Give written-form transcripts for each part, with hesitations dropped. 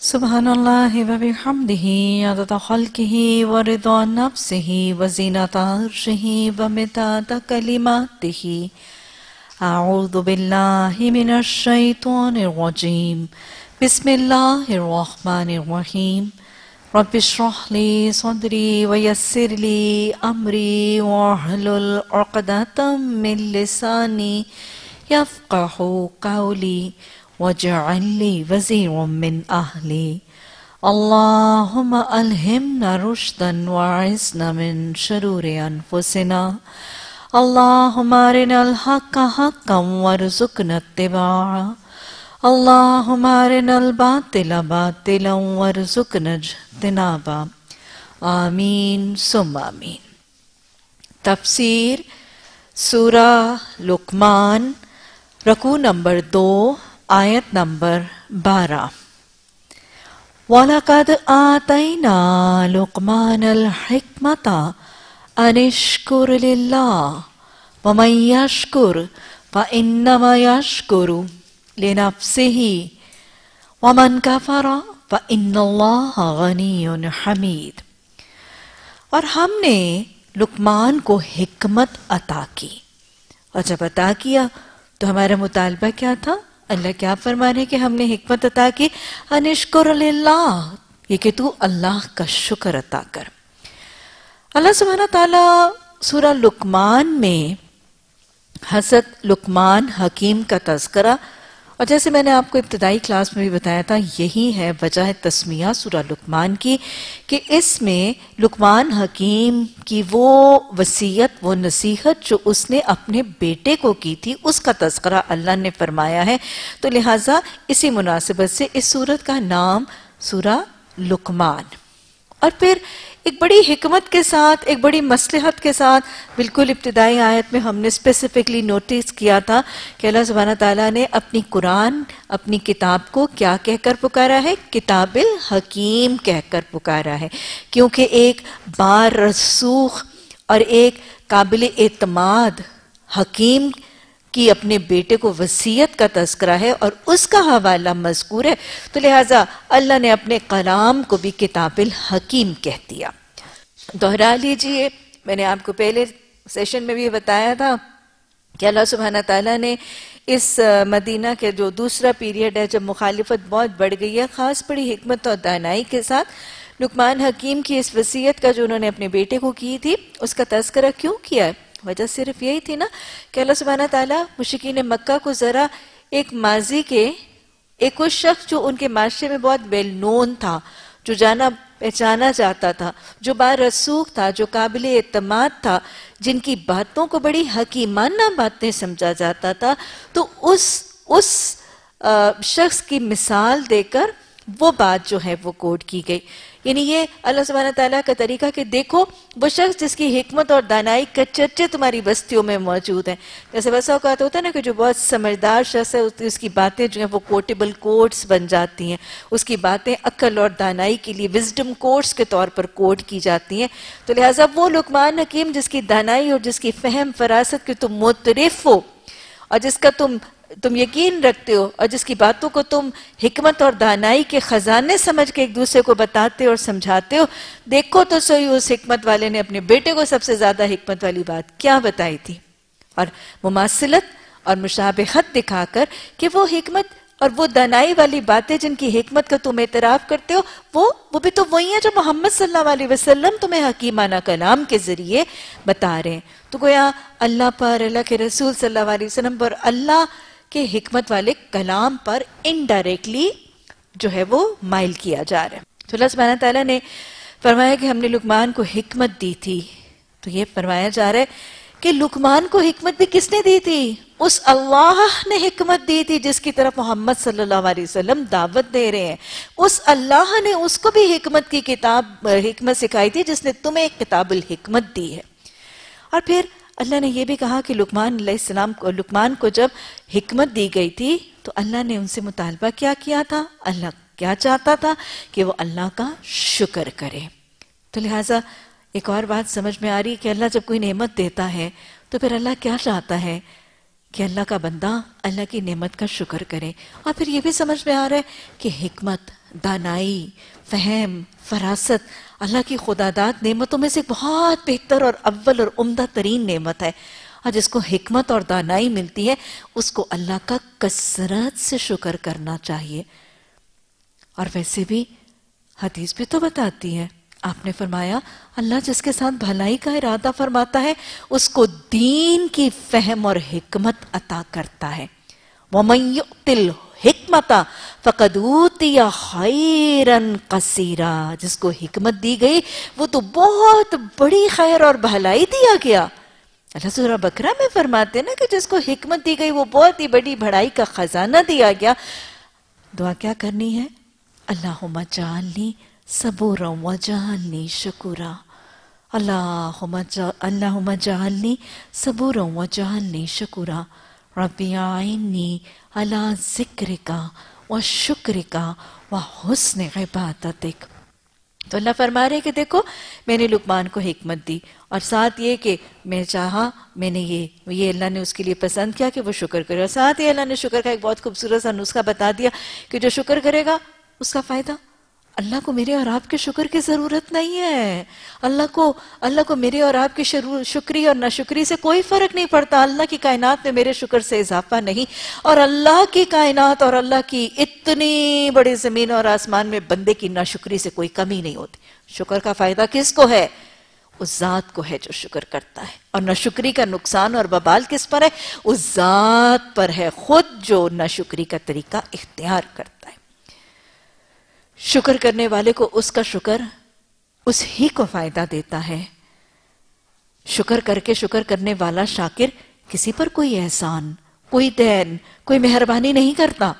Subhanallah wa bihamdihi adada khalqihi wa ridha nafsihi wa zinata arshihi wa midada kalimatihi. A'udhu billahi minash shaitanir rajim. Bismillahir rahmanir rahim. Rabbi shrah li sadri wa yassir li amri wa hlul 'uqdatam min lisani yafqahu qawli. واجعل لي وزيرا من أهلي اللهم ألهمنا رشدا وأعصمنا من شرور أنفسنا اللهم أرنا الحق حقا وارزقنا اتباعه اللهم أرنا الباطل باطلا وارزقنا اجتنابه آمین ثم آمین۔ تفسیر سورہ لقمان، رکوع نمبر 2، آیت نمبر 12۔ وَلَقَدْ آتَيْنَا لُقْمَانَ الْحِكْمَةَ أَنِ اشْكُرْ لِلَّهِ وَمَنْ يَشْكُرْ فَإِنَّمَا يَشْكُرُ لِنَفْسِهِ وَمَنْ كَفَرَ فَإِنَّ اللَّهَ غَنِيٌّ حَمِيدٌ۔ اور ہم نے لقمان کو حکمت عطا کی، اور جب عطا کیا تو ہمارا مطالبہ کیا تھا؟ اللہ کیا فرما رہے کہ ہم نے حکمت عطا کی؟ انشکر للہ، یہ کہ تو اللہ کا شکر عطا کر۔ اللہ سبحانہ تعالیٰ سورہ لقمان میں حضرت لقمان حکیم کا تذکرہ، اور جیسے میں نے آپ کو ابتدائی کلاس میں بھی بتایا تھا، یہی ہے وجہ تسمیہ سورہ لقمان کی، کہ اس میں لقمان حکیم کی وہ وصیت، وہ نصیحت جو اس نے اپنے بیٹے کو کی تھی، اس کا تذکرہ اللہ نے فرمایا ہے۔ تو لہٰذا اسی مناسبت سے اس سورت کا نام سورہ لقمان۔ اور پھر ایک بڑی حکمت کے ساتھ، ایک بڑی مصلحت کے ساتھ، بالکل ابتدائی آیت میں ہم نے اسپیسیفکلی نوٹس کیا تھا کہ اللہ سبحانہ تعالیٰ نے اپنی قرآن، اپنی کتاب کو کیا کہہ کر پکارا ہے؟ کتاب الحکیم کہہ کر پکارا ہے، کیونکہ ایک بار رسوخ اور ایک قابل اعتماد حکیم کی اپنے بیٹے کو وصیت کا تذکرہ ہے اور اس کا حوالہ مذکور ہے، تو لہٰذا اللہ نے اپنے کلام کو بھی کتاب الحکیم کہہ دیا۔ دہرا لیجئے، میں نے آپ کو پہلے سیشن میں بھی بتایا تھا کہ اللہ سبحانہ تعالیٰ نے اس مدینہ کے جو دوسرا پیریڈ ہے جب مخالفت بہت بڑھ گئی ہے، خاص بڑی حکمت اور دانائی کے ساتھ لقمان حکیم کی اس وصیت کا جو انہوں نے اپنے بیٹے کو کی تھی، اس کا تذکرہ کیوں کیا ہے؟ وجہ صرف یہی تھی نا کہ اللہ سبحانہ تعالیٰ مشرکین مکہ کو ذرا ایک ماضی کے ایک وہ شخص جو ان کے معاشرے میں بہت ویل نون تھا، جو جانا پہچانا جاتا تھا، جو بارسوخ تھا، جو قابل اعتماد تھا، جن کی باتوں کو بڑی حکیمانہ باتیں سمجھا جاتا تھا، تو اس شخص کی مثال دے کر وہ بات جو ہے وہ کوٹ کی گئی۔ یعنی یہ اللہ سبحانہ تعالیٰ کا طریقہ کہ دیکھو وہ شخص جس کی حکمت اور دانائی کا چرچے تمہاری بستیوں میں موجود ہیں۔ جیسے بسا اوقات ہوتا ہے نا کہ جو بہت سمجھدار شخص ہے اس کی باتیں جو ہیں وہ کوٹیبل کوٹس بن جاتی ہیں، اس کی باتیں عقل اور دانائی کے لیے وزڈم کوٹس کے طور پر کوٹ کی جاتی ہیں۔ تو لہٰذا وہ لقمان حکیم جس کی دانائی اور جس کی فہم فراست کے تم معترف ہو، اور جس کا تم یقین رکھتے ہو، اور جس کی باتوں کو تم حکمت اور دانائی کے خزانے سمجھ کے ایک دوسرے کو بتاتے اور سمجھاتے ہو، دیکھو تو صحیح اس حکمت والے نے اپنے بیٹے کو سب سے زیادہ حکمت والی بات کیا بتائی تھی، اور مماثلت اور مشابہت دکھا کر کہ وہ حکمت اور وہ دانائی والی باتیں جن کی حکمت کا تم اعتراف کرتے ہو، وہ بھی تو وہی ہیں جو محمد صلی اللہ علیہ وسلم تمہیں حکیمانہ کلام کے ذریعے بتا رہے ہیں۔ تو گویا اللہ پر، اللہ کے رسول صلی اللہ علیہ وسلم پر، اللہ کہ حکمت والے کلام پر انڈائریکٹلی جو ہے وہ مائل کیا جا رہا ہے۔ تو اللہ سبحانہ تعالیٰ نے فرمایا کہ ہم نے لقمان کو حکمت دی تھی، تو یہ فرمایا جا رہا ہے کہ لقمان کو حکمت بھی کس نے دی تھی؟ اس اللہ نے حکمت دی تھی جس کی طرف محمد صلی اللہ علیہ وسلم دعوت دے رہے ہیں۔ اس اللہ نے اس کو بھی حکمت کی کتاب حکمت سکھائی تھی جس نے تمہیں کتاب الحکمت دی ہے۔ اور پھر اللہ نے یہ بھی کہا کہ لقمان علیہ السلام کو، لقمان کو جب حکمت دی گئی تھی تو اللہ نے ان سے مطالبہ کیا کیا تھا؟ اللہ کیا چاہتا تھا؟ کہ وہ اللہ کا شکر کرے۔ تو لہٰذا ایک اور بات سمجھ میں آ رہی کہ اللہ جب کوئی نعمت دیتا ہے تو پھر اللہ کیا چاہتا ہے کہ اللہ کا بندہ اللہ کی نعمت کا شکر کرے. اور پھر یہ بھی سمجھ میں آ رہا ہے کہ حکمت، دانائی، فہم، فراست اللہ کی خداداد نعمتوں میں سے ایک بہت بہتر اور اول اور عمدہ ترین نعمت ہے. اور جس کو حکمت اور دانائی ملتی ہے اس کو اللہ کا کثرت سے شکر کرنا چاہیے. اور ویسے بھی حدیث بھی تو بتاتی ہے، آپ نے فرمایا اللہ جس کے ساتھ بھلائی کا ارادہ فرماتا ہے اس کو دین کی فہم اور حکمت عطا کرتا ہے. وَمَن يُؤْتِ الْحِکْمَةَ فَقَدْ أُوتِیَ خَيْرًا کَثِیرًا. جس کو حکمت دی گئی وہ تو بہت بڑی خیر اور بھلائی دیا گیا. اللہ سورہ بقرہ میں فرماتے ہیں نا کہ جس کو حکمت دی گئی وہ بہت ہی بڑی بڑائی کا خزانہ دیا گیا. دعا کیا کرنی ہے؟ اللہم اجعلنی صبورا وجعلنی شکورا. اللہم اجعلنی صبورا وجعلنی شکورا. ربی اعنی علی ذکرک وشکرک وحسن عبادتک. تو اللہ فرما رہے کہ دیکھو میں نے لقمان کو حکمت دی اور ساتھ یہ کہ میں چاہا میں نے یہ اللہ نے اس کے لیے پسند کیا کہ وہ شکر کرے. اور ساتھ ہی اللہ نے شکر کا ایک بہت خوبصورت سا نسخہ بتا دیا کہ جو شکر کرے گا اس کا فائدہ. اللہ کو میرے اور آپ کے شکر کی ضرورت نہیں ہے. اللہ کو میرے اور آپ کی شکری اور ناشکری سے کوئی فرق نہیں پڑتا. اللہ کی کائنات میں میرے شکر سے اضافہ نہیں، اور اللہ کی کائنات اور اللہ کی اتنی بڑی زمین اور آسمان میں بندے کی ناشکری سے کوئی کمی نہیں ہوتی. شکر کا فائدہ کس کو ہے؟ اس ذات کو ہے جو شکر کرتا ہے. اور ناشکری کا نقصان اور وبال کس پر ہے؟ اس ذات پر ہے خود جو ناشکری کا طریقہ اختیار کرتا ہے. شکر کرنے والے کو اس کا شکر اس ہی کو فائدہ دیتا ہے. شکر کر کے شکر کرنے والا شاکر کسی پر کوئی احسان، کوئی دین، کوئی مہربانی نہیں کرتا.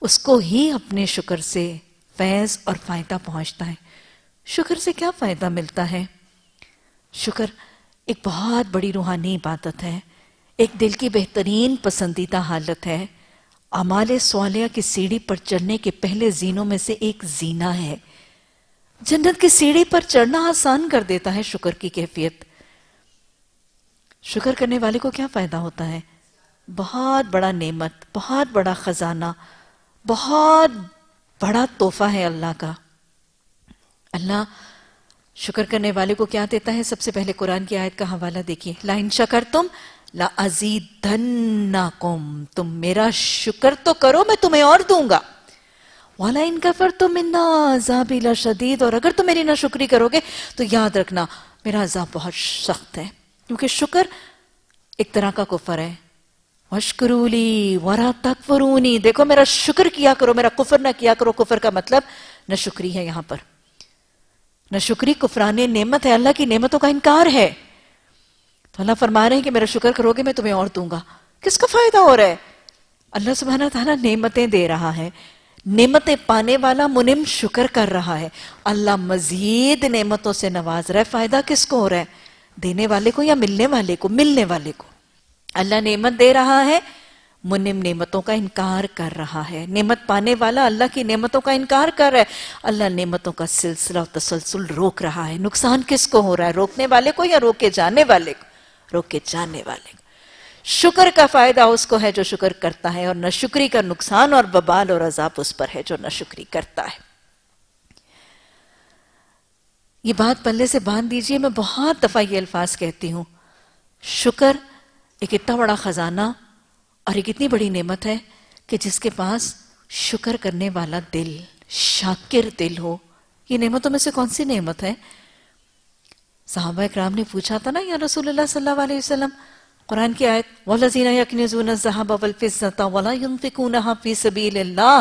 اس کو ہی اپنے شکر سے فیض اور فائدہ پہنچتا ہے. شکر سے کیا فائدہ ملتا ہے؟ شکر ایک بہت بڑی روحانی عبادت ہے، ایک دل کی بہترین پسندیدہ حالت ہے. اعمال صالحہ کی سیڑھی پر چڑھنے کے پہلے زینوں میں سے ایک زینہ ہے. جنت کی سیڑھی پر چڑھنا آسان کر دیتا ہے شکر کی کیفیت. شکر کرنے والے کو کیا فائدہ ہوتا ہے؟ بہت بڑا نعمت، بہت بڑا خزانہ، بہت بڑا تحفہ ہے اللہ کا. اللہ شکر کرنے والے کو کیا دیتا ہے؟ سب سے پہلے قرآن کی آیت کا حوالہ دیکھیے. لَإِن شَكَرْتُمْ لَأَزِيدَنَّكُمْ. تم میرا شکر تو کرو میں تمہیں اور دوں گا. وَلَئِن كَفَرْتُمْ إِنَّ عَذَابِي لَشَدِيدٌ. اور اگر تم میری ناشکری کرو گے تو یاد رکھنا میرا عذاب بہت سخت ہے. کیونکہ شکر ایک طرح کا کفر ہے. وَاشْكُرُوا لِي وَلَا تَكْفُرُونِ. دیکھو میرا شکر کیا کرو، میرا کفر نہ کیا کرو. کفر کا مطلب ناشکری ہے. یہاں پر ناشکری کفران نعمت ہے، اللہ کی نعمتوں کا انکار ہے. تو اللہ فرما رہے ہیں کہ میرا شکر کرو گے میں تمہیں اور دوں گا. کس کا فائدہ ہو رہا ہے؟ اللہ سبحانہ تعالیٰ نعمتیں دے رہا ہے. نعمتیں پانے والا منعم شکر کر رہا ہے. اللہ مزید نعمتوں سے نواز رہا ہے. فائدہ کس کو ہو رہا ہے؟ دینے والے کو یا ملنے والے کو؟ ملنے والے کو. اللہ نعمت دے رہا ہے، منعم نعمتوں کا انکار کر رہا ہے. نعمت پانے والا اللہ کی نعمتوں کا انکار کر رہا ہے. اللہ نعمتوں کا سلسلہ و تسلسل روک رہا ہے. نقصان کس کو ہو رہا ہے؟ روکنے والے کو یا روکے جانے والے کو؟ روکے جانے والے کو. شکر کا فائدہ اس کو ہے جو شکر کرتا ہے، اور ناشکری کا نقصان اور وبال اور عذاب اس پر ہے جو ناشکری کرتا ہے. یہ بات پلے سے باندھ دیجئے. میں بہت دفعہ یہ الفاظ کہتی ہوں. شکر ایک اتنا بڑا خزانہ اور ایک اتنی بڑی نعمت ہے کہ جس کے پاس شکر کرنے والا دل، شاکر دل ہو. یہ نعمتوں میں سے کون سی نعمت ہے؟ صحابہ اکرام نے پوچھا تھا نا یا رسول اللہ صلی اللہ علیہ وسلم. قرآن کی آیت وَالَّذِينَ يَكْنِزُونَ الذَّهَبَ وَالْفِضَّةَ وَلَا يُنْفِقُونَهَا فِي سَبِيلِ اللَّهِ.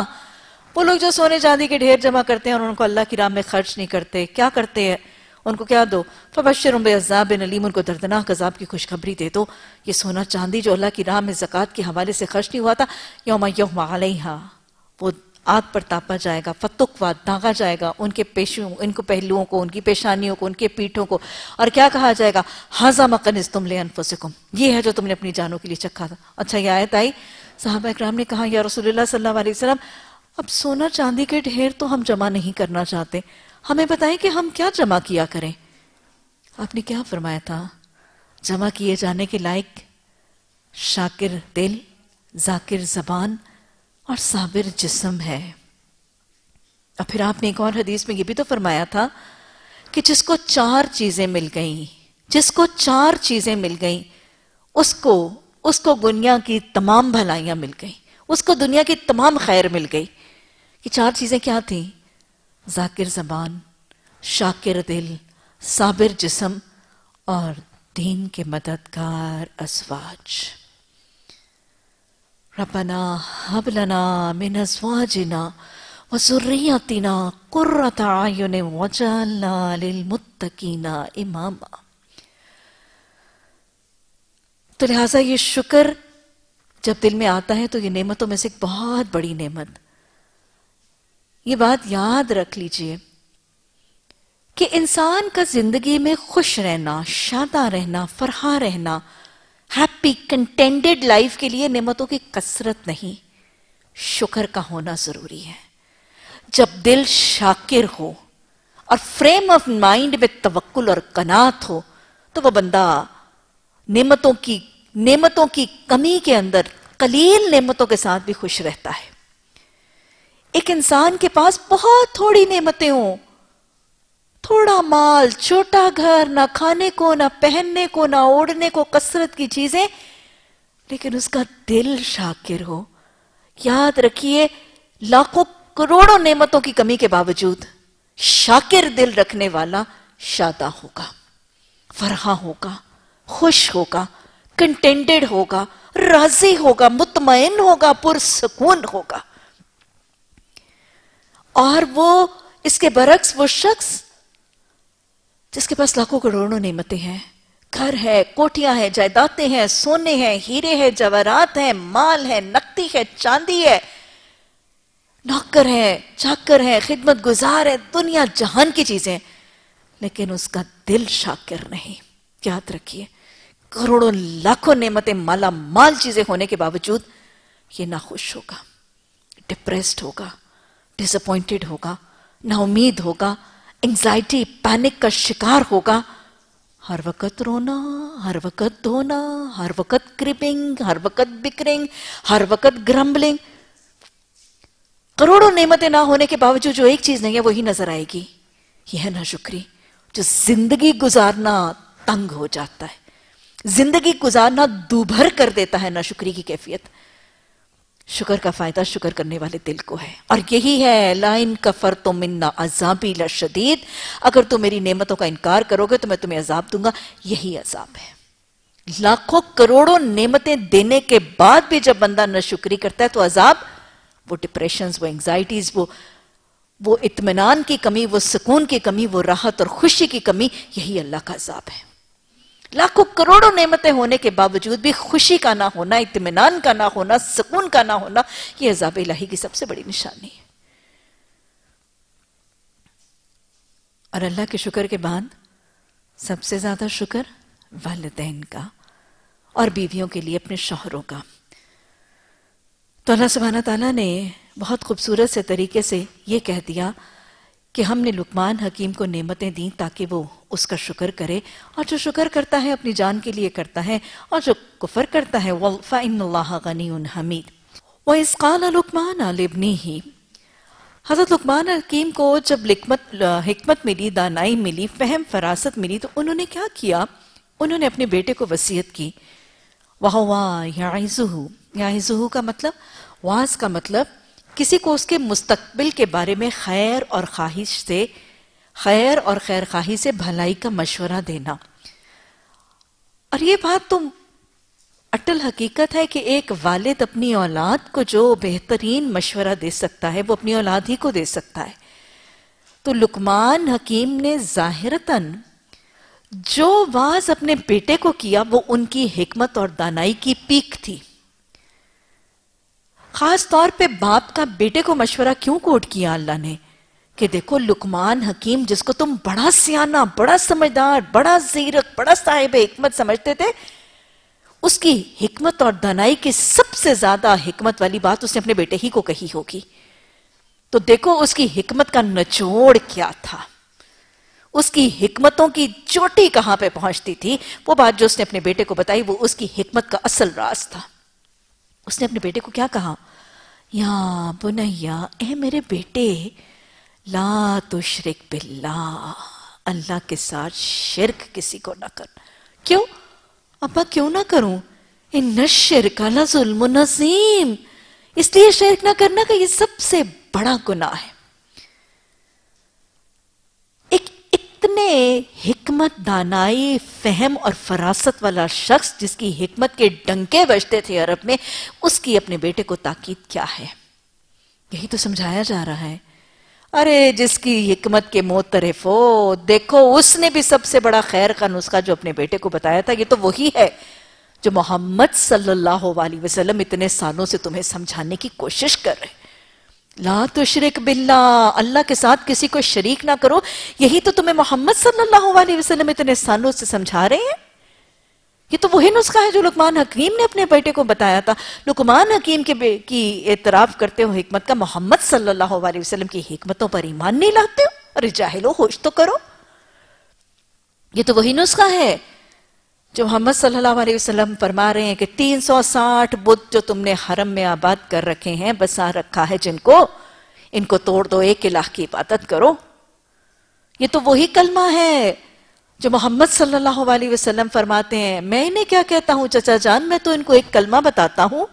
وہ لوگ جو سونے چاندی کے ڈھیر جمع کرتے ہیں اور ان کو اللہ کی راہ میں خرچ نہیں کرتے، کیا کرتے ہیں؟ ان کو کیا دو؟ فَبَشِّرْهُم بِعَذَابٍ أَلِيمٍ. ان کو دردناک عذاب کی خوشخبری دے دو. یہ سونا چاندی جو اللہ کی راہ میں زکوٰۃ کے حوالے سے خرچ نہیں ہوا تھا، یوم یحمى علیہا، وہ آگ پر تاپا جائے گا، فتقوا، داغا جائے گا ان کے ان کو پہلوؤں کو، ان کی پیشانیوں کو، ان کے پیٹھوں کو. اور کیا کہا جائے گا؟ ھذا ما کنزتم لانفسکم. یہ ہے جو تم نے اپنی جانوں کے لیے چکھا تھا. اچھا یہ آیت آئی. صحابہ اکرام نے کہا یا رسول اللہ صلی اللہ علیہ وسلم اب سونا چاندی کے ڈھیر تو ہم جمع نہیں کرنا چاہتے، ہمیں بتائیں کہ ہم کیا جمع کیا کریں. آپ نے کیا فرمایا تھا؟ جمع کیے جانے کے لائق شاکر دل، ذاکر زبان اور صابر جسم ہے۔ اور پھر آپ نے ایک اور حدیث میں یہ بھی تو فرمایا تھا کہ جس کو 4 چیزیں مل گئیں، جس کو 4 چیزیں مل گئیں، اس کو دنیا کی تمام بھلائیاں مل گئیں، اس کو دنیا کی تمام خیر مل گئی۔ یہ 4 چیزیں کیا تھیں؟ ذاکر زبان، شاکر دل، صابر جسم اور دین کے مددگار ازواج۔ ربنا ہب لنا من ازواجنا وذریاتنا قرۃ اعین واجعلنا للمتقین اماما۔ تو لہٰذا یہ شکر جب دل میں آتا ہے تو یہ نعمتوں میں سے ایک بہت بڑی نعمت۔ یہ بات یاد رکھ لیجئے کہ انسان کا زندگی میں خوش رہنا، شادہ رہنا، فرحاں رہنا، ہیپی کنٹینٹڈ لائف کے لیے نعمتوں کی کثرت نہیں، شکر کا ہونا ضروری ہے۔ جب دل شاکر ہو اور فریم آف مائنڈ میں توکل اور قناعت ہو تو وہ بندہ نعمتوں کی کمی کے اندر قلیل نعمتوں کے ساتھ بھی خوش رہتا ہے۔ ایک انسان کے پاس بہت تھوڑی نعمتیں ہوں، تھوڑا مال، چھوٹا گھر، نہ کھانے کو، نہ پہننے کو، نہ اوڑھنے کو، کثرت کی چیزیں، لیکن اس کا دل شاکر ہو، یاد رکھیے لاکھوں کروڑوں نعمتوں کی کمی کے باوجود شاکر دل رکھنے والا شادہ ہوگا، فرحاں ہوگا، خوش ہوگا، کنٹینٹڈ ہوگا، راضی ہوگا، مطمئن ہوگا، پرسکون ہوگا۔ اور وہ اس کے برعکس وہ شخص جس کے پاس لاکھوں کروڑوں نعمتیں ہیں، گھر ہے، کوٹھیاں ہیں، جائیدادیں ہیں، سونے ہیں، ہیرے ہیں، جواہرات ہیں، مال ہے، نقدی ہے، چاندی ہے، نوکر ہے، چاکر ہے، خدمت گزار ہے، دنیا جہان کی چیزیں، لیکن اس کا دل شاکر نہیں۔ یاد رکھیے کروڑوں لاکھوں نعمتیں، مالا مال چیزیں ہونے کے باوجود یہ ناخوش ہوگا، ڈپریسڈ ہوگا، ڈس اپوائنٹڈ ہوگا، نا امید ہوگا، انگزائٹی، پینک کا شکار ہوگا، ہر وقت رونا، ہر وقت دھونا، ہر وقت کرپنگ، ہر وقت بکرنگ، ہر وقت گرمبلنگ۔ کروڑوں نعمتیں نہ ہونے کے باوجود جو ایک چیز نہیں ہے وہی نظر آئے گی، یہ ہے ناشکری، جو زندگی گزارنا تنگ ہو جاتا ہے، زندگی گزارنا دوبھر کر دیتا ہے ناشکری کی کیفیت۔ شکر کا فائدہ شکر کرنے والے دل کو ہے، اور یہی ہے لَإِن كَفَرْتُمْ مِنَّ عَذَابِي لَشَدِيدٌ، اگر تم میری نعمتوں کا انکار کرو گے تو میں تمہیں عذاب دوں گا۔ یہی عذاب ہے۔ لاکھوں کروڑوں نعمتیں دینے کے بعد بھی جب بندہ ناشکری کرتا ہے تو عذاب، وہ ڈپریشنز، وہ انگزائٹیز، وہ اطمینان کی کمی، وہ سکون کی کمی، وہ راحت اور خوشی کی کمی، یہی اللہ کا عذاب ہے۔ لاکھوں کروڑوں نعمتیں ہونے کے باوجود بھی خوشی کا نہ ہونا، اطمینان کا نہ ہونا، سکون کا نہ ہونا، یہ عذاب الہی کی سب سے بڑی نشانی ہے۔ اور اللہ کے شکر کے بعد سب سے زیادہ شکر والدین کا، اور بیویوں کے لیے اپنے شوہروں کا۔ تو اللہ سبحانہ تعالیٰ نے بہت خوبصورت سے طریقے سے یہ کہہ دیا کہ ہم نے لقمان حکیم کو نعمتیں دیں تاکہ وہ اس کا شکر کرے، اور جو شکر کرتا ہے اپنی جان کے لیے کرتا ہے، اور جو کفر کرتا ہے فَإِنَّ اللَّهَ غَنِيٌّ حَمِيدٌ۔ وَإِذْ قَالَ لُقْمَانُ لِابْنِهِ، حضرت لقمان حکیم کو جب حکمت ملی، دانائی ملی، فہم فراست ملی، تو انہوں نے کیا کیا؟ انہوں نے اپنے بیٹے کو وصیت کی، وَهُوَ يَعِظُهُ، يَعِظُهُ کا مطلب، واعظ کا مطلب کسی کو اس کے مستقبل کے بارے میں خیر اور خیر خواہی سے بھلائی کا مشورہ دینا۔ اور یہ بات تو اٹل حقیقت ہے کہ ایک والد اپنی اولاد کو جو بہترین مشورہ دے سکتا ہے وہ اپنی اولاد ہی کو دے سکتا ہے۔ تو لقمان حکیم نے ظاہرتاً جو واعظ اپنے بیٹے کو کیا وہ ان کی حکمت اور دانائی کی پیک تھی۔ خاص طور پہ باپ کا بیٹے کو مشورہ کیوں کوٹ کیا اللہ نے؟ کہ دیکھو لقمان حکیم جس کو تم بڑا سیانہ، بڑا سمجھدار، بڑا زیرک، بڑا صاحب حکمت سمجھتے تھے، اس کی حکمت اور دانائی کی سب سے زیادہ حکمت والی بات اس نے اپنے بیٹے ہی کو کہی ہوگی۔ تو دیکھو اس کی حکمت کا نچوڑ کیا تھا، اس کی حکمتوں کی چوٹی کہاں پہ پہنچتی تھی، وہ بات جو اس نے اپنے بیٹے کو بتائی وہ اس کی حکمت کا اصل راز تھا۔ اس نے اپنے بیٹے کو کیا کہا؟ یا بنیا، اے میرے بیٹے، لا تشرک باللہ، اللہ کے ساتھ شرک کسی کو نہ کر۔ کیوں؟ ابا کیوں نہ کروں؟ ان الشرک لظلم عظیم، اس لیے شرک نہ کرنا کہ یہ سب سے بڑا گناہ ہے۔ اتنے حکمت، دانائی، فہم اور فراست والا شخص جس کی حکمت کے ڈنکے بجتے تھے عرب میں، اس کی اپنے بیٹے کو تاکید کیا ہے؟ یہی تو سمجھایا جا رہا ہے۔ ارے جس کی حکمت کے معترف ہو، دیکھو اس نے بھی سب سے بڑا خیر کا نسخہ جو اپنے بیٹے کو بتایا تھا، یہ تو وہی ہے جو محمد صلی اللہ علیہ وسلم اتنے سالوں سے تمہیں سمجھانے کی کوشش کر رہے۔ لا تشرک باللہ، اللہ کے ساتھ کسی کو شریک نہ کرو، یہی تو تمہیں محمد صلی اللہ علیہ وسلم اتنے سالوں سے سمجھا رہے ہیں۔ یہ تو وہی نسخہ ہے جو لقمان حکیم نے اپنے بیٹے کو بتایا تھا۔ لقمان حکیم کی اعتراف کرتے ہو حکمت کا، محمد صلی اللہ علیہ وسلم کی حکمتوں پر ایمان نہیں لاتے ہو؟ ارے جاہلو، ہوش تو کرو۔ یہ تو وہی نسخہ ہے جو محمد صلی اللہ علیہ وسلم فرما رہے ہیں کہ 360 بت جو تم نے حرم میں آباد کر رکھے ہیں، بسا رکھا ہے جن کو، ان کو توڑ دو، ایک الہ کی عبادت کرو۔ یہ تو وہی کلمہ ہے جو محمد صلی اللہ علیہ وسلم فرماتے ہیں، میں انہیں کیا کہتا ہوں چچا جان، میں تو ان کو ایک کلمہ بتاتا ہوں،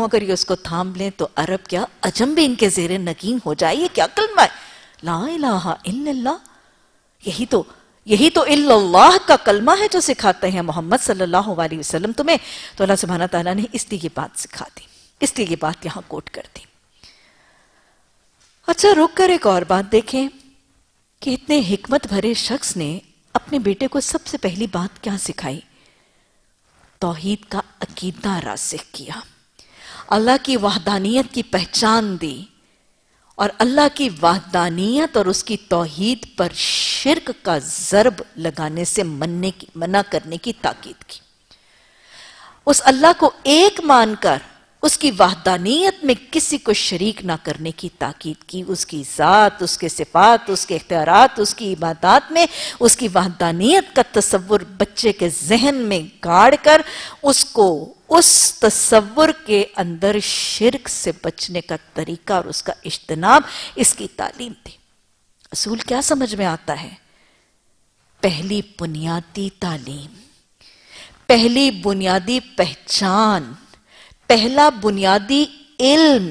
اگر یہ اس کو تھام لیں تو عرب کیا عجم بھی ان کے زیر نگین ہو جائے۔ یہ کیا کلمہ ہے؟ لا الہ الا اللہ۔ یہی تو الا اللہ کا کلمہ ہے جو سکھاتے ہیں محمد صلی اللہ علیہ وسلم تمہیں۔ تو اللہ سبحانہ تعالیٰ نے اس لیے یہ بات سکھا دی، اس لیے یہ بات یہاں کوٹ کر دی۔ اچھا رک کر ایک اور بات دیکھیں کہ اتنے حکمت بھرے شخص نے اپنے بیٹے کو سب سے پہلی بات کیا سکھائی؟ توحید کا عقیدہ راسخ کیا، اللہ کی وحدانیت کی پہچان دی، اور اللہ کی وحدانیت اور اس کی توحید پر شرک کا ضرب لگانے سے منع کرنے کی تاکید کی۔ اس اللہ کو ایک مان کر اس کی وحدانیت میں کسی کو شریک نہ کرنے کی تاکید کی، اس کی ذات، اس کے صفات، اس کے اختیارات، اس کی عبادات میں اس کی وحدانیت کا تصور بچے کے ذہن میں گاڑ کر اس کو اس تصور کے اندر شرک سے بچنے کا طریقہ اور اس کا اجتناب، اس کی تعلیم دی۔ اصول کیا سمجھ میں آتا ہے؟ پہلی بنیادی تعلیم، پہلی بنیادی پہچان، پہلا بنیادی علم،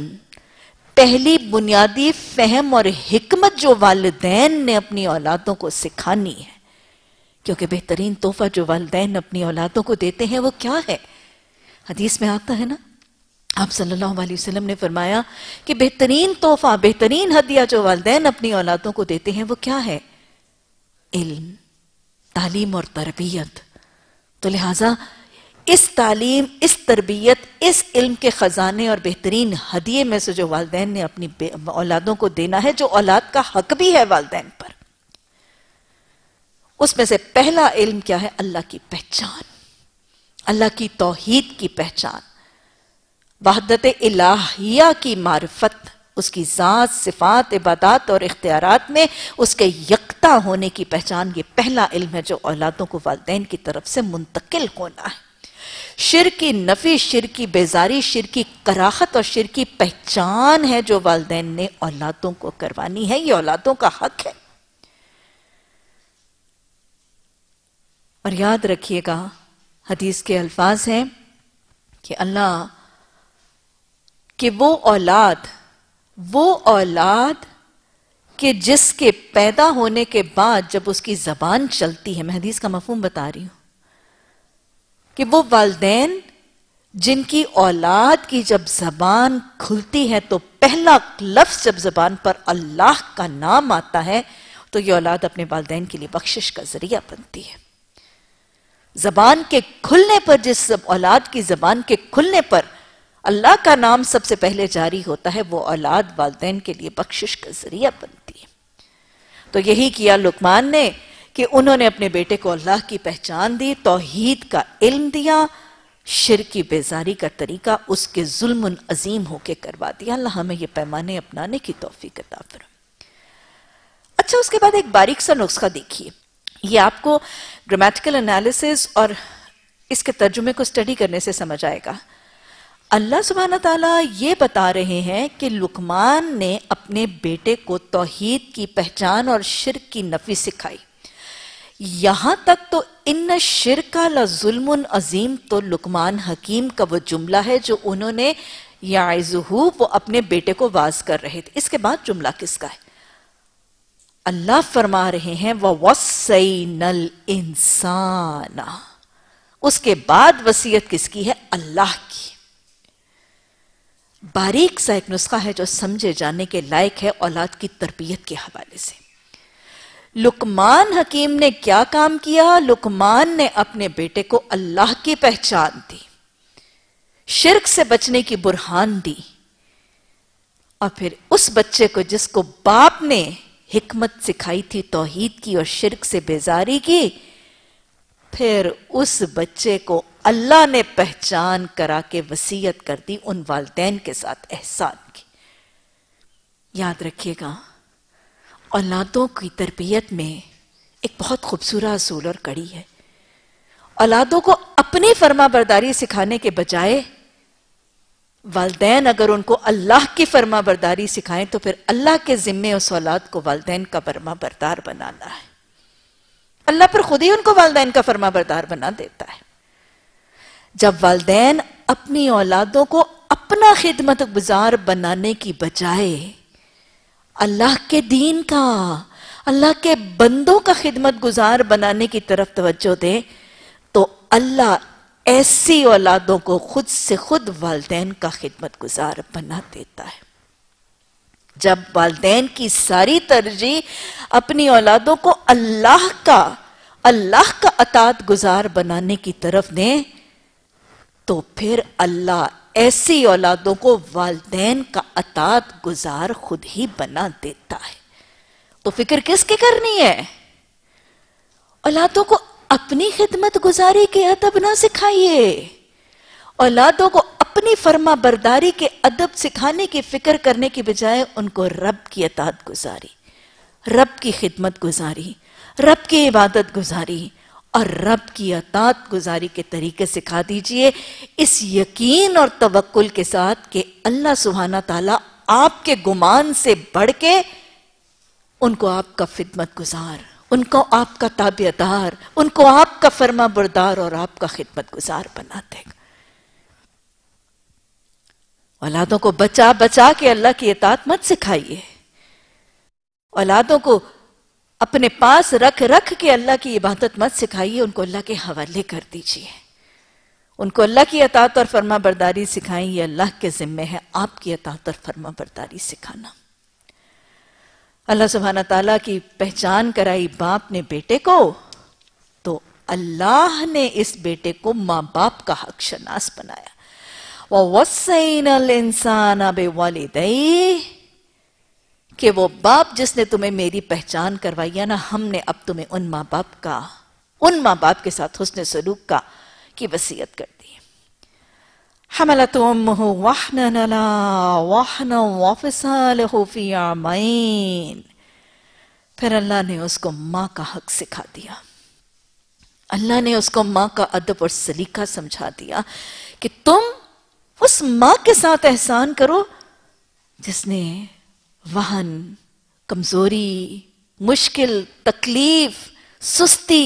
پہلی بنیادی فہم اور حکمت جو والدین نے اپنی اولادوں کو سکھانی ہے، کیونکہ بہترین تحفہ جو والدین اپنی اولادوں کو دیتے ہیں وہ کیا ہے؟ حدیث میں آتا ہے نا، آپ صلی اللہ علیہ وسلم نے فرمایا کہ بہترین تحفہ، بہترین ہدیہ جو والدین اپنی اولادوں کو دیتے ہیں وہ کیا ہے؟ علم، تعلیم اور تربیت۔ تو لہٰذا اس تعلیم، اس تربیت، اس علم کے خزانے اور بہترین ہدیے میں سے جو والدین نے اپنی اولادوں کو دینا ہے، جو اولاد کا حق بھی ہے والدین پر، اس میں سے پہلا علم کیا ہے؟ اللہ کی پہچان، اللہ کی توحید کی پہچان، وحدت الہیہ کی معرفت، اس کی ذات، صفات، عبادات اور اختیارات میں اس کے یکتا ہونے کی پہچان۔ یہ پہلا علم ہے جو اولادوں کو والدین کی طرف سے منتقل ہونا ہے۔ شرک کی نفی، شرک کی بیزاری، شرک کی کراہت اور شرک کی پہچان ہے جو والدین نے اولادوں کو کروانی ہے، یہ اولادوں کا حق ہے۔ اور یاد رکھیے گا حدیث کے الفاظ ہیں کہ اللہ کہ وہ اولاد کہ جس کے پیدا ہونے کے بعد جب اس کی زبان چلتی ہے، میں حدیث کا مفہوم بتا رہی ہوں، کہ وہ والدین جن کی اولاد کی جب زبان کھلتی ہے تو پہلا لفظ جب زبان پر اللہ کا نام آتا ہے تو یہ اولاد اپنے والدین کے لیے بخشش کا ذریعہ بنتی ہے۔ زبان کے کھلنے پر، جس اولاد کی زبان کے کھلنے پر اللہ کا نام سب سے پہلے جاری ہوتا ہے، وہ اولاد والدین کے لیے بخشش کا ذریعہ بنتی ہے۔ تو یہی کیا لقمان نے کہ انہوں نے اپنے بیٹے کو اللہ کی پہچان دی، توحید کا علم دیا، شرک کی بیزاری کا طریقہ اس کے ظلم عظیم ہو کے کروا دیا۔ اللہ ہمیں یہ پیمانے اپنانے کی توفیق عطا فرمائے۔ اچھا، اس کے بعد ایک باریک سا نسخہ دیکھیے. یہ آپ کو گرامیٹیکل انالیسس اور اس کے ترجمے کو اسٹڈی کرنے سے سمجھ آئے گا. اللہ سبحانہ تعالیٰ یہ بتا رہے ہیں کہ لقمان نے اپنے بیٹے کو توحید کی پہچان اور شرک کی نفی سکھائی. یہاں تک تو ان شرک لظلم عظیم تو لقمان حکیم کا وہ جملہ ہے جو انہوں نے یعظہ، وہ اپنے بیٹے کو واعظ کر رہے تھے. اس کے بعد جملہ کس کا ہے؟ اللہ فرما رہے ہیں وَوَصَّيْنَا الْإِنسَانَ. اس کے بعد وصیت کس کی ہے؟ اللہ کی. باریک سا ایک نسخہ ہے جو سمجھے جانے کے لائق ہے اولاد کی تربیت کے حوالے سے. لقمان حکیم نے کیا کام کیا؟ لقمان نے اپنے بیٹے کو اللہ کی پہچان دی، شرک سے بچنے کی برہان دی، اور پھر اس بچے کو جس کو باپ نے حکمت سکھائی تھی توحید کی اور شرک سے بیزاری کی، پھر اس بچے کو اللہ نے پہچان کرا کے وصیت کر دی ان والدین کے ساتھ احسان کی. یاد رکھیے گا، اولادوں کی تربیت میں ایک بہت خوبصورت اصول اور کڑی ہے. اولادوں کو اپنی فرما برداری سکھانے کے بجائے والدین اگر ان کو اللہ کی فرما برداری سکھائیں تو پھر اللہ کے ذمے اس اولاد کو والدین کا فرما بردار بنانا ہے. اللہ پر خود ہی ان کو والدین کا فرما بردار بنا دیتا ہے. جب والدین اپنی اولادوں کو اپنا خدمت گزار بنانے کی بجائے اللہ کے دین کا، اللہ کے بندوں کا خدمت گزار بنانے کی طرف توجہ دیں تو اللہ ایسی اولادوں کو خود سے خود والدین کا خدمت گزار بنا دیتا ہے. جب والدین کی ساری ترجیح اپنی اولادوں کو اللہ کا اطاعت گزار بنانے کی طرف دیں تو پھر اللہ ایسی اولادوں کو والدین کا اطاعت گزار خود ہی بنا دیتا ہے. تو فکر کس کی کرنی ہے؟ اولادوں کو اپنی خدمت گزاری کے ادب نہ سکھائیے، اولادوں کو اپنی فرما برداری کے ادب سکھانے کی فکر کرنے کی بجائے ان کو رب کی اطاعت گزاری، رب کی خدمت گزاری، رب کی عبادت گزاری اور رب کی اطاعت گزاری کے طریقے سکھا دیجئے، اس یقین اور توکل کے ساتھ کہ اللہ سبحانہ تعالیٰ آپ کے گمان سے بڑھ کے ان کو آپ کا خدمت گزار، ان کو آپ کا تابعدار، ان کو آپ کا فرما بردار اور آپ کا خدمت گزار بنا دے گا. اولادوں کو بچا بچا کے اللہ کی اطاعت مت سکھائیے، اولادوں کو اپنے پاس رکھ رکھ کے اللہ کی عبادت مت سکھائیے، ان کو اللہ کے حوالے کر دیجئے، ان کو اللہ کی اطاعت اور فرما برداری سکھائیں. یہ اللہ کے ذمہ ہے آپ کی اطاعت اور فرما برداری سکھانا. اللہ سبحانہ تعالیٰ کی پہچان کرائی باپ نے بیٹے کو تو اللہ نے اس بیٹے کو ماں باپ کا حق شناس بنایا. وَوَصَّيْنَا الْإِنسَانَ بِوَالِدَيْهِ کہ وہ باپ جس نے تمہیں میری پہچان کروائی ہے نا، ہم نے اب تمہیں ان ماں باپ کے ساتھ حسن سلوک کی وصیت کر دی. حَمَلَتْهُ أُمُّهُ وَحْنًا عَلَىٰ وَحْنًا وَفِصَالُهُ فِي عَامَيْنِ. پھر اللہ نے اس کو ماں کا حق سکھا دیا، اللہ نے اس کو ماں کا ادب اور سلیقہ سمجھا دیا کہ تم اس ماں کے ساتھ احسان کرو جس نے وہن، کمزوری، مشکل، تکلیف، سستی،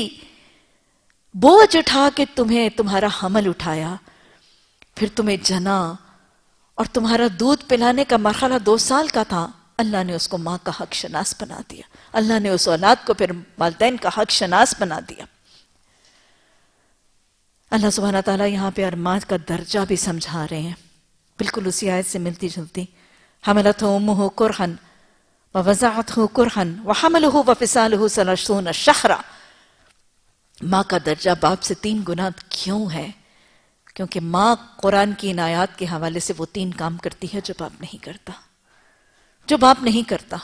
بوجھ اٹھا کے تمہارا حمل اٹھایا، پھر تمہیں جنا اور تمہارا دودھ پلانے کا مرحلہ 2 سال کا تھا. اللہ نے اس کو ماں کا حق شناس بنا دیا، اللہ نے اس اولاد کو پھر والدین کا حق شناس بنا دیا. اللہ سبحانہ تعالیٰ یہاں پہ ارماں کا درجہ بھی سمجھا رہے ہیں، بالکل اسی آیت سے ملتی جلتی. حملتہ امہ کرہن ووضعتہ کرہن وحملہ وفصالہ 30 شہرا. ماں کا درجہ باپ سے 3 گنا کیوں ہے؟ کیونکہ ماں قرآن کی ان آیات کے حوالے سے وہ 3 کام کرتی ہے جو باپ نہیں کرتا.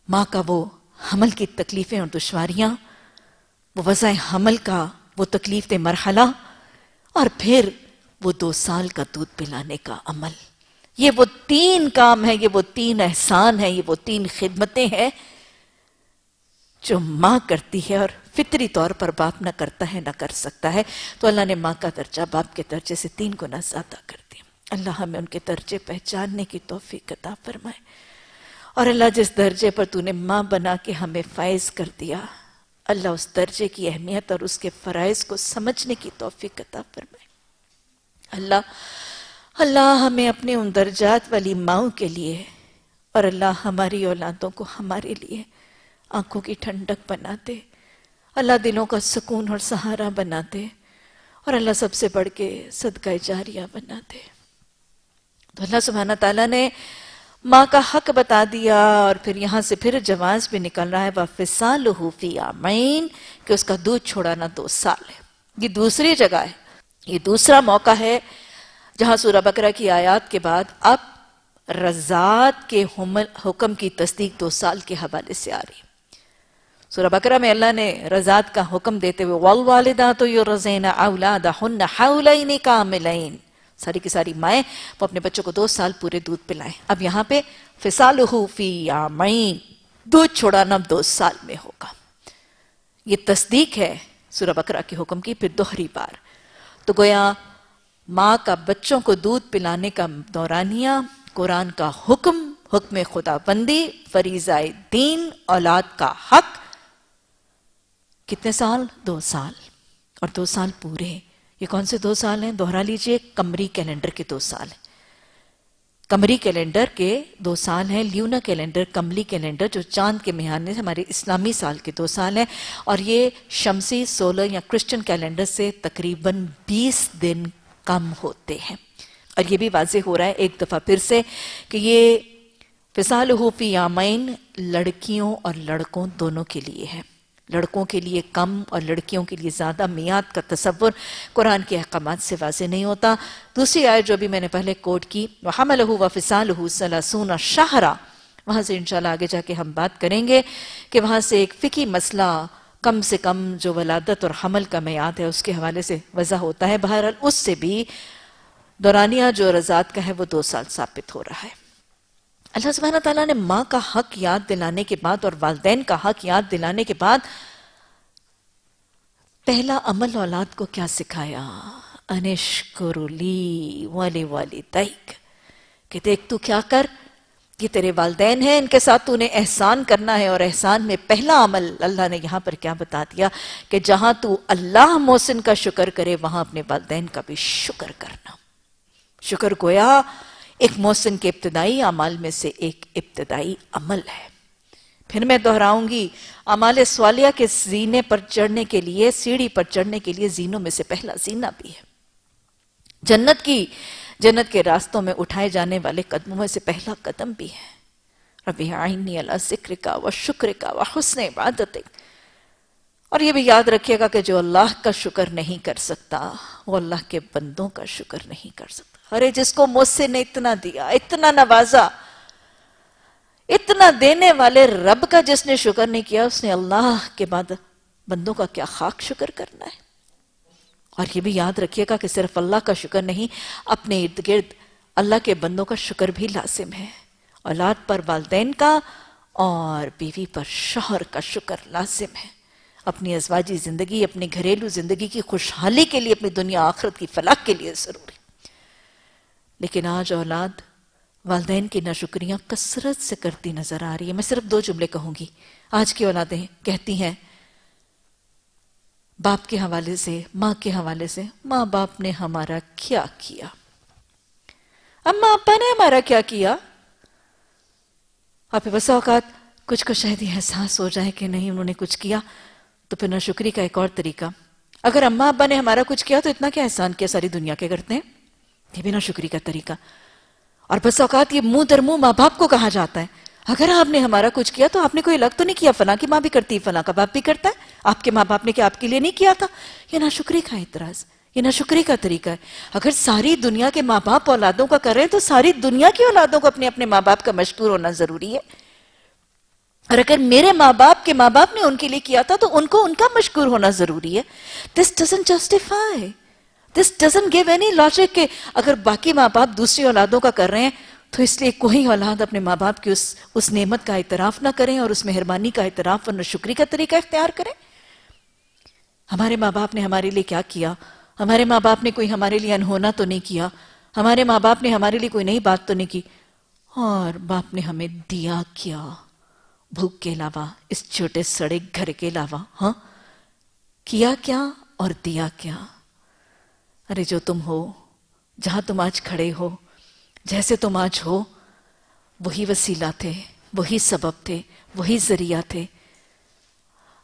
ماں کا وہ حمل کی تکلیفیں اور دشواریاں، وہ وضع حمل کا وہ تکلیف دہ مرحلہ، اور پھر وہ 2 سال کا دودھ پلانے کا عمل. یہ وہ 3 کام ہیں، یہ وہ 3 احسان ہیں، یہ وہ 3 خدمتیں ہیں جو ماں کرتی ہے اور فطری طور پر باپ نہ کرتا ہے نہ کر سکتا ہے، تو اللہ نے ماں کا درجہ باپ کے درجے سے 3 گنا زیادہ کر دیا۔ اللہ ہمیں ان کے درجے پہچاننے کی توفیق عطا فرمائے، اور اللہ جس درجے پر تو نے ماں بنا کے ہمیں فائز کر دیا، اللہ اس درجے کی اہمیت اور اس کے فرائض کو سمجھنے کی توفیق عطا فرمائے۔ اللہ ہمیں اپنے ان درجات والی ماؤں کے لیے، اور اللہ ہماری اولادوں کو ہمارے لیے آنکھوں کی ٹھنڈک بنا دے، اللہ دلوں کا سکون اور سہارا بنا دے، اور اللہ سب سے بڑھ کے صدقہ جاریہ بنا دے۔ تو اللہ سبحانہ تعالیٰ نے ماں کا حق بتا دیا، اور پھر یہاں سے پھر جواز بھی نکل رہا ہے وَفِصَالُهُ فِي عَامَيْنِ، کہ اس کا دودھ چھوڑانا 2 سال ہے۔ یہ دوسری جگہ ہے، یہ دوسرا موقع ہے جہاں سورہ بقرہ کی آیات کے بعد اب رضاعت کے حکم کی تصدیق 2 سال کے حوالے سے آ رہی ہے۔ سورہ بقرہ میں اللہ نے رضاعت کا حکم دیتے ہوئے وَالْوَالِدَاتُ يُرْضِعْنَ أَوْلَادَهُنَّ حَوْلَيْنِ كَامِلَيْنِ، ساری کی ساری مائیں وہ اپنے بچوں کو 2 سال پورے دودھ پلائیں۔ اب یہاں پہ فِصَالُهُ فِي عَامَيْنِ، دودھ چھوڑانا 2 سال میں ہوگا۔ یہ تصدیق ہے سورہ بقرہ کے حکم کی پھر دوہری بار۔ تو گویا ماں کا بچوں کو دودھ پلانے کا دورانیہ، قرآن کا حکم خدا بندی، فریضہ دین، اولاد کا حق، کتنے سال؟ 2 سال، اور 2 سال پورے۔ یہ کون سے 2 سال ہیں؟ دوہرا لیجئے، قمری کیلنڈر کے 2 سال ہیں۔ قمری کیلنڈر کے 2 سال ہیں، لیونا کیلنڈر، قمری کیلنڈر جو چاند کے مہینے سے ہمارے اسلامی سال کے 2 سال ہیں، اور یہ شمسی سولر یا کرسچن کیلنڈر سے تقریباً 20 دن کم ہوتے ہیں۔ اور یہ بھی واضح ہو رہا ہے ایک دفعہ پھر سے کہ یہ فِصَالُهُ فِي عَامَيْنِ لڑکیوں اور لڑکوں دونوں کے لیے ہے۔ لڑکوں کے لیے کم اور لڑکیوں کے لیے زیادہ میعاد کا تصور قرآن کے احکامات سے واضح نہیں ہوتا۔ دوسری آیت جو بھی میں نے پہلے کوٹ کی وَحَمَلَهُ وَفِصَالُهُ 30 شَهْرًا، وہاں سے انشاءاللہ آگے جا کے ہم بات کریں گے کہ وہاں سے ایک فقہی مسئلہ کم سے کم جو ولادت اور حمل کا میعاد ہے اس کے حوالے سے وضع ہوتا ہے۔ بہرحال اس سے بھی دورانیہ جو رضاعت کا ہے وہ 2 سال ثابت ہو رہا ہے۔ اللہ سبحانہ تعالیٰ نے ماں کا حق یاد دلانے کے بعد اور والدین کا حق یاد دلانے کے بعد پہلا عمل اولاد کو کیا سکھایا؟ انشکر لی ولوالدیک، کہ دیکھ تو کیا کر، یہ تیرے والدین ہیں، ان کے ساتھ تو نے احسان کرنا ہے، اور احسان میں پہلا عمل اللہ نے یہاں پر کیا بتا دیا کہ جہاں تو اللہ محسن کا شکر کرے وہاں اپنے والدین کا بھی شکر کرنا۔ شکر گویا ایک محسن کے ابتدائی اعمال میں سے ایک ابتدائی عمل ہے۔ پھر میں دہراؤں گی، اعمال صالحہ کے زینے پر چڑھنے کے لیے، سیڑھی پر چڑھنے کے لیے زینوں میں سے پہلا زینہ بھی ہے۔ جنت کے راستوں میں اٹھائے جانے والے قدموں میں سے پہلا قدم بھی ہے۔ ربی اعنی علی ذکرک و شکرک و حسن عبادتک۔ اور یہ بھی یاد رکھیے گا کہ جو اللہ کا شکر نہیں کر سکتا وہ اللہ کے بندوں کا شکر نہیں کر سکتا۔ ارے جس کو مجھ سے نے اتنا دیا، اتنا نوازا، اتنا دینے والے رب کا جس نے شکر نہیں کیا، اس نے اللہ کے بعد بندوں کا کیا خاک شکر کرنا ہے۔ اور یہ بھی یاد رکھیے گا کہ صرف اللہ کا شکر نہیں، اپنے ارد گرد اللہ کے بندوں کا شکر بھی لازم ہے۔ اولاد پر والدین کا اور بیوی پر شوہر کا شکر لازم ہے۔ اپنی ازواجی زندگی، اپنی گھریلو زندگی کی خوشحالی کے لیے، اپنی دنیا آخرت کی فلاح کے لیے ضروری۔ لیکن آج اولاد والدین کی ناشکریاں کثرت سے کرتی نظر آ رہی ہے۔ میں صرف 2 جملے کہوں گی۔ آج کی اولادیں کہتی ہیں باپ کے حوالے سے، ماں کے حوالے سے، ماں باپ نے ہمارا کیا کیا؟ اماں ابا نے ہمارا کیا کیا؟ آپ بس اوقات کچھ کو شاید یہ احساس ہو جائے کہ نہیں انہوں نے کچھ کیا، تو پھر ناشکری کا ایک اور طریقہ، اگر اماں ابا نے ہمارا کچھ کیا تو اتنا کیا احسان کیا ساری دنیا کے کرتے ہیں، یہ بھی ناشکری کا طریقہ۔ اور بس اوقات یہ منہ در منہ ماں باپ کو کہا جاتا ہے، اگر آپ نے ہمارا کچھ کیا تو آپ نے کوئی الگ تو نہیں کیا، فلاں کی ماں بھی کرتی ہے، فلاں کا باپ بھی کرتا ہے، آپ کے ماں باپ نے کیا آپ کے لیے نہیں کیا تھا؟ یہ ناشکری کا اعتراض، یہ ناشکری کا طریقہ ہے۔ اگر ساری دنیا کے ماں باپ اولادوں کا کر رہے ہیں تو ساری دنیا کی اولادوں کو اپنے اپنے ماں باپ کا مشکور ہونا ضروری ہے۔ اور اگر میرے ماں باپ کے ماں باپ نے ان کے لیے کیا تھا تو ان کو ان کا مشکور ہونا ضروری ہے۔ This doesn't justify. This doesn't give any logic کہ اگر باقی ماں باپ دوسری اولادوں کا کر رہے ہیں تو اس لیے کوئی اولاد اپنے ماں باپ کی اس نعمت کا اعتراف نہ کریں اور اس مہربانی کا اعتراف اور ناشکری کا طریقہ اختیار کریں. ہمارے ماں باپ نے ہمارے لیے کیا کیا؟ ہمارے ماں باپ نے کوئی ہمارے لیے انہونا تو نہیں کیا، ہمارے ماں باپ نے ہمارے لیے کوئی نئی بات تو نہیں کی، اور باپ نے ہمیں دیا کیا بھوک کے علاوہ، اس چھوٹے سڑے گھر کے علاوہ؟ ہاں، کیا کیا اور دیا کیا؟ ارے جو تم ہو، جہاں تم آج کھڑے ہو، جیسے تم آج ہو، وہی وسیلہ تھے، وہی سبب تھے، وہی ذریعہ تھے.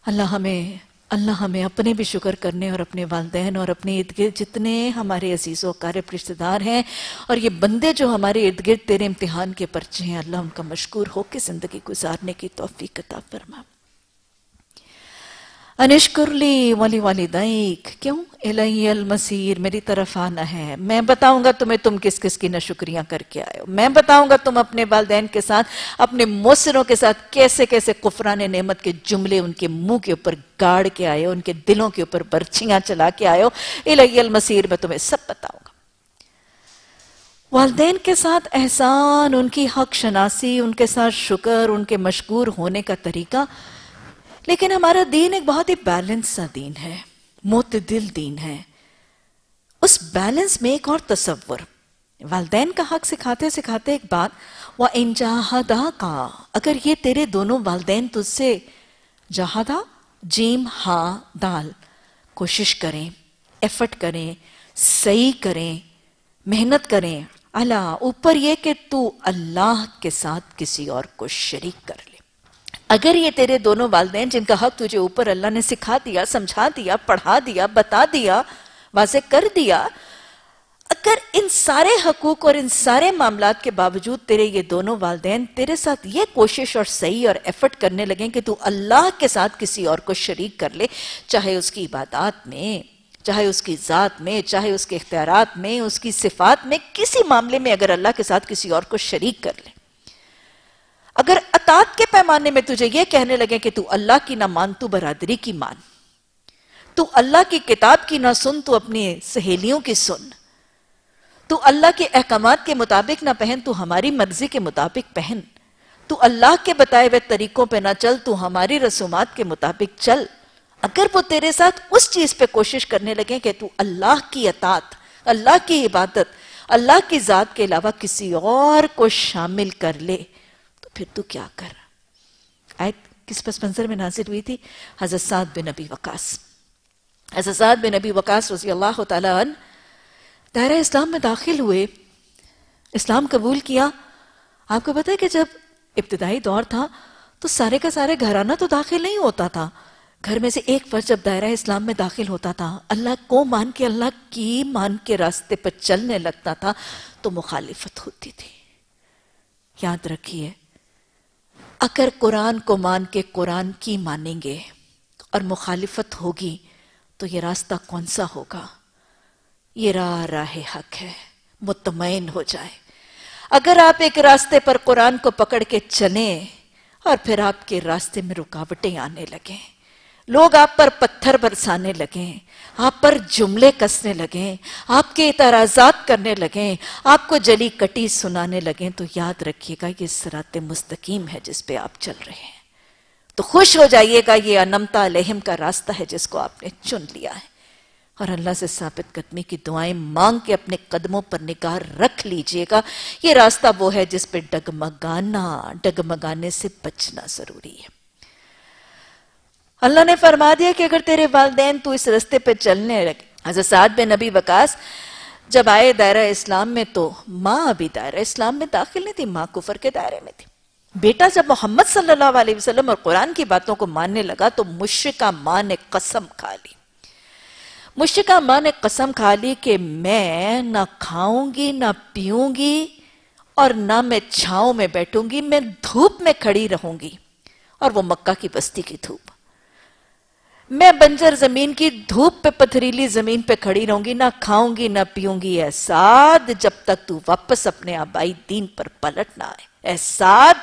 اللہ ہمیں اپنے بھی شکر کرنے اور اپنے والدین اور اپنے ارد گرد جتنے ہمارے عزیز و اقارب رشتہ دار ہیں اور یہ بندے جو ہمارے ارد گرد تیرے امتحان کے پرچے ہیں، اللہ ان کا مشکور ہو کے زندگی گزارنے کی توفیق عطا فرما. انشکر لی ولی والدیک، کیوں؟ الی المصیر، میری طرف آنا ہے، میں بتاؤں گا تمہیں تم کس کس کی ناشکریاں کر کے آئے ہو، میں بتاؤں گا تم اپنے والدین کے ساتھ، اپنے موثروں کے ساتھ کیسے کیسے کفران نعمت کے جملے ان کے منہ کے اوپر گاڑ کے آئے ہو، ان کے دلوں کے اوپر برچھیاں چلا کے آئے ہو. الی المصیر، میں تمہیں سب بتاؤں گا. والدین کے ساتھ احسان، ان کی حق شناسی، ان کے ساتھ شکر، ان کے مشکور ہونے کا طریقہ. لیکن ہمارا دین ایک بہت ہی بیلنس سا دین ہے، معتدل دین ہے. اس بیلنس میں ایک اور تصور، والدین کا حق سکھاتے سکھاتے ایک بات، وَإِن جَاهَدَاكَ، اگر یہ تیرے دونوں والدین تجھ سے جاہدہ، جیم ہا دال، کوشش کریں، ایفرٹ کریں، صحیح کریں، محنت کریں، اللہ اوپر یہ کہ تو اللہ کے ساتھ کسی اور کو شریک کر لے. اگر یہ تیرے دونوں والدین جن کا حق تجھے اوپر اللہ نے سکھا دیا، سمجھا دیا، پڑھا دیا، بتا دیا، واضح کر دیا، اگر ان سارے حقوق اور ان سارے معاملات کے باوجود تیرے یہ دونوں والدین تیرے ساتھ یہ کوشش اور صحیح اور ایفرٹ کرنے لگیں کہ تو اللہ کے ساتھ کسی اور کو شریک کر لے، چاہے اس کی عبادات میں، چاہے اس کی ذات میں، چاہے اس کے اختیارات میں، اس کی صفات میں، کسی معاملے میں اگر اللہ کے ساتھ کسی اور کو شریک کر لے، اگر اطاعت کے پیمانے میں تجھے یہ کہنے لگے کہ تو اللہ کی نہ مان، تو برادری کی مان، تو اللہ کی کتاب کی نہ سن، تو اپنی سہیلیوں کی سن، تو اللہ کے احکامات کے مطابق نہ پہن، تو ہماری مرضی کے مطابق پہن، تو اللہ کے بتائے ہوئے طریقوں پہ نہ چل، تو ہماری رسومات کے مطابق چل، اگر وہ تیرے ساتھ اس چیز پہ کوشش کرنے لگیں کہ تو اللہ کی اطاعت، اللہ کی عبادت، اللہ کی ذات کے علاوہ کسی اور کو شامل کر لے، پھر تو کیا کر. آیت کس پس منظر میں نازل ہوئی تھی؟ حضرت سعد بن ابی وقاص. حضرت سعد بن ابی وقاص رضی اللہ تعالیٰ عنہ دائرہ اسلام میں داخل ہوئے، اسلام قبول کیا. آپ کو پتہ ہے کہ جب ابتدائی دور تھا تو سارے کا سارے گھرانہ تو داخل نہیں ہوتا تھا. گھر میں سے ایک فرد جب دائرہ اسلام میں داخل ہوتا تھا، اللہ کو مان کے، اللہ کی مان کے راستے پر چلنے لگتا تھا، تو مخالفت ہوتی تھی. یاد رکھیے، اگر قرآن کو مان کے قرآن کی مانیں گے اور مخالفت ہوگی تو یہ راستہ کون سا ہوگا؟ یہ راہ حق ہے، مطمئن ہو جائے. اگر آپ ایک راستے پر قرآن کو پکڑ کے چلیں اور پھر آپ کے راستے میں رکاوٹیں آنے لگیں، لوگ آپ پر پتھر برسانے لگیں، آپ پر جملے کسنے لگیں، آپ کے اعتراضات کرنے لگیں، آپ کو جلی کٹی سنانے لگیں، تو یاد رکھیے گا یہ صراط مستقیم ہے جس پہ آپ چل رہے ہیں. تو خوش ہو جائیے گا، یہ انمتا علیہم کا راستہ ہے جس کو آپ نے چن لیا ہے. اور اللہ سے ثابت قدمی کی دعائیں مانگ کے اپنے قدموں پر نگاہ رکھ لیجئے گا. یہ راستہ وہ ہے جس پہ ڈگمگانے سے بچنا ضروری ہے. اللہ نے فرما دیا کہ اگر تیرے والدین تو اس راستے پہ چلنے لگے. حضرت سعد بن ابی وقاص جب آئے دائرہ اسلام میں تو ماں ابھی دائرہ اسلام میں داخل نہیں تھی، ماں کفر کے دائرے میں تھی. بیٹا جب محمد صلی اللہ علیہ وسلم اور قرآن کی باتوں کو ماننے لگا تو مشرکہ ماں نے قسم کھا لی. مشرکہ ماں نے قسم کھا لی کہ میں نہ کھاؤں گی، نہ پیوں گی، اور نہ میں چھاؤں میں بیٹھوں گی، میں دھوپ میں کھڑی رہوں گی، اور وہ مکہ کی بستی کی دھوپ. میں بنجر زمین کی دھوپ پہ، پتھریلی زمین پہ کھڑی رہوں گی، نہ کھاؤں گی نہ پیوں گی اے سعد، جب تک تو واپس اپنے آبائی دین پر پلٹ نہ آئے. اے سعد،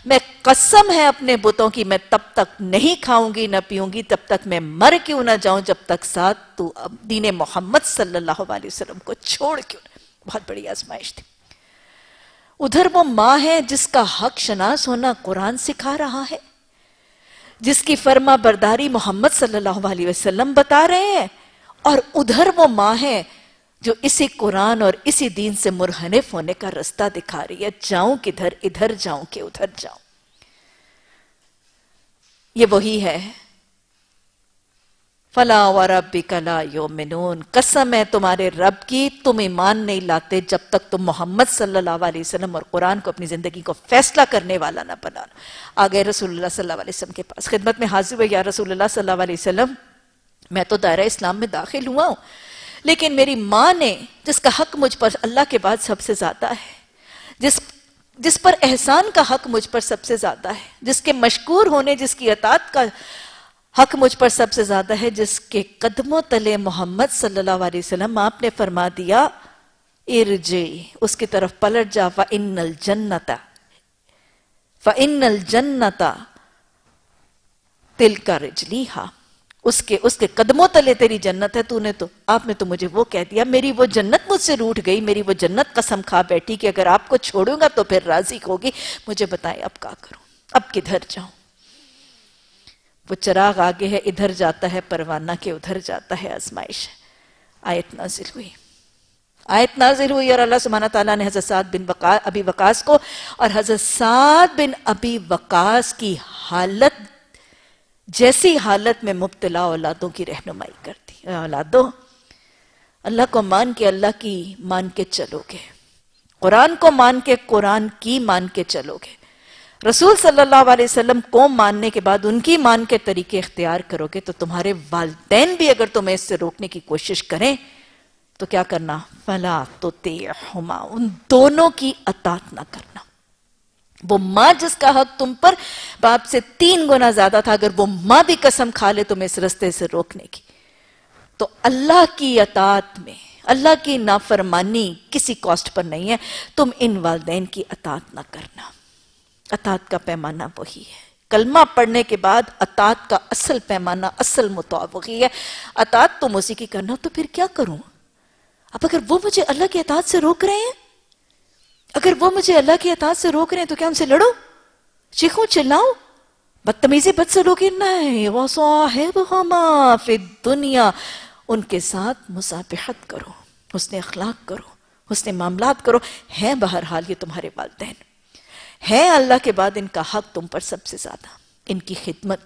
میں قسم ہے اپنے بتوں کی، میں تب تک نہیں کھاؤں گی نہ پیوں گی تب تک میں مر کیوں نہ جاؤں، جب تک سعد تو دین محمد صلی اللہ علیہ وسلم کو چھوڑ کیوں نہ. بہت بڑی آزمائش تھی. ادھر وہ ماں ہے جس کا حق شناس ہونا قرآن سکھا رہا ہے، جس کی فرما برداری محمد صلی اللہ علیہ وسلم بتا رہے ہیں، اور ادھر وہ ماں ہے جو اسی قرآن اور اسی دین سے منحرف ہونے کا رستہ دکھا رہی ہے، جاؤں کدھر، ادھر جاؤں کہ ادھر جاؤں۔ یہ وہی ہے، فَلَا وَرَبِّكَ لَا يُؤْمِنُونَ، قسم ہے تمہارے رب کی، تم ایمان نہیں لاتے جب تک تم محمد صلی اللہ علیہ وسلم اور قرآن کو اپنی زندگی کو فیصلہ کرنے والا نہ بنا لو۔ آگئے رسول اللہ صلی اللہ علیہ وسلم کے پاس، خدمت میں حاضر ہوئے، یا رسول اللہ صلی اللہ علیہ وسلم میں تو دائرہ اسلام میں داخل ہوا ہوں، لیکن میری ماں نے، جس کا حق مجھ پر اللہ کے بعد سب سے زیادہ ہے، جس پر احسان کا حق مجھ پر سب سے زیادہ ہے، جس کے مشکور ہونے، جس کی اطاعت کا حق مجھ پر سب سے زیادہ ہے، جس کے قدموں تلے محمد صلی اللہ علیہ وسلم آپ نے فرما دیا ارجعی، اس کی طرف پلٹ جا، فَإِنَّ الْجَنَّةَ تِلْكَ رِجْلِيهَا، اس کے قدموں تلے تیری جنت ہے، آپ نے تو مجھے وہ کہہ دیا، میری وہ جنت مجھ سے روٹھ گئی، میری وہ جنت قسم کھا بیٹھی کہ اگر آپ کو چھوڑوں گا تو پھر راضی ہوگی، مجھے بتائیں اب کیا کروں، اب کدھر جاؤں؟ وہ چراغ آگے ہے، ادھر جاتا ہے پروانہ کے ادھر جاتا ہے آزمائش ہے۔ آیت نازل ہوئی اور اللہ سبحانہ تعالیٰ نے حضرت سعد بن ابی وقاص کو اور حضرت سعد بن ابی وقاص کی حالت جیسی حالت میں مبتلا اولادوں کی رہنمائی کر دی۔ اولادوں، اللہ کو مان کے اللہ کی مان کے چلو گے، قرآن کو مان کے قرآن کی مان کے چلو گے، رسول صلی اللہ علیہ وسلم کو ماننے کے بعد ان کی مان کے طریقے اختیار کرو گے تو تمہارے والدین بھی اگر تمہیں اس سے روکنے کی کوشش کریں تو کیا کرنا؟ فَلَا تُطِعْهُمَا، ان دونوں کی اطاعت نہ کرنا۔ وہ ماں جس کا حق تم پر باپ سے 3 گنا زیادہ تھا، اگر وہ ماں بھی قسم کھا لے تمہیں اس رستے سے روکنے کی، تو اللہ کی اطاعت میں اللہ کی نافرمانی کسی کاسٹ پر نہیں ہے، تم ان والدین کی اطاعت نہ کرنا۔ اطاعت کا پیمانہ وہی ہے، کلمہ پڑھنے کے بعد اطاعت کا اصل پیمانہ، اصل مطاع وہی ہے۔ اطاعت تم اسی کی کرنا، تو پھر کیا کروں؟ اب اگر وہ مجھے اللہ کی اطاعت سے روک رہے ہیں، اگر وہ مجھے اللہ کی اطاعت سے روک رہے ہیں تو کیا ان سے لڑو، چیخوں، چلاؤں، بدتمیزی، بدسلوکی؟ نہیں، وَصَاحِبْهُمَا فِي الدُّنْيَا، ان کے ساتھ مصافحت کرو، حسن اخلاق کرو، حسن معاملات کرو۔ ہیں بہرحال یہ تمہارے والدین ہے، اللہ کے بعد ان کا حق تم پر سب سے زیادہ، ان کی خدمت،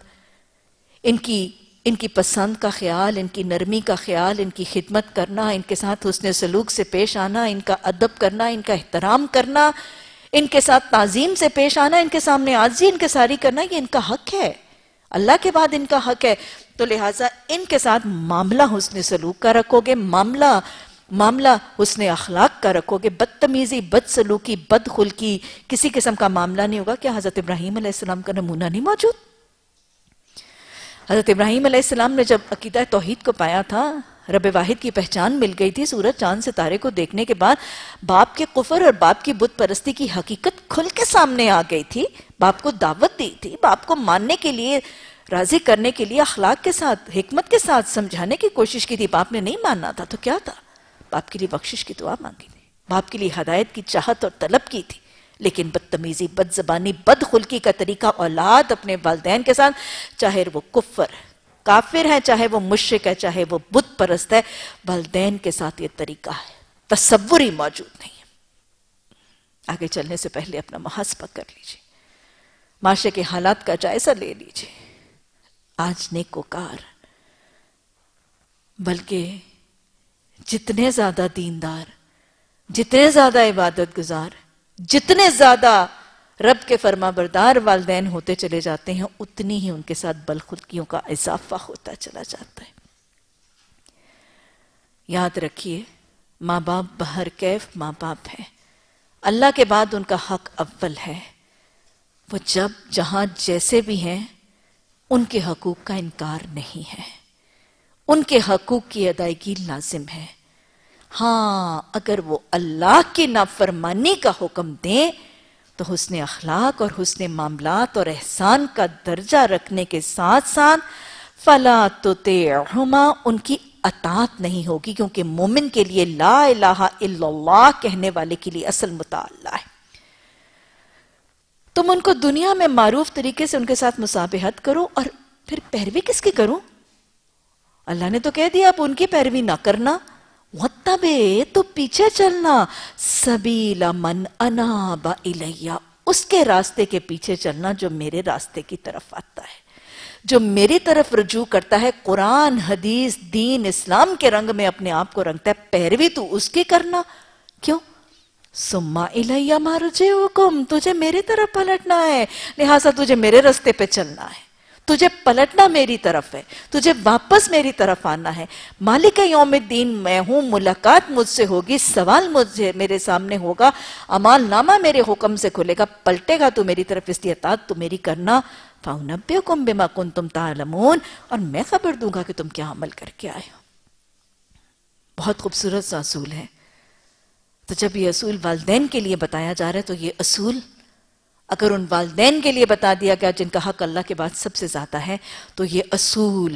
ان کی پسند کا خیال، ان کی نرمی کا خیال، ان کی خدمت کرنا، ان کے ساتھ حسن سلوک سے پیش آنا، ان کا ادب کرنا، ان کا احترام کرنا، ان کے ساتھ تعظیم سے پیش آنا، ان کے سامنے عاجزی ان کے ساری کرنا، یہ ان کا حق ہے، اللہ کے بعد ان کا حق ہے۔ تو لہٰذا ان کے ساتھ معاملہ حسن سلوک کا رکھو گے، معاملہ حسن اخلاق کا رکھو گے، بدتمیزی، بدسلوکی، بدخلقی کسی قسم کا معاملہ نہیں ہوگا۔ کیا حضرت ابراہیم علیہ السلام کا نمونہ نہیں موجود؟ حضرت ابراہیم علیہ السلام نے جب عقیدہ توحید کو پایا تھا، رب واحد کی پہچان مل گئی تھی، سورج چاند ستارے کو دیکھنے کے بعد باپ کے کفر اور باپ کی بت پرستی کی حقیقت کھل کے سامنے آ گئی تھی، باپ کو دعوت دی تھی، باپ کو ماننے کے لیے، راضی کرنے کے لیے اخلاق کے ساتھ، حکمت کے ساتھ سمجھانے کی کوشش کی تھی، باپ نے نہیں ماننا تھا تو کیا تھا؟ باپ کے لیے بخشش کی دعا مانگی تھی، باپ کے لیے ہدایت کی چاہت اور طلب کی تھی، لیکن بدتمیزی، بد زبانی، بد خلقی کا طریقہ اولاد اپنے والدین کے ساتھ، چاہے وہ کافر ہے، چاہے وہ مشرک ہے، چاہے وہ بت پرست ہے، والدین کے ساتھ یہ طریقہ ہے، تصور ہی موجود نہیں ہے۔ آگے چلنے سے پہلے اپنا محاسبہ کر لیجئے، معاشرے کے حالات کا جائزہ لے لیجئے۔ آج نیکوکار، بلکہ جتنے زیادہ دیندار، جتنے زیادہ عبادت گزار، جتنے زیادہ رب کے فرما بردار والدین ہوتے چلے جاتے ہیں، اتنی ہی ان کے ساتھ بدخلقیوں کا اضافہ ہوتا چلا جاتا ہے۔ یاد رکھیے، ماں باپ بہر کیف ماں باپ ہیں، اللہ کے بعد ان کا حق اول ہے، وہ جب جہاں جیسے بھی ہیں ان کے حقوق کا انکار نہیں ہے، ان کے حقوق کی ادائیگی لازم ہے۔ ہاں، اگر وہ اللہ کی نافرمانی کا حکم دیں تو حسن اخلاق اور حسن معاملات اور احسان کا درجہ رکھنے کے ساتھ ساتھ فَلَا تُطِعْهُمَا، ان کی اطاعت نہیں ہوگی، کیونکہ مومن کے لیے لا الہ الا اللہ کہنے والے کے لیے اصل مطاع اللہ ہے۔ تم ان کو دنیا میں معروف طریقے سے ان کے ساتھ مصابہت کرو، اور پھر پیروی کس کی کروں؟ اللہ نے تو کہہ دیا اب ان کی پیروی نہ کرنا. وَاتَّبِعْ، تو پیچھے چلنا، سَبِيلَ مَنْ أَنَابَ إِلَيَّ، اس کے راستے کے پیچھے چلنا جو میرے راستے کی طرف آتا ہے، جو میری طرف رجوع کرتا ہے، قرآن، حدیث، دین، اسلام کے رنگ میں اپنے آپ کو رنگتا ہے. پیروی تو اس کی کرنا. کیوں؟ ثُمَّ إِلَيَّ مَرْجِعُكُمْ، تجھے میری طرف پلٹنا ہے، لہٰذا تجھے میرے راستے پہ چلنا ہے، تجھے پلٹنا میری طرف ہے، تجھے واپس میری طرف آنا ہے. مالک یوم الدین میں ہوں، ملاقات مجھ سے ہوگی، سوال میرے سامنے ہوگا، اعمال نامہ میرے حکم سے کھلے گا، پلٹے گا تو میری طرف، اس لیے اطاعت تو میری کرنا. فَأُنَبِّئُكُم بِمَا كُنتُمْ تَعْلَمُونَ، اور میں خبر دوں گا کہ تم کیا عمل کر کے آئے ہو. بہت خوبصورت سا اصول ہے. تو جب یہ اصول والدین کے لیے بتایا جا رہا ہے تو یہ اصول اگر ان والدین کے لیے بتا دیا گیا جن کا حق اللہ کے بعد سب سے زیادہ ہے، تو یہ اصول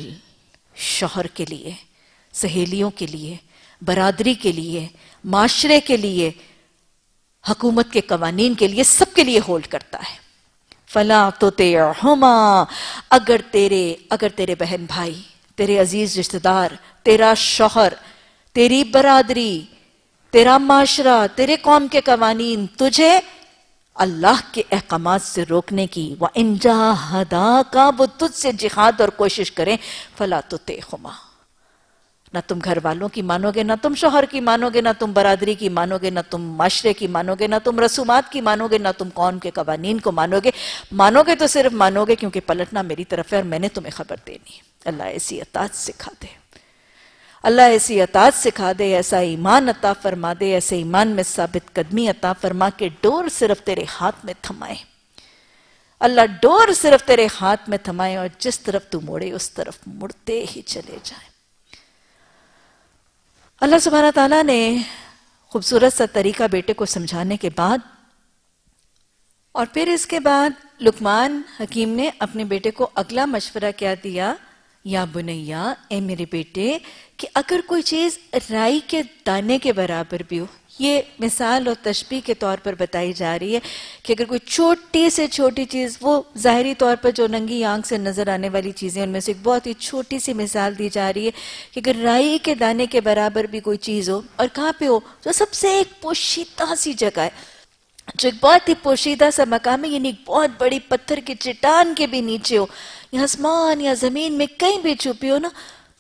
شوہر کے لیے، سہیلیوں کے لیے، برادری کے لیے، معاشرے کے لیے، حکومت کے قوانین کے لیے، سب کے لیے ہولڈ کرتا ہے. فَلَا تُطِعْهُمَا، اگر تیرے بہن بھائی، تیرے عزیز رشتہ دار، تیرا شوہر، تیری برادری، تیرا معاشرہ، تیرے قوم کے قوانین تجھے اللہ کے احکامات سے روکنے کی، وَإِن جَاهَدَاكَ، وہ تجھ سے جہاد اور کوشش کریں، فَلَا تُطِعْهُمَا، نہ تم گھر والوں کی مانو گے، نہ تم شوہر کی مانو گے، نہ تم برادری کی مانو گے، نہ تم معاشرے کی مانو گے، نہ تم رسومات کی مانو گے، نہ تم قوم کے قوانین کو مانو گے. مانو گے تو صرف مانو گے کیونکہ پلٹنا میری طرف ہے اور میں نے تمہیں خبر دینی ہے. اللہ ایسی اطاعت سکھا دے، اللہ ایسی اطاعت سکھا دے، ایسا ایمان عطا فرما دے، ایسے ایمان میں ثابت قدمی عطا فرما کہ ڈور صرف تیرے ہاتھ میں تھمائے. اللہ ڈور صرف تیرے ہاتھ میں تھمائے اور جس طرف تو موڑے اس طرف مڑتے ہی چلے جائیں. اللہ سبحانہ تعالیٰ نے خوبصورت سا طریقہ بیٹے کو سمجھانے کے بعد، اور پھر اس کے بعد لقمان حکیم نے اپنے بیٹے کو اگلا مشورہ کیا دیا، یا بنیا، اے میرے بیٹے، کہ اگر کوئی چیز رائی کے دانے کے برابر بھی ہو، یہ مثال اور تشبیہ کے طور پر بتائی جا رہی ہے کہ اگر کوئی چھوٹی سے چھوٹی چیز، وہ ظاہری طور پر جو ننگی آنکھ سے نظر آنے والی چیزیں ان میں سے ایک بہت ہی چھوٹی سی مثال دی جا رہی ہے کہ اگر رائی کے دانے کے برابر بھی کوئی چیز ہو، اور کہاں پہ ہو، جو سب سے ایک پوشیدہ سی جگہ ہے، جو ایک بہت ہی پوشیدہ سا مقام ہے، یعنی ایک بہت بڑی پتھر کی چٹان کے بھی نیچے ہو، یا آسمان یا زمین میں کہیں بھی چھپی ہو نا،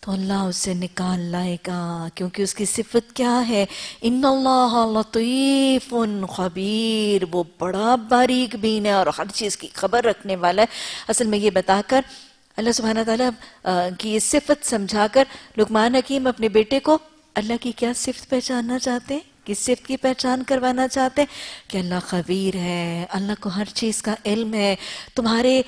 تو اللہ اسے نکال لائے گا، کیونکہ اس کی صفت کیا ہے؟ ان اللہ لطیف خبیر، وہ بڑا باریک بین ہے اور ہر چیز کی خبر رکھنے والا ہے. اصل میں یہ بتا کر اللہ سبحانہ تعالیٰ کی یہ صفت سمجھا کر لقمان حکیم اپنے بیٹے کو اللہ کی کیا صفت پہچاننا چاہتے ہیں، کس صفت کی پہچان کروانا چاہتے ہیں؟ کہ اللہ خبیر ہے، اللہ کو ہر چیز کا علم ہے. تمہارے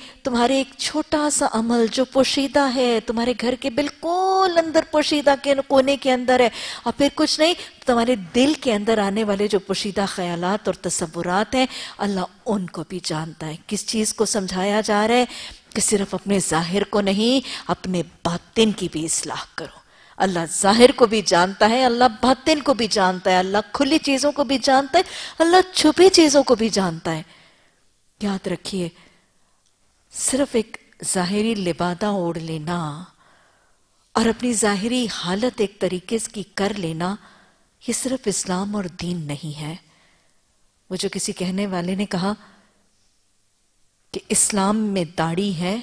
ایک چھوٹا سا عمل جو پوشیدہ ہے، تمہارے گھر کے بالکل اندر پوشیدہ کے کونے کے اندر ہے، اور پھر کچھ نہیں، تمہارے دل کے اندر آنے والے جو پوشیدہ خیالات اور تصورات ہیں، اللہ ان کو بھی جانتا ہے. کس چیز کو سمجھایا جا رہا ہے؟ کہ صرف اپنے ظاہر کو نہیں، اپنے باطن کی بھی اصلاح کرو. اللہ ظاہر کو بھی جانتا ہے، اللہ باطن کو بھی جانتا ہے، اللہ کھلی چیزوں کو بھی جانتا ہے، اللہ چھپی چیزوں کو بھی جانتا ہے. یاد رکھیے، صرف ایک ظاہری لبادہ اوڑھ لینا اور اپنی ظاہری حالت ایک طریقے کی کر لینا، یہ صرف اسلام اور دین نہیں ہے. وہ جو کسی کہنے والے نے کہا کہ اسلام میں داڑھی ہے،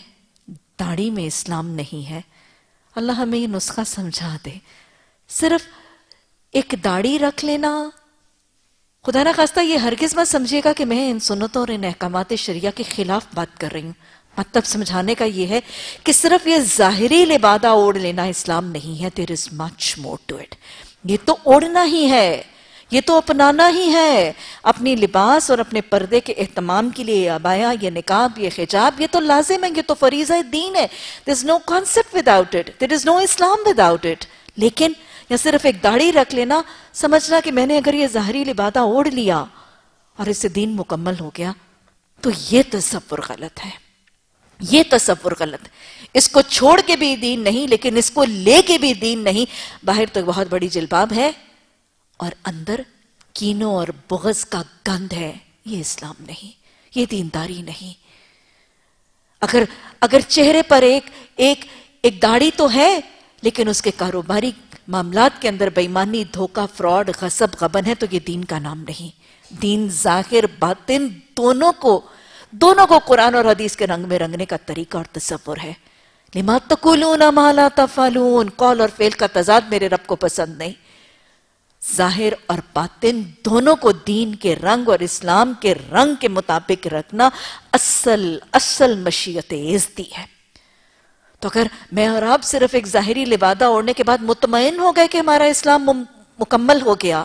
داڑھی میں اسلام نہیں ہے. اللہ ہمیں یہ نسخہ سمجھا دے. صرف ایک داڑھی رکھ لینا، خدا نہ خواستہ یہ ہرگز مت سمجھیے گا کہ میں ان سنتوں اور ان احکامات شریعہ کے خلاف بات کر رہی ہوں. مطلب سمجھانے کا یہ ہے کہ صرف یہ ظاہری لبادہ اوڑھ لینا اسلام نہیں ہے. There is much more to it. یہ تو اوڑھنا ہی ہے، یہ تو اپنانا ہی ہے. اپنی لباس اور اپنے پردے کے اہتمام کے لیے عبایا، یہ نقاب، یہ حجاب، یہ تو لازم ہے، یہ تو فریضہ دین ہے. There is no concept without it. There is no Islam without it. لیکن یا صرف ایک داڑھی رکھ لینا، سمجھنا کہ میں نے اگر یہ ظاہری لبادہ اوڑھ لیا اور اس سے دین مکمل ہو گیا، تو یہ تصور غلط ہے. یہ تصور غلط ہے. اس کو چھوڑ کے بھی دین نہیں، لیکن اس کو لے کے بھی دین نہیں. باہر تو بہت بڑی جلباب ہے اور اندر کینوں اور بغض کا گند ہے. یہ اسلام نہیں. یہ دینداری نہیں. اگر چہرے پر ایک داڑھی تو ہے لیکن اس کے کاروباری معاملات کے اندر بے ایمانی، دھوکہ، فراڈ، غصب، غبن ہے تو یہ دین کا نام نہیں. دین ظاہر باطن دونوں کو قرآن اور حدیث کے رنگ میں رنگنے کا طریقہ اور تصور ہے. لما تقولون ما لا تفعلون، قول اور فعل کا تضاد میرے رب کو پسند نہیں. ظاہر اور باطن دونوں کو دین کے رنگ اور اسلام کے رنگ کے مطابق رکھنا اصل مشیت عزتی ہے. تو اگر میں اور آپ صرف ایک ظاہری لبادہ اوڑھنے کے بعد مطمئن ہو گئے کہ ہمارا اسلام مکمل ہو گیا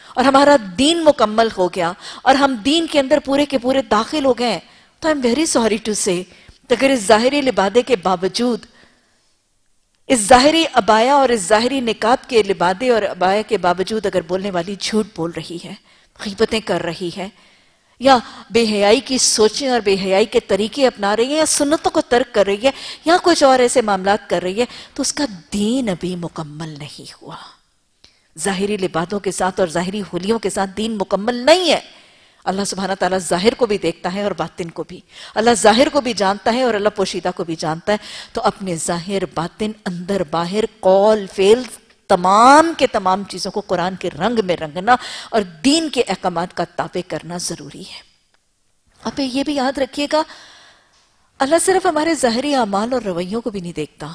اور ہمارا دین مکمل ہو گیا اور ہم دین کے اندر پورے کے پورے داخل ہو گئے، تو I'm very sorry to say اگر اس ظاہری لبادے کے باوجود، اس ظاہری عبایا اور اس ظاہری نقاب کے لبادے اور عبایا کے باوجود اگر بولنے والی جھوٹ بول رہی ہے، غیبتیں کر رہی ہے، یا بے حیائی کی سوچیں اور بے حیائی کے طریقے اپنا رہی ہے، یا سنتوں کو ترک کر رہی ہے، یا کچھ اور ایسے معاملات کر رہی ہے، تو اس کا دین ابھی مکمل نہیں ہوا. ظاہری لبادوں کے ساتھ اور ظاہری حلیوں کے ساتھ دین مکمل نہیں ہے. اللہ سبحانہ تعالیٰ ظاہر کو بھی دیکھتا ہے اور باطن کو بھی. اللہ ظاہر کو بھی جانتا ہے اور اللہ پوشیدہ کو بھی جانتا ہے. تو اپنے ظاہر، باطن، اندر باہر، قول، فعل، تمام کے تمام چیزوں کو قرآن کے رنگ میں رنگنا اور دین کے احکامات کا تابع کرنا ضروری ہے. اب یہ بھی یاد رکھیے گا، اللہ صرف ہمارے ظاہری اعمال اور رویوں کو بھی نہیں دیکھتا.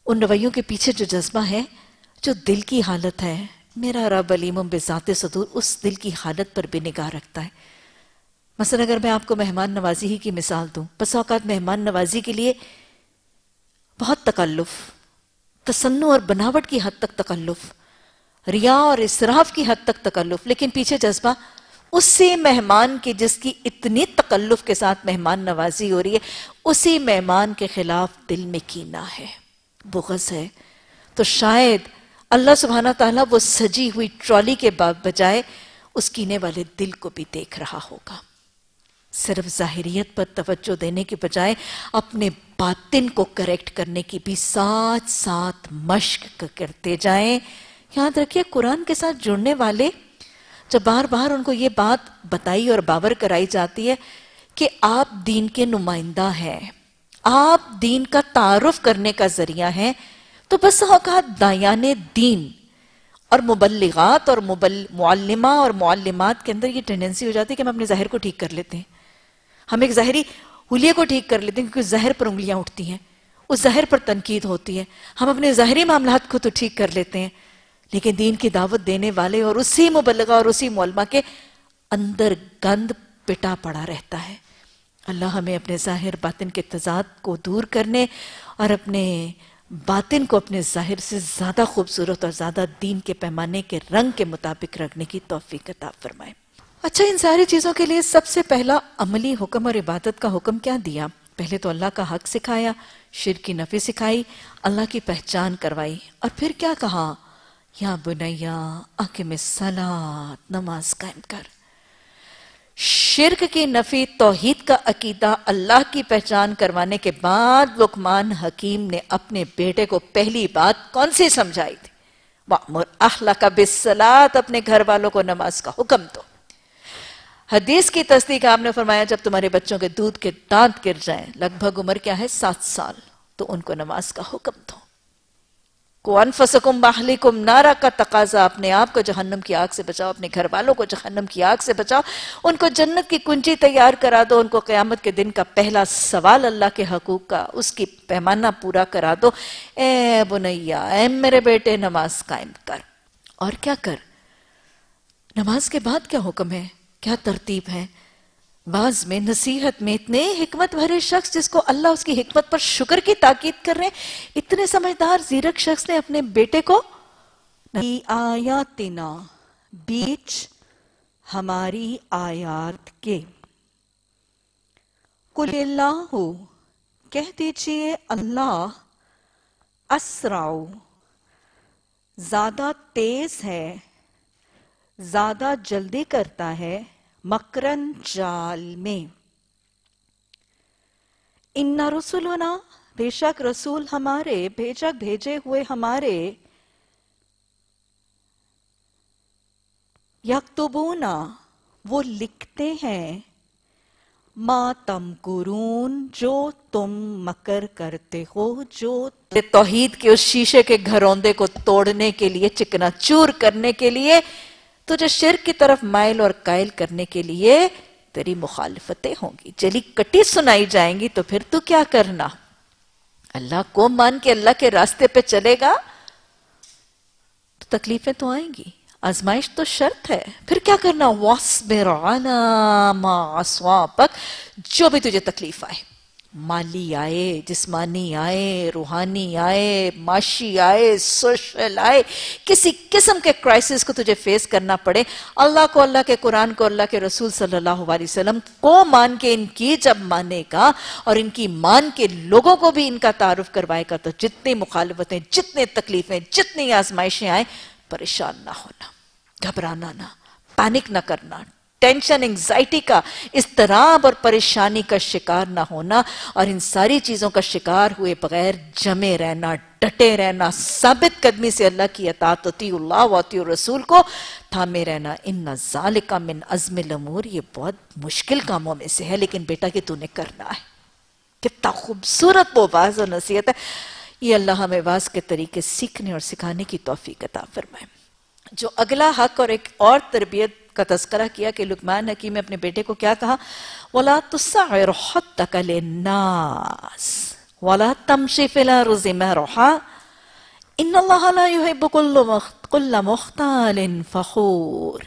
ان رویوں کے پیچھے جو جذبہ ہے، جو دل کی حالت ہے، میرا رب علیم بذات صدور، اس دل کی حالت پر بھی نگاہ رکھتا ہے. مثلا اگر میں آپ کو مہمان نوازی ہی کی مثال دوں، بس اوقات مہمان نوازی کے لیے بہت تکلف، تصنع اور بناوٹ کی حد تک تکلف، ریا اور اسراف کی حد تک تکلف، لیکن پیچھے جذبہ اسی مہمان کی جس کی اتنی تکلف کے ساتھ مہمان نوازی ہو رہی ہے، اسی مہمان کے خلاف دل میں کینہ ہے، بغض ہے. تو شاید اللہ سبحانہ تعالیٰ وہ سجی ہوئی ٹرالی کے بجائے اس کینے والے دل کو بھی دیکھ رہا ہوگا. صرف ظاہریت پر توجہ دینے کے بجائے اپنے باطن کو کریکٹ کرنے کی بھی ساتھ ساتھ مشق کرتے جائیں. یاد رکھیے قرآن کے ساتھ جڑنے والے جب بار بار ان کو یہ بات بتائی اور باور کرائی جاتی ہے کہ آپ دین کے نمائندہ ہیں، آپ دین کا تعارف کرنے کا ذریعہ ہیں، تو بس اوقات دایان دین اور مبلغات اور معلمہ اور معلمات کے اندر یہ ٹینڈنسی ہو جاتی ہے کہ ہم اپنے ظاہر کو ٹھیک کر لیتے ہیں، ہم ایک ظاہری حلیے کو ٹھیک کر لیتے ہیں کیونکہ ظاہر پر انگلیاں اٹھتی ہیں، اس ظاہر پر تنقید ہوتی ہے، ہم اپنے ظاہری معاملات کو تو ٹھیک کر لیتے ہیں، لیکن دین کی دعوت دینے والے اور اسی مبلغہ اور اسی معلمہ کے اندر گند پٹا پڑا رہتا ہے. اللہ ہمیں اپنے ظاہر باطن کے تضاد کو دور کرنے اور اپنے باطن کو اپنے ظاہر سے زیادہ خوبصورت اور زیادہ دین کے پیمانے کے رنگ کے مطابق رکھنے کی توفیق عطا فرمائے. اچھا، ان ساری چیزوں کے لیے سب سے پہلا عملی حکم اور عبادت کا حکم کیا دیا؟ پہلے تو اللہ کا حق سکھایا، شرک کی نفی سکھائی، اللہ کی پہچان کروائی، اور پھر کیا کہا؟ یا بنیا اقم الصلاۃ، نماز قائم کر. شرک کی نفی، توحید کا عقیدہ، اللہ کی پہچان کروانے کے بعد لقمان حکیم نے اپنے بیٹے کو پہلی بات کون سی سمجھائی تھی؟ وَأْمُرْ أَهْلَكَ بِالصَّلَاةِ، اپنے گھر والوں کو نماز کا حکم دو. حدیث کی تصدیق آپ نے فرمایا جب تمہارے بچوں کے دودھ کے دانت گر جائیں، لگ بھگ عمر کیا ہے 7 سال، تو ان کو نماز کا حکم دو. وَأَنفُسَكُمْ وَأَهْلِكُمْ نَارًا کا تقاضا، اپنے آپ کو جہنم کی آگ سے بچاؤ، اپنے گھر والوں کو جہنم کی آگ سے بچاؤ، ان کو جنت کی کنجی تیار کرا دو، ان کو قیامت کے دن کا پہلا سوال اللہ کے حقوق کا، اس کی پیمانہ پورا کرا دو. اے بنیا، اے میرے بیٹے، نماز قائم کر. اور کیا کر؟ نماز کے بعد کیا حکم ہے، کیا ترتیب ہے؟ بعض میں نصیحت میں اتنے حکمت بھرے شخص جس کو اللہ اس کی حکمت پر شکر کی تاکید کر رہے ہیں، اتنے سمجھدار زیرک شخص نے اپنے بیٹے کو آیاتنا، بیچ ہماری آیات کے، قل اللہ، کہہ دیجئے اللہ، اسرع، زیادہ تیز ہے، زیادہ جلدی کرتا ہے، مکرن، جال میں. ان رسولنا، بے شک رسول ہمارے، بھیجے ہوئے ہمارے، یکتبونا، وہ لکھتے ہیں، ما تمکرون، جو تم مکر کرتے ہو، جو توحید کے اس شیشے کے گھروندے کو توڑنے کے لیے، چکنا چور کرنے کے لیے، تجھے شرک کی طرف مائل اور قائل کرنے کے لیے تیری مخالفتیں ہوں گی، جلی کٹی سنائی جائیں گی، تو پھر تو کیا کرنا؟ اللہ کو مان کے اللہ کے راستے پہ چلے گا تو تکلیفیں تو آئیں گی، آزمائش تو شرط ہے، پھر کیا کرنا؟ وَاصْبِرْ عَلَىٰ مَا أَصَابَكَ، جو بھی تجھے تکلیف آئے، مالی آئے، جسمانی آئے، روحانی آئے، معاشی آئے، سوشل آئے، کسی قسم کے کرائسس کو تجھے فیس کرنا پڑے، اللہ کو، اللہ کے قرآن کو، اللہ کے رسول صلی اللہ علیہ وسلم کو مان کے ان کی جب مانے گا اور ان کی مان کے لوگوں کو بھی ان کا تعارف کروائے گا، تو جتنی مخالفتیں، جتنے تکلیفیں، جتنی آزمائشیں آئیں، پریشان نہ ہونا، گھبرانا نہ، پینک نہ کرنا، ٹینشن، انگزائٹی کا، اضطراب اور پریشانی کا شکار نہ ہونا، اور ان ساری چیزوں کا شکار ہوئے بغیر جمے رہنا، ڈٹے رہنا، ثابت قدمی سے اللہ کی اطاعت، اطیعوا اللہ و اطیعوا الرسول کو تھامے رہنا۔ ان ذالک من عزم الامور، یہ بہت مشکل کاموں میں سے ہے، لیکن بیٹا کہ تو نے کرنا ہے۔ کتنا خوبصورت وہ واعظ و نصیحت ہے۔ یہ اللہ ہمیں واعظ کے طریقے سیکھنے اور سکھانے کی توفیق عطا فرمائے۔ جو اگلا حق اور ایک اور تربیت کا تذکرہ کیا کہ لقمان حکیم نے اپنے بیٹے کو کیا کہا؟ وَلَا تُسَعِّرْ خَدَّكَ لِلنَّاسِ وَلَا تَمْشِ فِي الْأَرْضِ مَرَحًا إِنَّ اللَّهَ لَا يُحِبُّ كُلَّ مُخْتَالٍ فَخُورٍ۔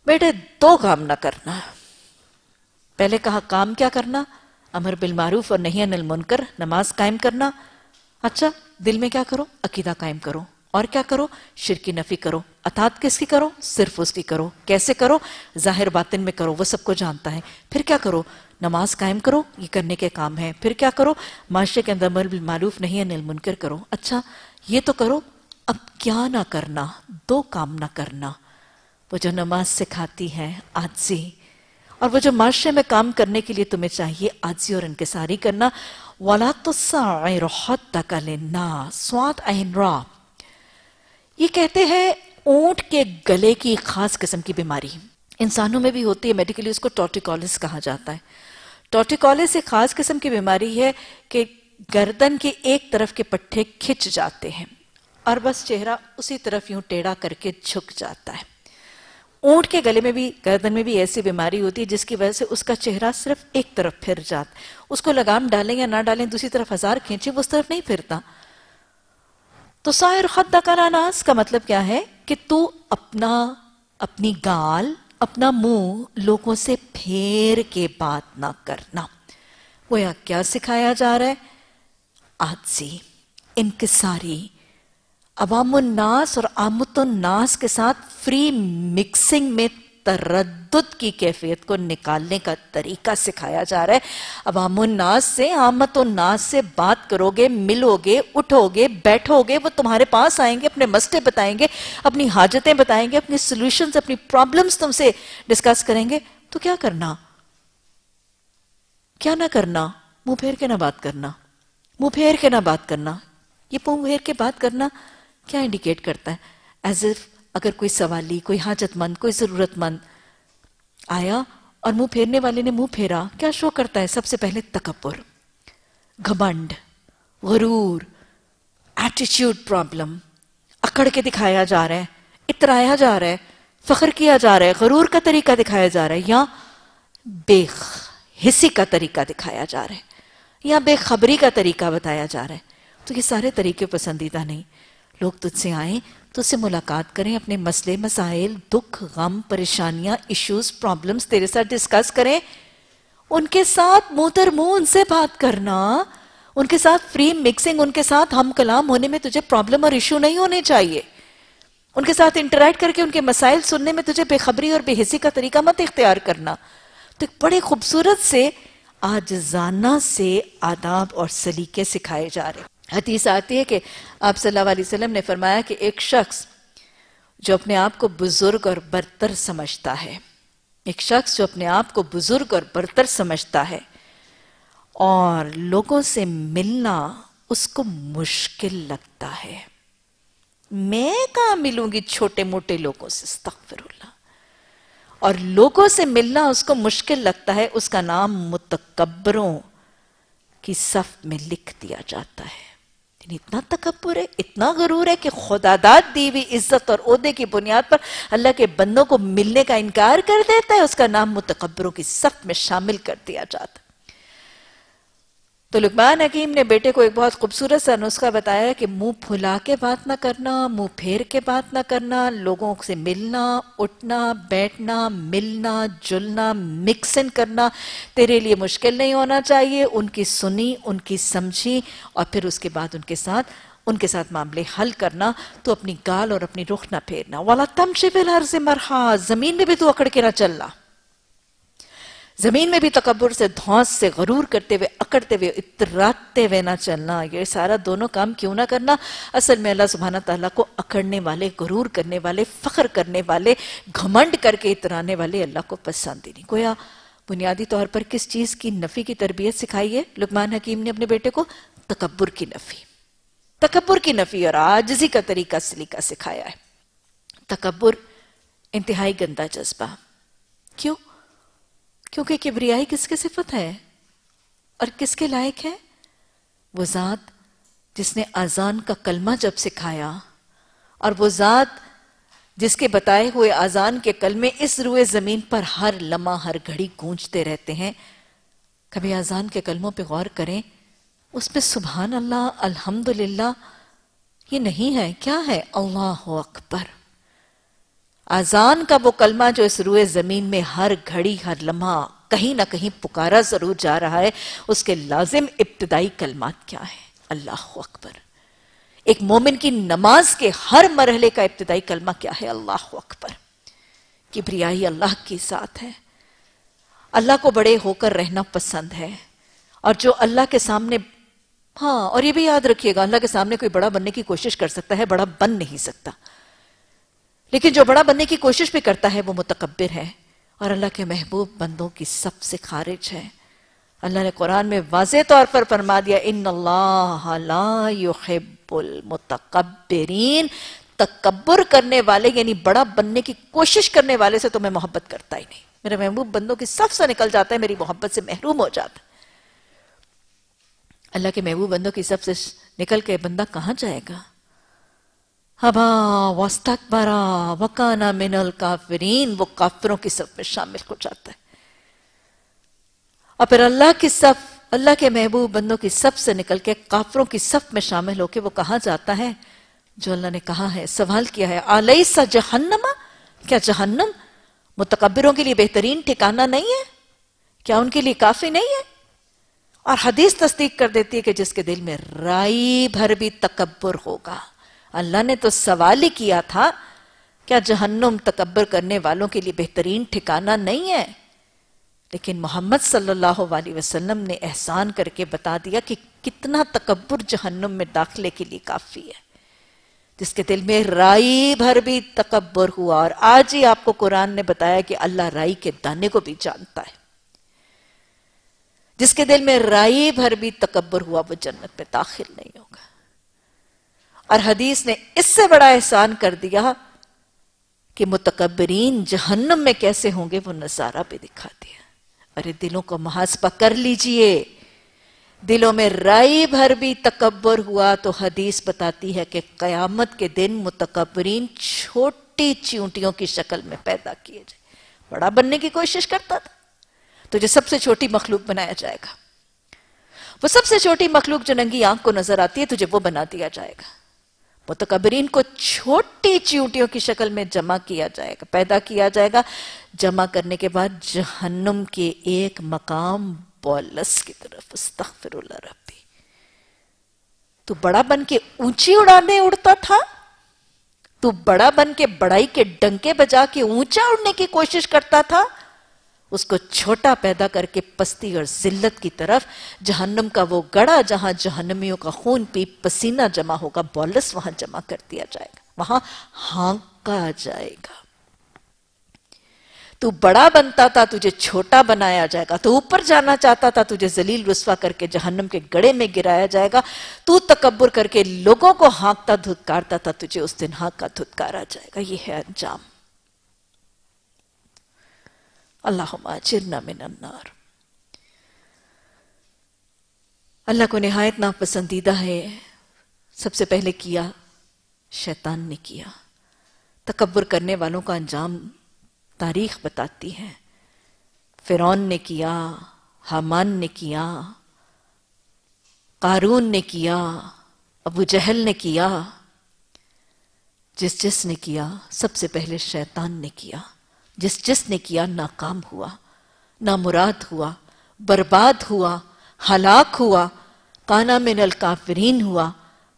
بیٹے دو کام نہ کرنا۔ پہلے کہا کام کیا کرنا؟ امر بالمعروف اور نہی عن المنکر، نماز قائم کرنا۔ اچھا دل میں کیا کرو؟ عقیدہ قائم کرو، اور کیا کرو؟ شرک کی نفی کرو۔ اطاعت کس کی کرو؟ صرف اس کی کرو۔ کیسے کرو؟ ظاہر باطن میں کرو، وہ سب کو جانتا ہے۔ پھر کیا کرو؟ نماز قائم کرو، یہ کرنے کے کام ہے۔ پھر کیا کرو؟ معاشرے کے اندر امر بالمعروف نہی عن المنکر کرو۔ اچھا یہ تو کرو، اب کیا نہ کرنا؟ دو کام نہ کرنا۔ وہ جو نماز سکھاتی ہے عاجزی، اور وہ جو معاشرے میں کام کرنے کے لیے تمہیں چاہیے عاجزی اور انکساری کرنا۔ وَلَا تُسَعِّرْ خَدَّكَ لِلنَّاسِ صاد عین را۔ یہ کہتے ہیں اونٹ کے گلے کی خاص قسم کی بیماری انسانوں میں بھی ہوتی ہے، میڈیکلی اس کو ٹارٹیکولس کہا جاتا ہے۔ ٹارٹیکولس ایک خاص قسم کی بیماری ہے کہ گردن کے ایک طرف کے پٹھے کھچ جاتے ہیں اور بس چہرہ اسی طرف یوں ٹیڑھا کر کے جھک جاتا ہے۔ اونٹ کے گلے میں بھی، گردن میں بھی ایسی بیماری ہوتی ہے جس کی وجہ سے اس کا چہرہ صرف ایک طرف پھر جاتا ہے۔ اس کو لگام ڈالیں یا نہ ڈالیں، دوسری طرف ہزار کھینچیں، وہ اس طرف نہیں پھرتا۔ تو سائر خدک للناس کا مطلب کیا ہے کہ تو اپنی گال، اپنا منہ لوگوں سے پھیر کے بات نہ کرنا۔ وہ یہاں کیا سکھایا جا رہا ہے؟ عاجزی، انکساری، عوام الناس اور عامت الناس کے ساتھ فری مکسنگ میں تردد کی کیفیت کو نکالنے کا طریقہ سکھایا جا رہا ہے۔ عوام الناس سے، عامت الناس سے بات کرو گے، ملو گے، اٹھو گے، بیٹھو گے، وہ تمہارے پاس آئیں گے، اپنے مسئلے بتائیں گے، اپنی حاجتیں بتائیں گے، اپنی سلوشنز، اپنی پرابلمز تم سے ڈسکس کریں گے، تو کیا کرنا؟ کیا نہ کرنا؟ منہ پھیر کے نہ بات کرنا۔ منہ پھیر کے نہ بات کرنا۔ یہ منہ پھیر کے بات کرنا کیا انڈیکیٹ کرتا ہے؟ ایز اف اگر کوئی سوالی، کوئی حاجت مند، کوئی ضرورت مند آیا اور منہ پھیرنے والے نے منہ پھیرا، کیا شو کرتا ہے؟ سب سے پہلے تکبر، گھمنڈ، غرور، ایٹیٹیوڈ پرابلم، اکڑ کے دکھایا جا رہا ہے، اترایا جا رہا ہے، فخر کیا جا رہا ہے، غرور کا طریقہ دکھایا جا رہا ہے، یا بے حسی کا طریقہ دکھایا جا رہا ہے، یا بے خبری کا طریقہ بتایا جا رہا ہے۔ تو یہ سارے طریقے پسندیدہ نہیں۔ لوگ تجھ سے آئیں تو اس سے ملاقات کریں، اپنے مسئلے، مسائل، دکھ، غم، پریشانیاں، ایشوز، پرابلمز تیرے ساتھ ڈسکس کریں، ان کے ساتھ منہ تر منہ ان سے بات کرنا، ان کے ساتھ فری مکسنگ، ان کے ساتھ ہم کلام ہونے میں تجھے پرابلم اور ایشو نہیں ہونے چاہیے۔ ان کے ساتھ انٹریکٹ کر کے ان کے مسائل سننے میں تجھے بے خبری اور بے حسی کا طریقہ مت اختیار کرنا۔ تو ایک بڑے خوبصورت سے عاجزانہ سے آداب اور سلیقے سکھائے جا رہے۔ حدیث آتی ہے کہ آپ صلی اللہ علیہ وسلم نے فرمایا کہ ایک شخص جو اپنے آپ کو بزرگ اور برتر سمجھتا ہے، ایک شخص جو اپنے آپ کو بزرگ اور برتر سمجھتا ہے اور لوگوں سے ملنا اس کو مشکل لگتا ہے، میں کہاں ملوں گی چھوٹے موٹے لوگوں سے، استغفر اللہ، اور لوگوں سے ملنا اس کو مشکل لگتا ہے، اس کا نام متکبروں کی صف میں لکھ دیا جاتا ہے۔ یعنی اتنا تکبر ہے، اتنا غرور ہے کہ خداداد دی ہوئی عزت اور عہدے کی بنیاد پر اللہ کے بندوں کو ملنے کا انکار کر دیتا ہے، اس کا نام متکبروں کی صف میں شامل کر دیا جاتا ہے۔ تو لقمان حکیم نے بیٹے کو ایک بہت خوبصورت سا نسخہ بتایا کہ منہ پھلا کے بات نہ کرنا، منہ پھیر کے بات نہ کرنا، لوگوں سے ملنا، اٹھنا، بیٹھنا، ملنا، جلنا، مکسن کرنا تیرے لیے مشکل نہیں ہونا چاہیے۔ ان کی سنی، ان کی سمجھی، اور پھر اس کے بعد ان کے ساتھ معاملے حل کرنا۔ تو اپنی گال اور اپنی رخ نہ پھیرنا۔ وَلَا تَمْشِ فِي الْأَرْضِ مَرْحًا، زمین میں بھی تو اکڑ کے نہ چلنا، زمین میں بھی تکبر سے، دھونس سے، غرور کرتے ہوئے، اکڑتے ہوئے، اتراتے ہوئے نہ چلنا۔ یہ سارا دونوں کام کیوں نہ کرنا؟ اصل میں اللہ سبحانہ تعالیٰ کو اکڑنے والے، غرور کرنے والے، فخر کرنے والے، گھمنڈ کر کے اترانے والے اللہ کو پسند ہی نہیں۔ گویا بنیادی طور پر کس چیز کی نفی کی تربیت سکھائی ہے لقمان حکیم نے اپنے بیٹے کو؟ تکبر کی نفی، تکبر کی نفی اور عاجزی کا طریقہ سلیقہ سکھایا ہے۔ تکبر انتہائی گندا جذبہ۔ کیوں؟ کیونکہ کبریائی کس کے صفت ہے اور کس کے لائق ہے؟ وہ ذات جس نے اذان کا کلمہ جب سکھایا، اور وہ ذات جس کے بتائے ہوئے اذان کے کلمے اس روئے زمین پر ہر لمحہ ہر گھڑی گونجتے رہتے ہیں۔ کبھی اذان کے کلموں پہ غور کریں، اس میں سبحان اللہ، الحمدللہ یہ نہیں ہے، کیا ہے؟ اللہ اکبر۔ اذان کا وہ کلمہ جو اس روئے زمین میں ہر گھڑی ہر لمحہ کہیں نہ کہیں پکارا ضرور جا رہا ہے، اس کے لازم ابتدائی کلمات کیا ہیں؟ اللہ اکبر۔ ایک مومن کی نماز کے ہر مرحلے کا ابتدائی کلمہ کیا ہے؟ اللہ اکبر۔ کبریائی اللہ کی ذات ہے، اللہ کو بڑے ہو کر رہنا پسند ہے، اور جو اللہ کے سامنے، ہاں اور یہ بھی یاد رکھیے گا، اللہ کے سامنے کوئی بڑا بننے کی کوشش کر سکتا ہے، بڑا بن نہیں سکتا، لیکن جو بڑا بننے کی کوشش بھی کرتا ہے وہ متکبر ہے اور اللہ کے محبوب بندوں کی سب سے خارج ہے۔ اللہ نے قرآن میں واضح طور پر فرما دیا، ان اللہ لا يحب المتکبرین، تکبر کرنے والے یعنی بڑا بننے کی کوشش کرنے والے سے تو میں محبت کرتا ہی نہیں۔ میرے محبوب بندوں کی صف سے نکل جاتا ہے، میری محبت سے محروم ہو جاتا ہے۔ اللہ کے محبوب بندوں کی صف سے نکل کے بندہ کہاں جائے گا؟ ابا واستکبر وکان من الکافرین، وہ کافروں کی صف میں شامل ہو جاتا ہے۔ اور پھر اللہ کی صف، اللہ کے محبوب بندوں کی صف سے نکل کے کافروں کی صف میں شامل ہو کے وہ کہاں جاتا ہے؟ جو اللہ نے کہا ہے، سوال کیا ہے، الیس جہنم، کیا جہنم متکبروں کے لیے بہترین ٹھکانہ نہیں ہے؟ کیا ان کے لیے کافی نہیں ہے؟ اور حدیث تصدیق کر دیتی ہے کہ جس کے دل میں رائی بھر بھی تکبر ہوگا۔ اللہ نے تو سوال ہی کیا تھا، کیا جہنم تکبر کرنے والوں کے لیے بہترین ٹھکانہ نہیں ہے؟ لیکن محمد صلی اللہ علیہ وسلم نے احسان کر کے بتا دیا کہ کتنا تکبر جہنم میں داخلے کے لیے کافی ہے۔ جس کے دل میں رائی بھر بھی تکبر ہوا، اور آج ہی آپ کو قرآن نے بتایا کہ اللہ رائی کے دانے کو بھی جانتا ہے، جس کے دل میں رائی بھر بھی تکبر ہوا وہ جنت میں داخل نہیں ہوگا۔ اور حدیث نے اس سے بڑا احسان کر دیا کہ متکبرین جہنم میں کیسے ہوں گے وہ نظارہ بھی دکھا دیا۔ ارے دلوں کو محاسبہ کر لیجئے، دلوں میں رائی بھر بھی تکبر ہوا تو حدیث بتاتی ہے کہ قیامت کے دن متکبرین چھوٹی چیونٹیوں کی شکل میں پیدا کیے جائیں۔ بڑا بننے کی کوشش کرتا تھا، تجھے سب سے چھوٹی مخلوق بنایا جائے گا، وہ سب سے چھوٹی مخلوق جو ننگی آنکھ کو نظر آتی ہے تجھے وہ بنا دیا جائے گا۔ متکبرین کو چھوٹی چیونٹیوں کی شکل میں جمع کیا جائے گا، پیدا کیا جائے گا، جمع کرنے کے بعد جہنم کے ایک مقام بولس کی طرف، استغفر اللہ ربی۔ تو بڑا بن کے اونچی اڑانے اڑتا تھا، تو بڑا بن کے بڑائی کے ڈنکے بجا کے اونچا اڑنے کی کوشش کرتا تھا، اس کو چھوٹا پیدا کر کے پستی اور ذلت کی طرف، جہنم کا وہ گڑھا جہاں جہنمیوں کا خون پی پسینہ جمع ہوگا، بولس وہاں جمع کر دیا جائے گا، وہاں ہانکا جائے گا۔ تو بڑا بنتا تھا تجھے چھوٹا بنایا جائے گا، تو اوپر جانا چاہتا تھا تجھے ذلیل رسوا کر کے جہنم کے گڑھے میں گرایا جائے گا، تو تکبر کر کے لوگوں کو ہانکتا دھتکارتا تھا، تجھے اس دن ہانکا دھتکارا جائے گا۔ یہ ہے انجام۔ اللہم اجرنا من النار۔ اللہ کو نہایت ناپسندیدہ ہے، سب سے پہلے کیا شیطان نے کیا۔ تکبر کرنے والوں کا انجام تاریخ بتاتی ہے۔ فرعون نے کیا، حامان نے کیا، قارون نے کیا، ابو جہل نے کیا، جس نے کیا سب سے پہلے شیطان نے کیا۔ جس نے کیا ناکام ہوا، نامراد ہوا، برباد ہوا، ہلاک ہوا، کانا من الکافرین ہوا،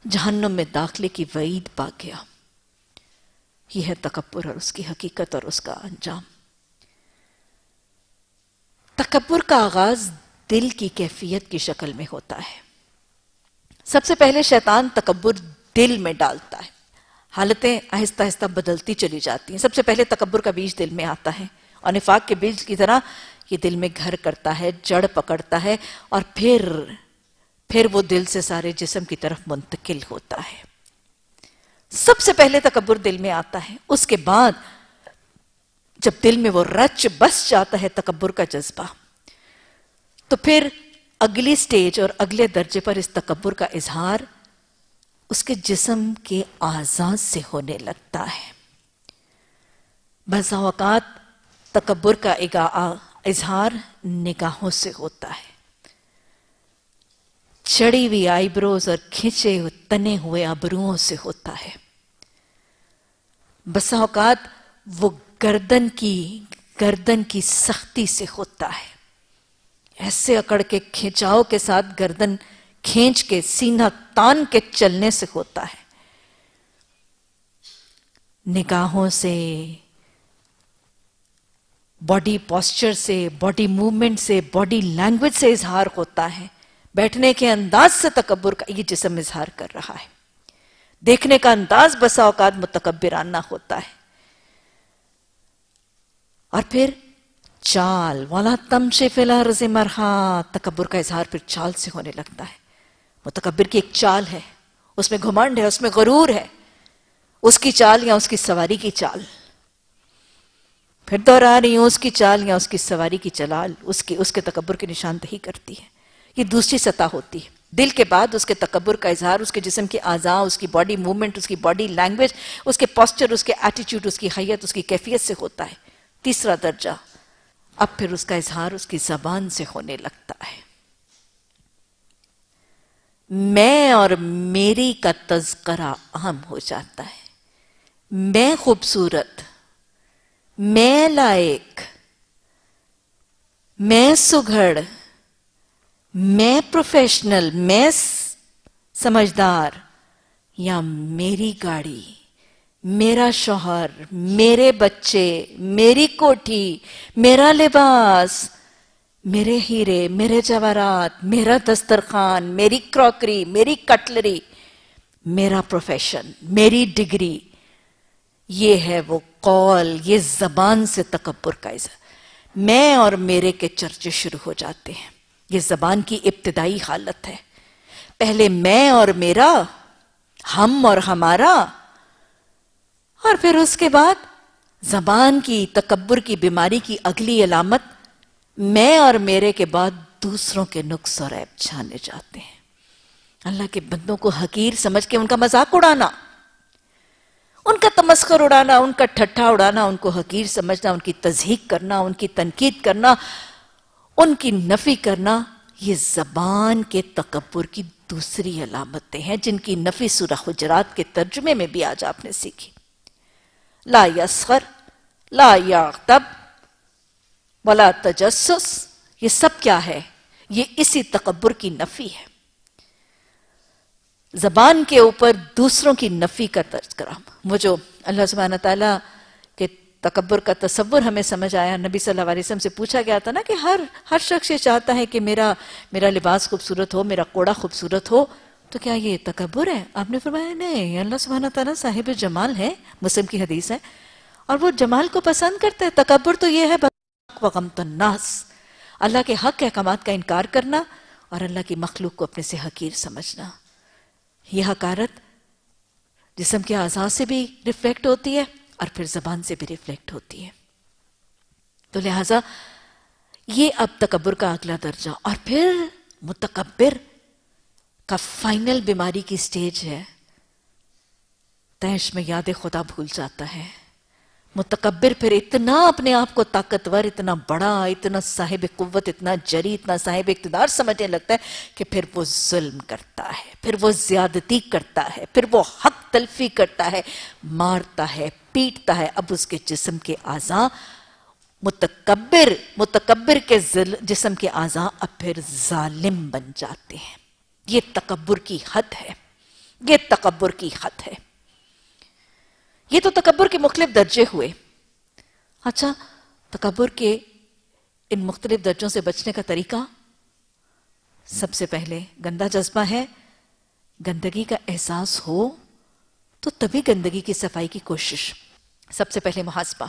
جہنم میں داخلے کی وعید پا گیا۔ یہ ہے تکبر اور اس کی حقیقت اور اس کا انجام۔ تکبر کا آغاز دل کی کیفیت کی شکل میں ہوتا ہے۔ سب سے پہلے شیطان تکبر دل میں ڈالتا ہے، حالتیں آہستہ آہستہ بدلتی چلی جاتی ہیں۔ سب سے پہلے تکبر کا بیج دل میں آتا ہے، اور نفاق کے بیج کی طرح یہ دل میں گھر کرتا ہے، جڑ پکڑتا ہے، اور پھر وہ دل سے سارے جسم کی طرف منتقل ہوتا ہے۔ سب سے پہلے تکبر دل میں آتا ہے، اس کے بعد جب دل میں وہ رچ بس جاتا ہے تکبر کا جذبہ، تو پھر اگلی سٹیج اور اگلے درجے پر اس تکبر کا اظہار اس کے جسم کے اعضاء سے ہونے لگتا ہے۔ بعض اوقات تکبر کا اظہار نگاہوں سے ہوتا ہے، چڑی ہوئی آئی بروز اور کھنچے تنے ہوئے ابروؤں سے ہوتا ہے۔ بسا اوقات وہ گردن کی سختی سے ہوتا ہے، ایسے اکڑ کے کھینچاؤ کے ساتھ گردن کھینچ کے سینہ تان کے چلنے سے ہوتا ہے۔ نگاہوں سے، باڈی پوسچر سے، باڈی موومنٹ سے، باڈی لینگویج سے اظہار ہوتا ہے۔ بیٹھنے کے انداز سے تکبر کا یہ جسم اظہار کر رہا ہے۔ دیکھنے کا انداز بسا اوقات متکبرانہ ہوتا ہے۔ اور پھر چال، وَلَا تَمْشِ فِي الْأَرْضِ مَرْحًا، تکبر کا اظہار پھر چال سے ہونے لگتا ہے۔ متکبر کی ایک چال ہے، اس میں گھمنڈ ہے، اس میں غرور ہے، اس کی چال یا اس کی سواری کی چال۔ پھر دوہرا رہی ہوں، اس کی چال یا اس کی سواری کی چلال اس کے تکبر کی نشاندہی کرتی ہے۔ یہ دوسری سطح ہوتی ہے۔ دل کے بعد اس کے تکبر کا اظہار اس کے جسم کے اعضاء، اس کی باڈی موومنٹ، اس کی باڈی لینگویج، اس کے پوسچر، اس کے ایٹیٹیوڈ، اس کی حیت، اس کی کیفیت سے ہوتا ہے۔ تیسرا درجہ، اب پھر اس کا اظہار اس کی زبان سے ہونے لگتا ہے۔ میں اور میری کا تذکرہ عام ہو جاتا ہے۔ میں خوبصورت، میں لائق، میں سگھڑ، میں پروفیشنل، میں سمجھدار، یا میری گاڑی، میرا شوہر، میرے بچے، میری کوٹھی، میرا لباس، میرے ہیرے، میرے جواہرات، میرا دسترخوان، میری کراکری، میری کٹلری، میرا پروفیشن، میری ڈگری، یہ ہے وہ قول، یہ زبان سے تکبر کا اظہار۔ میں اور میرے کے چرچے شروع ہو جاتے ہیں۔ یہ زبان کی ابتدائی حالت ہے۔ پہلے میں اور میرا، ہم اور ہمارا، اور پھر اس کے بعد زبان کی تکبر کی بیماری کی اگلی علامت میں اور میرے کے بعد دوسروں کے نقص اور عیب چھانے جاتے ہیں۔ اللہ کے بندوں کو حقیر سمجھ کے ان کا مذاق اڑانا، ان کا تمسخر اڑانا، ان کا ٹھٹھا اڑانا، ان کو حقیر سمجھنا، ان کی تضحیق کرنا، ان کی تنقید کرنا، ان کی نفی کرنا، یہ زبان کے تکبر کی دوسری علامتیں ہیں جن کی نفی سورہ حجرات کے ترجمے میں بھی آج آپ نے سیکھی۔ لا یسخر، لا یغتب، ولا تجسس، یہ سب کیا ہے؟ یہ اسی تکبر کی نفی ہے۔ زبان کے اوپر دوسروں کی نفی کا تذکرہ، وہ جو اللہ سبحانہ تعالیٰ کے تکبر کا تصور ہمیں سمجھ آیا، نبی صلی اللہ علیہ وسلم سے پوچھا گیا تھا نا کہ ہر شخص یہ چاہتا ہے کہ میرا لباس خوبصورت ہو، میرا کوڑا خوبصورت ہو، تو کیا یہ تکبر ہے؟ آپ نے فرمایا نہیں، اللہ سبحانہ تعالیٰ صاحب جمال ہے، مسلم کی حدیث ہے، اور وہ جمال کو پسند کرتا ہے۔ تکبر تو یہ ہے وغمط الناس، اللہ کے حق احکامات کا انکار کرنا اور اللہ کی مخلوق کو اپنے سے حقیر سمجھنا۔ یہ حقارت جسم کے اعضاء سے بھی ریفلیکٹ ہوتی ہے اور پھر زبان سے بھی ریفلیکٹ ہوتی ہے۔ تو لہٰذا یہ اب تکبر کا اگلا درجہ. اور پھر متکبر کا فائنل بیماری کی سٹیج ہے، تیش میں یاد خدا بھول جاتا ہے. متکبر پھر اتنا اپنے آپ کو طاقتور، اتنا بڑا، اتنا صاحب قوت، اتنا جری، اتنا صاحب اقتدار سمجھنے لگتا ہے کہ پھر وہ ظلم کرتا ہے، پھر وہ زیادتی کرتا ہے، پھر وہ حق تلفی کرتا ہے، مارتا ہے، پیٹتا ہے. اب اس کے جسم کے اعضاء متکبر کے جسم کے اعضاء اب پھر ظالم بن جاتے ہیں. یہ تکبر کی حد ہے، یہ تکبر کی حد ہے. یہ تو تکبر کے مختلف درجے ہوئے. اچھا، تکبر کے ان مختلف درجوں سے بچنے کا طریقہ، سب سے پہلے گندا جذبہ ہے، گندگی کا احساس ہو تو تبھی گندگی کی صفائی کی کوشش. سب سے پہلے محاسبہ،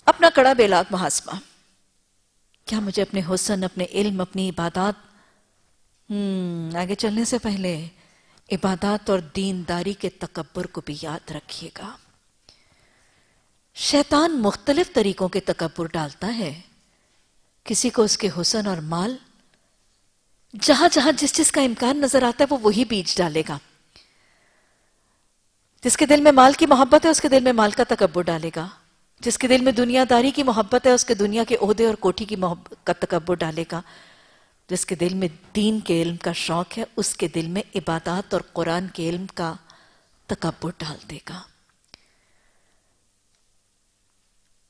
اپنا کڑا بے لاگ محاسبہ. کیا مجھے اپنے حسن، اپنے علم، اپنی عبادات، آگے چلنے سے پہلے عبادات اور دینداری کے تکبر کو بھی یاد رکھیے گا. شیطان مختلف طریقوں کے تکبر ڈالتا ہے. کسی کو اس کے حسن اور مال، جہاں جہاں جس کا امکان نظر آتا ہے وہ وہی بیج ڈالے گا. جس کے دل میں مال کی محبت ہے اس کے دل میں مال کا تکبر ڈالے گا. جس کے دل میں دنیا داری کی محبت ہے اس کے دنیا کے عہدے اور کوٹھی کی محبت کا تکبر ڈالے گا. جس کے دل میں دین کے علم کا شوق ہے اس کے دل میں عبادات اور قرآن کے علم کا تکبر ڈال دے گا.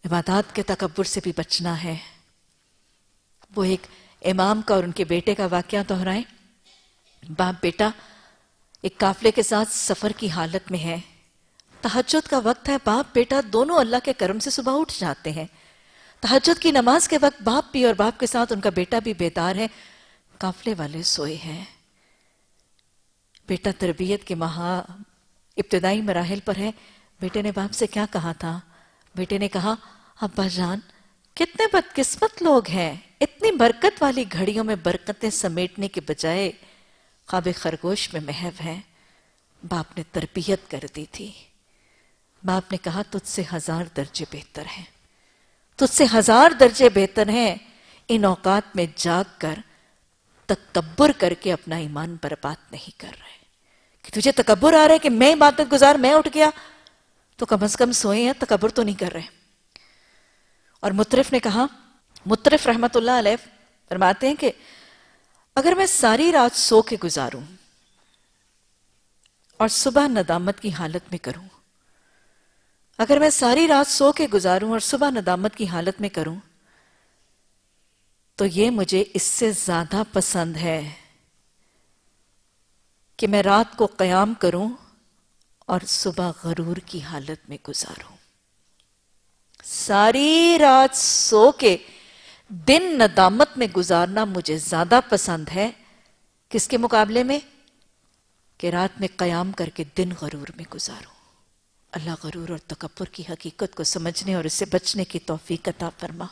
عبادات کے تکبر سے بھی بچنا ہے. وہ ایک امام کا اور ان کے بیٹے کا واقعہ دہرائیں. باپ بیٹا ایک قافلے کے ساتھ سفر کی حالت میں ہے. تہجد کا وقت ہے. باپ بیٹا دونوں اللہ کے کرم سے صبح اٹھ جاتے ہیں. تہجد کی نماز کے وقت باپ بھی اور باپ کے ساتھ ان کا بیٹا بھی بیدار ہے. قافلے والے سوئے ہیں. بیٹا تربیت کے ابتدائی مراحل پر ہے. بیٹے نے باپ سے کیا کہا تھا؟ بیٹے نے کہا، ابا جان کتنے بدقسمت لوگ ہیں، اتنی برکت والی گھڑیوں میں برکتیں سمیٹنے کے بجائے خواب خرگوش میں محو ہیں. باپ نے تربیت کر دی تھی. باپ نے کہا تجھ سے 1000 درجے بہتر ہیں، تجھ سے 1000 درجے بہتر ہیں ان اوقات میں جاگ کر تکبر کر کے اپنا ایمان برباد نہیں کر رہے. کہ تجھے تکبر آ رہا ہے کہ میں عبادت گزار، میں اٹھ گیا تو کم از کم سوئے ہیں، تکبر تو نہیں کر رہے. اور مطرف نے کہا، مطرف رحمت اللہ علیہ فرماتے ہیں کہ اگر میں ساری رات سو کے گزاروں اور صبح ندامت کی حالت میں کروں، اگر میں ساری رات سو کے گزاروں اور صبح ندامت کی حالت میں کروں تو یہ مجھے اس سے زیادہ پسند ہے کہ میں رات کو قیام کروں اور صبح غرور کی حالت میں گزاروں. ساری رات سو کے دن ندامت میں گزارنا مجھے زیادہ پسند ہے کس کے مقابلے میں؟ کہ رات میں قیام کر کے دن غرور میں گزاروں. اللہ غرور اور تکبر کی حقیقت کو سمجھنے اور اس سے بچنے کی توفیق عطا فرما.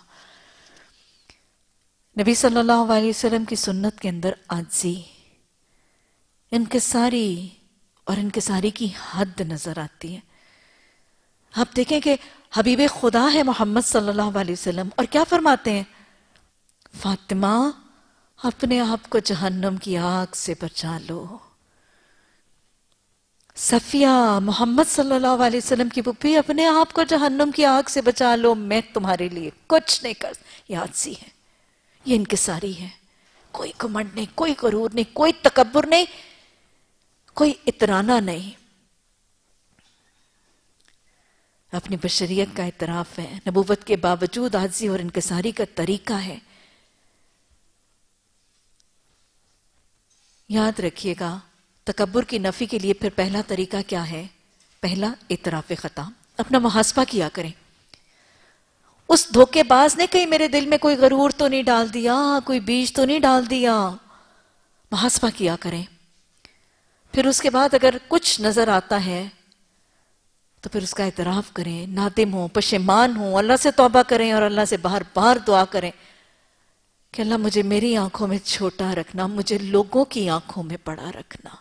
نبی صلی اللہ علیہ وسلم کی سنت کے اندر عاجزی، انکساری اور انکساری کی حد نظر آتی ہے. آپ دیکھیں کہ حبیب خدا ہے محمد صلی اللہ علیہ وسلم، اور کیا فرماتے ہیں؟ فاطمہ اپنے آپ کو جہنم کی آگ سے بچا لو. صفیہ محمد صلی اللہ علیہ وسلم کی پھوپھی، اپنے آپ کو جہنم کی آگ سے بچا لو، میں تمہارے لیے کچھ نہیں کر. یہ عاجزی ہے، یہ انکساری ہے. کوئی گھمنڈ نہیں، کوئی غرور نہیں، کوئی تکبر نہیں، کوئی اترانا نہیں. اپنی بشریت کا اعتراف ہے. نبوت کے باوجود عاجزی اور انکساری کا طریقہ ہے. یاد رکھیے گا، تکبر کی نفی کے لیے پھر پہلا طریقہ کیا ہے؟ پہلا اعتراف خطا. اپنا محاسبہ کیا کریں. اس دھوکے باز نے کہیں میرے دل میں کوئی غرور تو نہیں ڈال دیا، کوئی بیج تو نہیں ڈال دیا. محاسبہ کیا کریں. پھر اس کے بعد اگر کچھ نظر آتا ہے تو پھر اس کا اعتراف کریں، نادم ہوں، پشیمان ہوں، اللہ سے توبہ کریں اور اللہ سے بار بار دعا کریں کہ اللہ مجھے میری آنکھوں میں چھوٹا رکھنا، مجھے لوگوں کی آنکھوں میں بڑا رکھنا.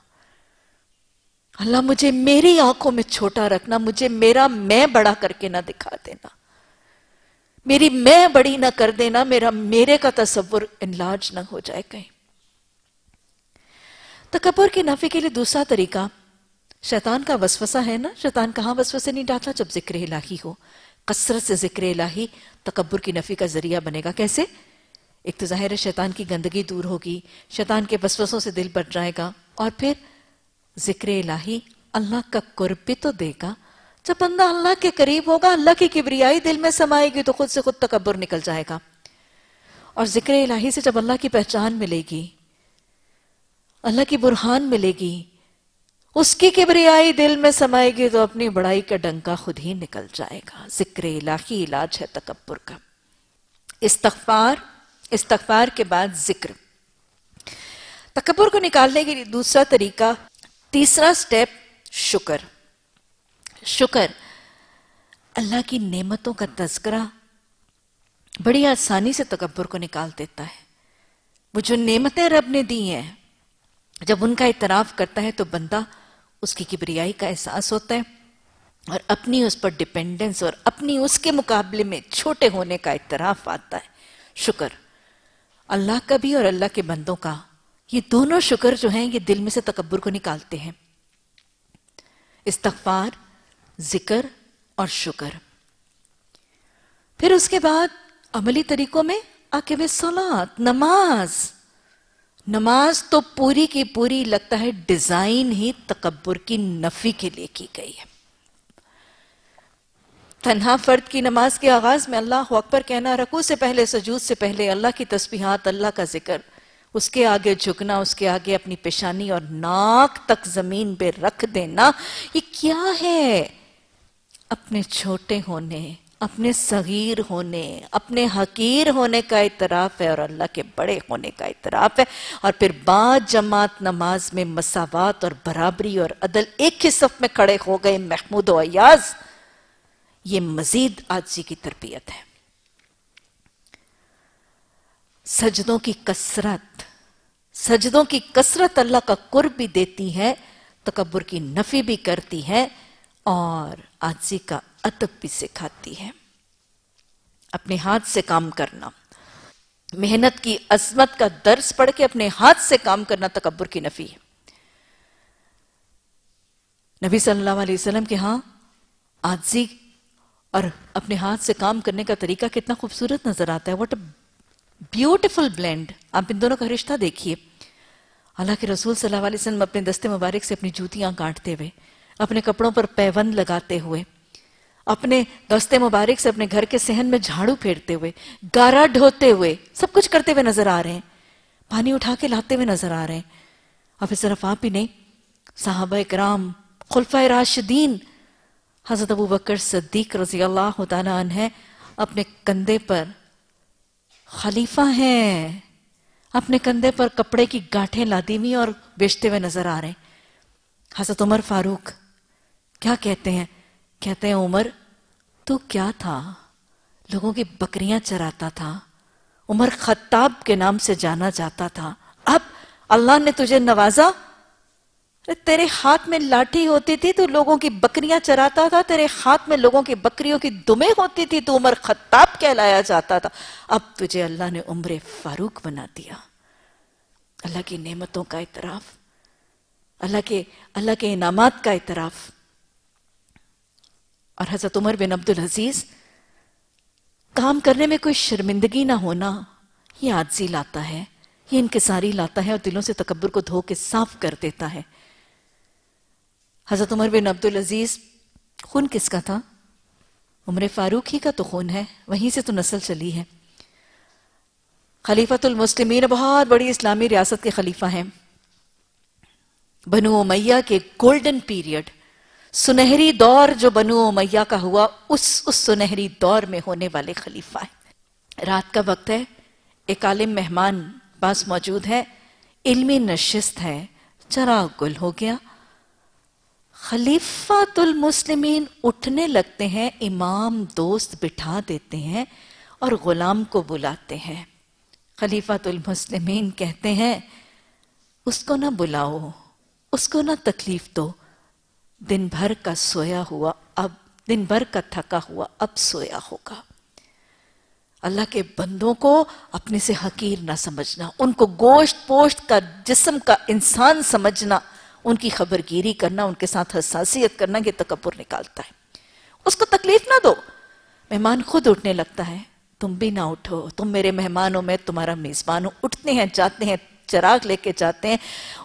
اللہ مجھے میری آنکھوں میں چھوٹا رکھنا، مجھے میرا میں بڑا کر کے نہ دکھا دینا. میری میں بڑی نہ کر دینا، میرے کا تصور انلارج نہ ہو جائے کہیں۔ تکبر کی نفی کے لیے دوسرا طریقہ شیطان کا وسوسہ ہے نا۔ شیطان کہاں وسوسے نہیں ڈالتا؟ جب ذکر الہی ہو، کثرت سے ذکر الہی تکبر کی نفی کا ذریعہ بنے گا۔ کیسے؟ ایک تو ظاہر ہے شیطان کی گندگی دور ہوگی، شیطان کے وسوسوں سے دل بچ جائے گا، اور پھر ذکر الہی اللہ کا قرب بھی تو دے گا۔ جب بندہ اللہ کے قریب ہوگا، اللہ کی کبریائی دل میں سمائے گی تو خود سے خود تکبر نکل جائے گا۔ اور ذکر الہی سے جب اللہ کی پہچان ملے گی، اللہ کی برہان ملے گی، اس کی کبریائی دل میں سمائے گی تو اپنی بڑائی کا ڈنکا خود ہی نکل جائے گا۔ ذکر الہی علاج ہے تکبر کا۔ استغفار کے بعد ذکر۔ تکبر کو نکالنے کے لیے دوسرا طریقہ، تیسرا سٹیپ، شکر۔ شکر اللہ کی نعمتوں کا تذکرہ بڑی آسانی سے تکبر کو نکال دیتا ہے۔ وہ جو نعمتیں رب نے دی ہیں، جب ان کا اعتراف کرتا ہے تو بندہ اس کی کبریائی کا احساس ہوتا ہے اور اپنی اس پر ڈیپینڈنس اور اپنی اس کے مقابلے میں چھوٹے ہونے کا اعتراف آتا ہے۔ شکر اللہ کا بھی اور اللہ کے بندوں کا، یہ دونوں شکر جو ہیں یہ دل میں سے تکبر کو نکالتے ہیں۔ استغفار، ذکر اور شکر۔ پھر اس کے بعد عملی طریقوں میں عاقب الصلاۃ، نماز۔ نماز تو پوری کی پوری لگتا ہے ڈیزائن ہی تکبر کی نفی کے لیے کی گئی ہے۔ تنہا فرد کی نماز کے آغاز میں اللہ اکبر کہنا، رکوع سے پہلے، سجود سے پہلے اللہ کی تسبیحات، اللہ کا ذکر، اس کے آگے جھکنا، اس کے آگے اپنی پیشانی اور ناک تک زمین پہ رکھ دینا، یہ کیا ہے؟ اپنے چھوٹے ہونے، اپنے صغیر ہونے، اپنے حقیر ہونے کا اعتراف ہے اور اللہ کے بڑے ہونے کا اعتراف ہے۔ اور پھر بعد جماعت نماز میں مساوات اور برابری اور عدل، ایک ہی صف میں کھڑے ہو گئے محمود و ایاز، یہ مزید عاجزی کی تربیت ہے۔ سجدوں کی کثرت اللہ کا قرب بھی دیتی ہے، تکبر کی نفی بھی کرتی ہے اور عاجزی کا ادب بھی سکھاتی ہے۔ اپنے ہاتھ سے کام کرنا، محنت کی عظمت کا درس پڑھ کے اپنے ہاتھ سے کام کرنا تکبر کی نفی ہے۔ نبی صلی اللہ علیہ وسلم کے ہاں عاجزی اور اپنے ہاتھ سے کام کرنے کا طریقہ کتنا خوبصورت نظر آتا ہے۔ What a beautiful blend. آپ ان دونوں کا رشتہ دیکھیے۔ اللہ کے رسول صلی اللہ علیہ وسلم اپنے دستے مبارک سے اپنی جوتیاں کاٹتے ہوئے، اپنے کپڑوں پر پیوند لگاتے ہوئے، اپنے دستے مبارک سے اپنے گھر کے صحن میں جھاڑو پھیرتے ہوئے، گارا ڈھوتے ہوئے، سب کچھ کرتے ہوئے نظر آ رہے ہیں، پانی اٹھا کے لاتے ہوئے نظر آ رہے ہیں۔ اور پھر صرف آپ ہی نہیں، صحابہ کرام، خلفائے راشدین، حضرت ابو بکر صدیق رضی اللہ تعالیٰ عنہ اپنے کندھے پر خلیفہ ہیں، اپنے کندھے پر کپڑے کی گاٹھیں لادی ہوئی اور بیچتے ہوئے نظر آ رہے ہیں۔ حضرت عمر فاروق کیا کہتے ہیں؟ کہتے ہیں عمر تو کیا تھا؟ لوگوں کی بکریاں چراتا تھا، عمر خطاب کے نام سے جانا جاتا تھا، اب اللہ نے تجھے نوازا، تیرے ہاتھ میں لاٹھی ہوتی تھی تو لوگوں کی بکریاں چراتا تھا، تیرے ہاتھ میں لوگوں کی بکریوں کی دمیں ہوتی تھی تو عمر خطاب کہلایا جاتا تھا، اب تجھے اللہ نے عمر فاروق بنا دیا۔ اللہ کی نعمتوں کا اعتراف، اللہ کے انعامات کا اعتراف۔ اور حضرت عمر بن عبدالعزیز، کام کرنے میں کوئی شرمندگی نہ ہونا، یہ عاجزی لاتا ہے، یہ انکساری لاتا ہے اور دلوں سے تکبر کو دھو کے صاف کر دیتا ہے۔ حضرت عمر بن عبدالعزیز، خون کس کا تھا؟ عمر فاروق ہی کا تو خون ہے، وہیں سے تو نسل چلی ہے۔ خلیفۃ المسلمین، بہت بڑی اسلامی ریاست کے خلیفہ ہیں، بنو امیہ کے گولڈن پیریڈ، سنہری دور جو بنو امیہ کا ہوا، اس سنہری دور میں ہونے والے خلیفہ ہیں۔ رات کا وقت ہے، ایک عالم مہمان پاس موجود ہے، علمی نشست ہے، چراغ گل ہو گیا، خلیفۃ المسلمین اٹھنے لگتے ہیں، امام دوست بٹھا دیتے ہیں اور غلام کو بلاتے ہیں۔ خلیفۃ المسلمین کہتے ہیں اس کو نہ بلاؤ، اس کو نہ تکلیف دو، دن بھر کا سویا ہوا، اب دن بھر کا تھکا ہوا اب سویا ہوگا۔ اللہ کے بندوں کو اپنے سے حقیر نہ سمجھنا، ان کو گوشت پوشت کا جسم کا انسان سمجھنا، ان کی خبرگیری کرنا، ان کے ساتھ حساسیت کرنا، یہ تکبر نکالتا ہے۔ اس کو تکلیف نہ دو، مہمان خود اٹھنے لگتا ہے، تم بھی نہ اٹھو، تم میرے مہمان ہو، میں تمہارا میزبان ہوں۔ اٹھتے ہیں، جاتے ہیں، چراغ لے کے جاتے ہیں،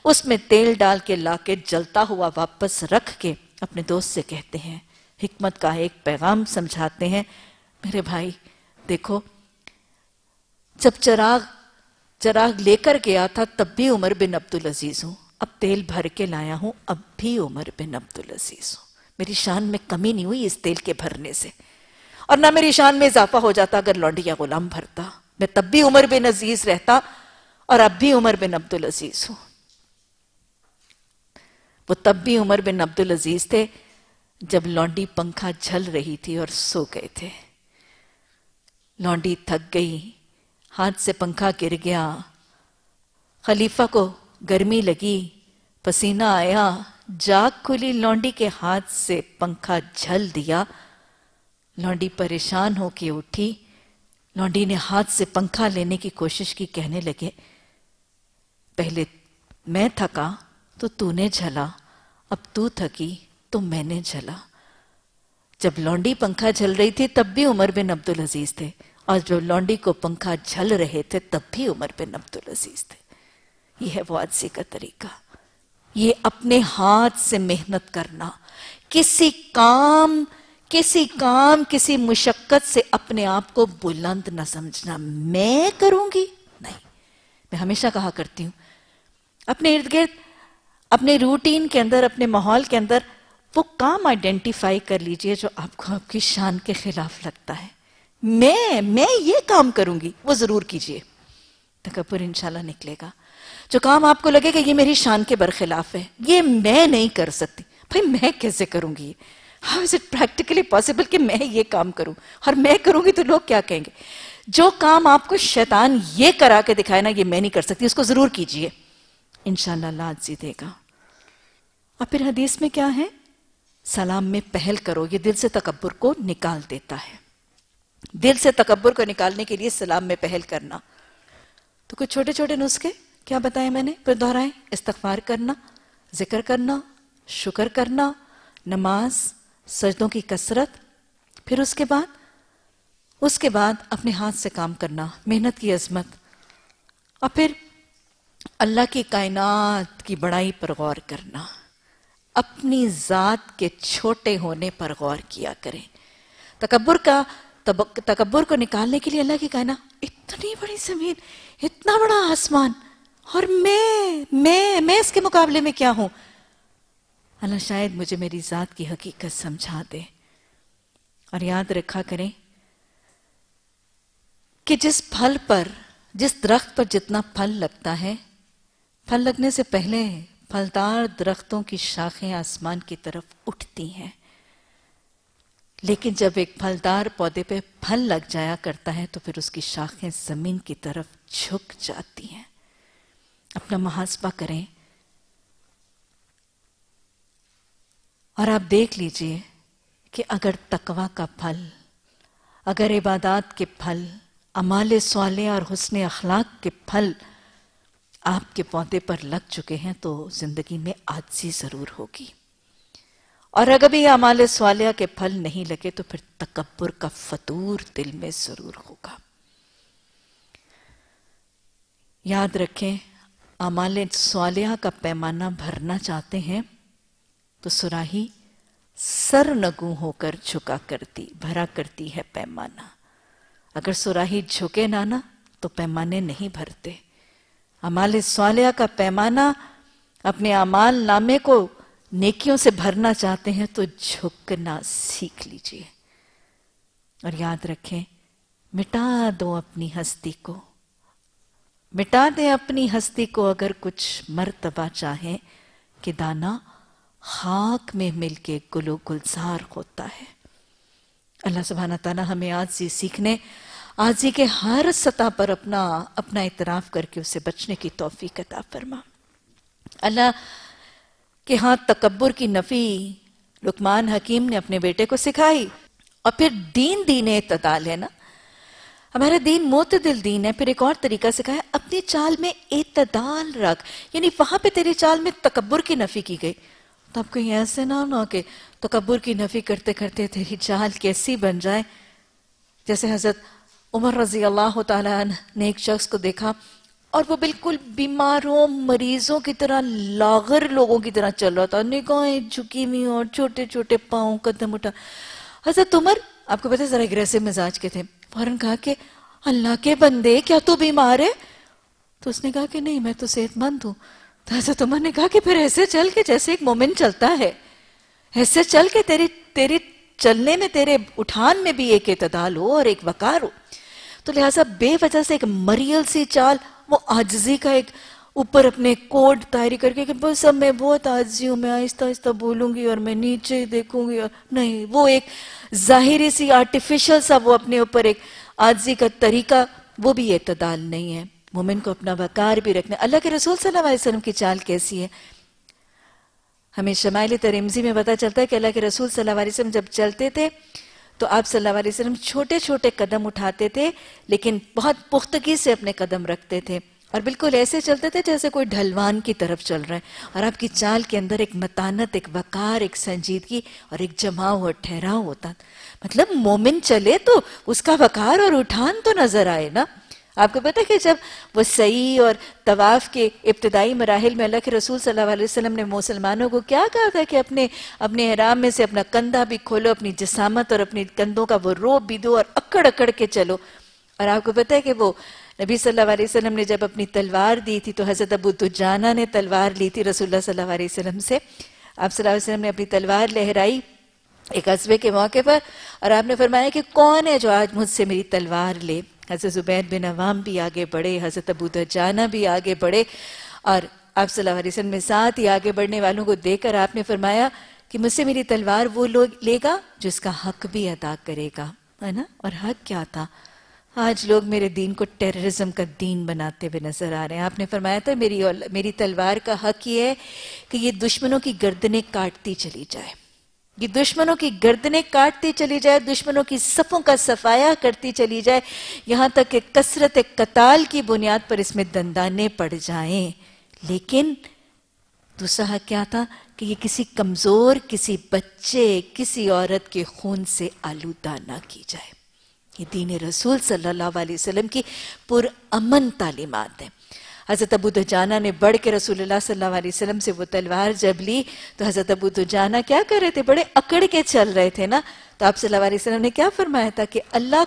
اس میں تیل ڈال کے لا کے جلتا ہوا واپس رکھ کے اپنے دوست سے کہتے ہیں، حکمت کا ایک پیغام سمجھاتے ہیں، میرے بھائی دیکھو، جب چراغ لے کر گیا تھا تب بھی عمر بن عبدالعزیز ہوں، اب تیل بھر کے لایا ہوں اب بھی عمر بن عبدالعزیز ہوں، میری شان میں کمی نہیں ہوئی اس تیل کے بھرنے سے، اور نہ میری شان میں اضافہ ہو جاتا اگر لونڈی یا غلام بھرتا، میں تب بھی عمر بن عزیز رہتا اور اب بھی عمر بن عبدالعزیز ہوں۔ وہ تب بھی عمر بن عبدالعزیز تھے جب لونڈی پنکھا جھل رہی تھی اور سو گئے تھے۔ لونڈی تھک گئی، ہاتھ سے پنکھا گر گیا، خلیفہ کو گرمی لگی، پسینہ آیا، جاگ کھلی، لونڈی کے ہاتھ سے پنکھا جھل دیا۔ لونڈی پریشان ہو کے اٹھی، لونڈی نے ہاتھ سے پنکھا لینے کی کوشش کی، کہنے لگے پہلے میں تھکا تو نے جھلا، اب تو تھکی تو میں نے جھلا۔ جب لونڈی پنکھا جھل رہی تھی تب بھی عمر بن عبدالعزیز تھے، اور جب لونڈی کو پنکھا جھل رہے تھے تب بھی عمر بن عبدالعزیز تھے۔ یہ ہے وہ عاجزی کا طریقہ، یہ اپنے ہاتھ سے محنت کرنا، کسی کام کسی مشقت سے اپنے آپ کو بلند نہ سمجھنا، میں کروں گی نہیں۔ میں ہمیشہ کہا کرتی ہوں، اپنے ارد گرد، اپنے روٹین کے اندر، اپنے ماحول کے اندر وہ کام آئیڈینٹیفائی کر لیجئے جو آپ کو آپ کی شان کے خلاف لگتا ہے۔ میں یہ کام کروں گی، وہ ضرور کیجئے، تکبر انشاءاللہ نکلے گا۔ جو کام آپ کو لگے کہ یہ میری شان کے برخلاف ہے، یہ میں نہیں کر سکتی، بھائی میں کیسے کروں گی؟ How is it practically possible کہ میں یہ کام کروں؟ اور میں کروں گی تو لوگ کیا کہیں گے؟ جو کام آپ کو شیطان یہ کرا کے دکھائے نا یہ میں نہیں کر سکتی، اس کو ضرور کیجئے، انشاءاللہ اللہ عزی دے گا۔ اور پھر حدیث میں کیا ہے؟ سلام میں پہل کرو، یہ دل سے تکبر کو نکال دیتا ہے۔ دل سے تکبر کو نکالنے کے لیے سلام میں پہل کرنا۔ تو کچھ چھوٹے چھوٹے نسخے کیا بتائے میں نے، پھر دہرائیں، استغفار کرنا، ذکر کرنا، شکر کرنا، نماز، سجدوں کی کثرت، پھر اس کے بعد اپنے ہاتھ سے کام کرنا، محنت کی عظمت، اور پھر اللہ کی کائنات کی بڑائی پر غور کرنا، اپنی ذات کے چھوٹے ہونے پر غور کیا کریں۔ تکبر کو نکالنے کے لیے اللہ کی کائنات، اتنی بڑی زمین، اتنا بڑا آسمان، اور میں اس کے مقابلے میں کیا ہوں؟ اللہ شاید مجھے میری ذات کی حقیقت سمجھا دے۔ اور یاد رکھا کریں کہ جس درخت پر جتنا پھل لگتا ہے، پھل لگنے سے پہلے پھلدار درختوں کی شاخیں آسمان کی طرف اٹھتی ہیں، لیکن جب ایک پھلدار پودے پہ پھل لگ جایا کرتا ہے تو پھر اس کی شاخیں زمین کی طرف جھک جاتی ہیں۔ اپنا محاسبہ کریں اور آپ دیکھ لیجئے کہ اگر تقوی کا پھل، اگر عبادات کے پھل، اعمال صالحہ اور حسن اخلاق کے پھل آپ کے پودے پر لگ چکے ہیں تو زندگی میں عاجزی ضرور ہوگی، اور اگر بھی اعمال صالحہ کے پھل نہیں لگے تو پھر تکبر کا فتور دل میں ضرور ہوگا۔ یاد رکھیں، اعمال صالحہ کا پیمانہ بھرنا چاہتے ہیں تو صراحی سرنگوں ہو کر بھرا کرتی ہے پیمانہ۔ اگر صراحی جھکے نہ تو پیمانے نہیں بھرتے۔ اعمال صالحہ کا پیمانہ، اپنے اعمال نامے کو نیکیوں سے بھرنا چاہتے ہیں تو جھکنا سیکھ لیجئے، اور یاد رکھیں، مٹا دو اپنی ہستی کو، مٹا دیں اپنی ہستی کو اگر کچھ مرتبہ چاہیں کہ دانا خاک میں مل کے گل و گلزار ہوتا ہے۔ اللہ سبحانہ تعالی ہمیں عاجزی سیکھنے، عاجزی کے ہر سطح پر اپنا اعتراف کر کے اسے بچنے کی توفیق عطا فرما۔ اللہ کے ہاتھ تکبر کی نفی لقمان حکیم نے اپنے بیٹے کو سکھائی، اور پھر دین اعتدال ہے نا۔ ہمارا دین معتدل دین ہے. پھر ایک اور طریقہ سے کہا ہے اپنی چال میں اعتدال رکھ، یعنی وہاں پہ تیری چال میں تکبر کی نفی کی گئی. تو اب کہیں ایسے نہ ہو کہ تکبر کی نفی کرتے کرتے تیری چال کیسی بن جائے. جیسے حضرت عمر رضی اللہ تعالیٰ عنہ نے ایک شخص کو دیکھا اور وہ بالکل بیماروں مریضوں کی طرح لاغر لوگوں کی طرح چل رہا تھا، نگاہیں جھکی ہوئی اور چھوٹے چھوٹے پاؤں قدم اٹھا. حضرت عمر آپ کو پتہ ہے ذرا اگریسو مزاج کے تھے، فوراً کہا کہ اللہ کے بندے کیا تو بیمار ہے؟ تو اس نے کہا کہ نہیں میں تو صحت مند ہوں. تو حضرت عمر نے کہا کہ پھر ایسے چل کے جیسے ایک مومن چلتا ہے، ایسے چل کے تیری چلنے میں تیرے اٹھان میں بھی ایک اعتدال ہو اور ایک وقار ہو. تو لہٰذا بے وجہ سے ایک مریل سی چال، وہ عاجزی کا ایک اوپر اپنے کوڈ طائری کر کے کہ بس اب میں بہت عاجزی ہوں، میں آہستہ آہستہ بولوں گی اور میں نیچے دیکھوں گی، نہیں، وہ ایک ظاہری سی آرٹیفیشل سا وہ اپنے اوپر ایک عاجزی کا طریقہ، وہ بھی اعتدال نہیں ہے. مومن کو اپنا وقار بھی رکھنا. اللہ کے رسول صلی اللہ علیہ وسلم کی چال کیسی ہے؟ ہمیں شمائل ترمذی میں پتہ چلتا ہے کہ اللہ کے رسول صلی اللہ علیہ وسلم جب چلتے تھے تو آپ صلی اللہ علیہ وسلم چھوٹے چھوٹے قدم اٹھاتے تھے لیکن بہت پختگی سے اپنے قدم رکھتے تھے اور بالکل ایسے چلتے تھے جیسے کوئی ڈھلوان کی طرف چل رہے ہیں. اور آپ کی چال کے اندر ایک متانت، ایک وقار، ایک سنجیدگی اور ایک جماؤ اور ٹھہراؤ ہوتا. مطلب مومن چلے تو اس کا وقار اور اٹھان تو نظر آئے نا. آپ کو پتہ ہے کہ جب وہ سعی اور طواف کے ابتدائی مراحل میں اللہ کے رسول صلی اللہ علیہ وسلم نے مسلمانوں کو کیا کہا تھا کہ اپنے احرام میں سے اپنا کندھا بھی کھولو، اپنی جسامت اور اپنی کندھوں کا وہ روب بھی دو اور اکڑ اکڑ کے چلو. اور آپ کو پتہ ہے کہ وہ نبی صلی اللہ علیہ وسلم نے جب اپنی تلوار دی تھی تو حضرت ابو دجانہ نے تلوار لی تھی رسول اللہ صلی اللہ علیہ وسلم سے. آپ صلی اللہ علیہ وسلم نے اپنی تلوار لہرائی ایک غزوے کے موقع پر اور آپ نے فرمایا کہ کون ہے جو آج مجھ سے میری تلوار لے. حضرت زبیر بن عوام بھی آگے بڑھے، حضرت ابو دجانہ بھی آگے بڑھے اور آپ صلی اللہ علیہ وسلم میں ساتھ ہی آگے بڑھنے والوں کو دیکھ کر آپ نے فرمایا کہ مجھ سے میری تلوار وہ لوگ لے گا جو اس کا حق بھی ادا کرے گا، ہے نا. اور حق کیا تھا؟ آج لوگ میرے دین کو ٹیررزم کا دین بناتے ہوئے نظر آ رہے ہیں. آپ نے فرمایا تھا میری تلوار کا حق یہ ہے کہ یہ دشمنوں کی گردنیں کاٹتی چلی جائے، یہ دشمنوں کی گردنیں کاٹتی چلی جائے، دشمنوں کی صفوں کا صفایا کرتی چلی جائے، یہاں تک کہ کثرت قتال کی بنیاد پر اس میں دندانے پڑ جائیں. لیکن دوسرا حق کیا تھا کہ یہ کسی کمزور، کسی بچے، کسی عورت کے خون سے آلودہ نہ کی جائے. یہ دین رسول صلی اللہ علیہ وسلم کی پرامن تعلیمات ہیں. حضرت ابو دجانہ نے بڑھ کے رسول اللہ صلی اللہ علیہ وسلم سے وہ تلوار جب لی تو حضرت ابو دجانہ کیا کر رہے تھے؟ بڑے اکڑ کے چل رہے تھے نا. تو آپ صلی اللہ علیہ وسلم نے کیا فرمایا تھا کہ اللہ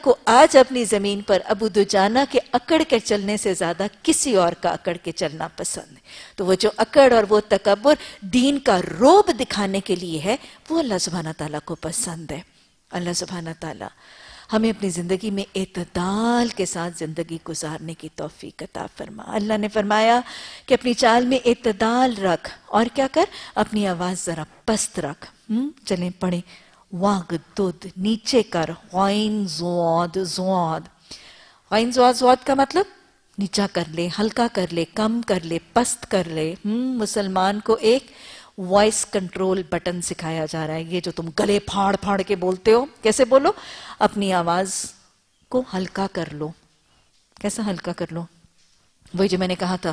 کو آج اپنی زمین پر ابو دجانہ کے اکڑ کے چلنے سے زیادہ کسی اور کا اکڑ کے چلنا پسند ہے. تو وہ جو اکڑ اور وہ تکبر دین کا روب دکھانے کے لیے ہے وہ اللہ سبحانہ تعالیٰ کو پسند ہے. اللہ سبحانہ تعالیٰ ہمیں اپنی زندگی میں اعتدال کے ساتھ زندگی گزارنے کی توفیق عطا فرما. اللہ نے فرمایا کہ اپنی چال میں اعتدال رکھ اور کیا کر؟ اپنی آواز ذرا پست رکھ. چلیں پڑھیں. واغدد نیچے کر، غین زواد زواد. غین زواد زواد کا مطلب نیچا کر لے، ہلکا کر لے، کم کر لے، پست کر لے. مسلمان کو ایک وائس کنٹرول بٹن سکھایا جا رہا ہے. یہ جو تم گلے پھاڑ پھاڑ کے بولتے ہو، کیسے بولو؟ اپنی آواز کو ہلکا کر لو. کیسا ہلکا کر لو؟ وہی جو میں نے کہا تھا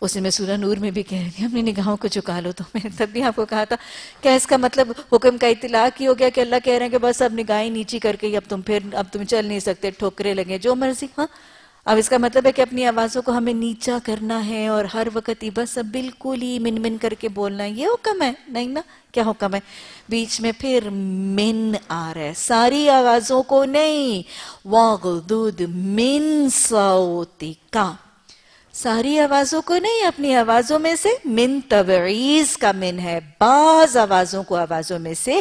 اس میں سورہ نور میں بھی کہہ رہی تھی اپنی نگاہوں کو جھکا لو. تو میں نے تب بھی آپ کو کہا تھا کیا اس کا مطلب حکم کا اطلاق ہی ہو گیا کہ اللہ کہہ رہے ہیں کہ بس اب نگاہیں نیچی کر کے اب تم چل نہیں سکتے، ٹھوکرے لگے جو مرضی. ہاں، اب اس کا مطلب ہے کہ اپنی آوازوں کو ہمیں نیچا کرنا ہے اور ہر وقت ہی بس اب بالکل ہی من من کر کے بولنا ہے. یہ حکم ہے؟ نہیں نا. کیا حکم ہے؟ بیچ میں پھر من آ رہا ہے. ساری آوازوں کو نہیں. واغدد من صوتک، ساری آوازوں کو نہیں، اپنی آوازوں میں سے. من تبعیض کا من ہے، بعض آوازوں کو آوازوں میں سے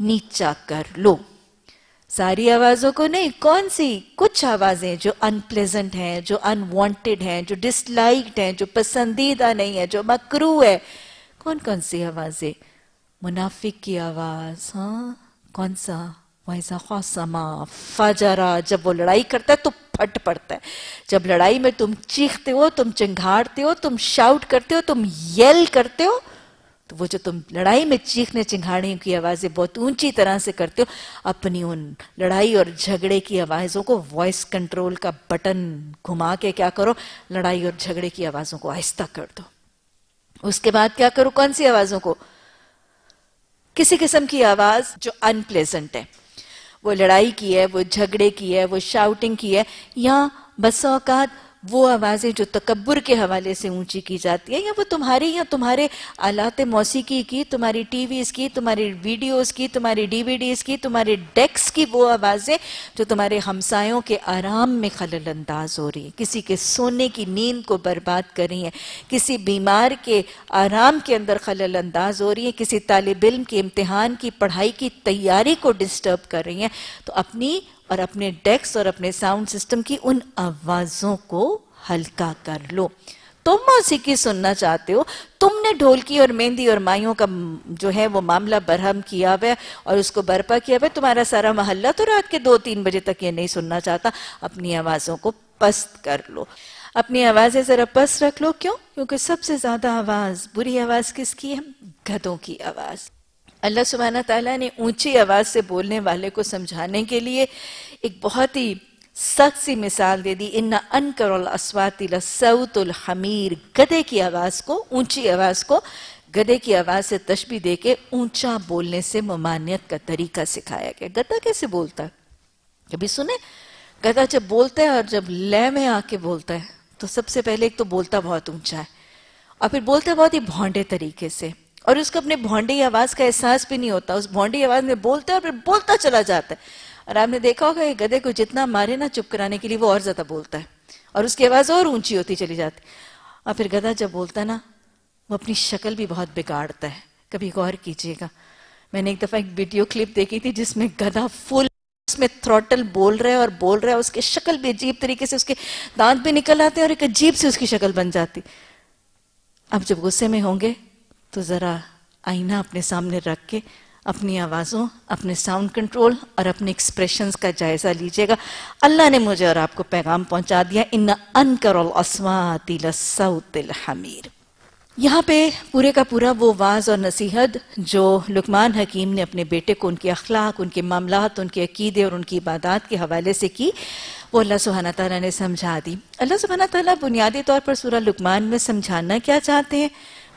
نیچا کر لو. ساری آوازوں کو نہیں. کون سی؟ کچھ آوازیں جو انپلیزنٹ ہیں، جو انوانٹڈ ہیں، جو ڈس لائکڈ ہیں، جو پسندیدہ نہیں ہے، جو مکروہ ہے. کون کون سی آوازیں؟ منافق کی آواز. ہاں، کون سا؟ وَإِذَا خَاصَمَا فَجَرَا، جب وہ لڑائی کرتا ہے تو پھٹ پڑتا ہے. جب لڑائی میں تم چیختے ہو، تم چنگھاڑتے ہو، تم شاؤٹ کرتے ہو، تم یل کرتے ہو تو وہ جو تم لڑائی میں چیخنے چنگھاڑیوں کی آوازیں بہت اونچی طرح سے کرتے ہو، اپنی ان لڑائی اور جھگڑے کی آوازوں کو وائس کنٹرول کا بٹن گھما کے کیا کرو، لڑائی اور جھگڑے کی آوازوں کو آہستہ کر دو۔ اس کے بعد کیا کرو، کون سی آوازوں کو؟ کسی قسم کی آواز جو ان پلیزنٹ ہے، وہ لڑائی کی ہے، وہ جھگڑے کی ہے، وہ شاؤٹنگ کی ہے، یا بس اوقات وہ آوازیں جو تکبر کے حوالے سے اونچی کی جاتی ہیں، یا وہ تمہاری یا تمہارے آلات موسیقی کی، تمہاری ٹی ویز کی، تمہاری ویڈیوز کی، تمہاری ڈی وی ڈیز کی، تمہارے ڈیکس کی وہ آوازیں جو تمہارے ہمسایوں کے آرام میں خلل انداز ہو رہی ہیں، کسی کے سونے کی نیند کو برباد کر رہی ہیں، کسی بیمار کے آرام کے اندر خلل انداز ہو رہی ہیں، کسی طالب علم کے امتحان کی پڑھائی کی تیاری کو ڈسٹرب کر رہی ہیں، تو اپنی اور اپنے ڈیکس اور اپنے ساؤنڈ سسٹم کی ان آوازوں کو ہلکا کر لو۔ تم موسیقی سننا چاہتے ہو، تم نے ڈھولکی اور مہندی اور مائیوں کا جو ہے وہ معاملہ برہم کیا ہوا ہے اور اس کو برپا کیا ہوا ہے، تمہارا سارا محلہ تو رات کے 2-3 بجے تک یہ نہیں سننا چاہتا، اپنی آوازوں کو پست کر لو، اپنی آوازیں ذرا پست رکھ لو۔ کیوں؟ کیونکہ سب سے زیادہ آواز، بری آواز کس کی ہے؟ گدھوں کی آواز۔ اللہ سبحانہ تعالیٰ نے اونچی آواز سے بولنے والے کو سمجھانے کے لیے ایک بہت ہی سخت سی مثال دے دی، اِنَّ أَنْكَرَ الْأَصْوَاتِ لَصَوْتُ الْحَمِيرِ، گدھے کی آواز کو، اونچی آواز کو گدھے کی آواز سے تشبیہ دے کے اونچا بولنے سے ممانعت کا طریقہ سکھایا گیا۔ گدھا کیسے بولتا ہے؟ کبھی سنے؟ گدھا جب بولتا ہے اور جب لے میں آ کے بولتا ہے تو سب سے پہلے ایک تو بولتا بہت اونچا ہے اور پھر بولتا ہے بہت ہی بھونڈے طریقے سے، اور اس کو اپنے بھونڈی آواز کا احساس بھی نہیں ہوتا، اس بھونڈی آواز میں بولتا ہے اور پھر بولتا چلا جاتا ہے۔ اور آپ نے دیکھا ہوگا یہ گدھے کو جتنا مارے نا چپ کرانے کے لیے وہ اور زیادہ بولتا ہے اور اس کی آواز اور اونچی ہوتی چلی جاتی، اور پھر گدھا جب بولتا ہے نا وہ اپنی شکل بھی بہت بگاڑتا ہے۔ کبھی غور کیجئے گا، میں نے ایک دفعہ ایک ویڈیو کلپ دیکھی تھی جس میں گدھا فل اس میں تھروٹل بول رہا ہے اور بول رہا ہے، اس کی شکل بھی عجیب طریقے سے، اس کے دانت بھی نکل آتے ہیں اور ایک عجیب سی اس کی شکل بن جاتی۔ اب جب غصے میں ہوں گے تو ذرا آئینہ اپنے سامنے رکھ کے اپنی آوازوں، اپنے ساؤنڈ کنٹرول اور اپنے ایکسپریشنز کا جائزہ لیجئے گا۔ اللہ نے مجھے اور آپ کو پیغام پہنچا دیا، اِنَّ أَنْكَرَ الْأَصْوَاتِ لَصَوْتِ الْحَمِيرِ۔ یہاں پہ پورے کا پورا وہ واعظ اور نصیحت جو لقمان حکیم نے اپنے بیٹے کو ان کے اخلاق، ان کے معاملات، ان کے عقیدے اور ان کی عبادات کے حوالے سے کی، وہ اللہ سبحانہ تعالیٰ نے سمجھا دی۔ اللہ سبحانہ تعالیٰ بنیادی طور پر سورہ لقمان میں سمجھانا کیا چاہتے ہیں؟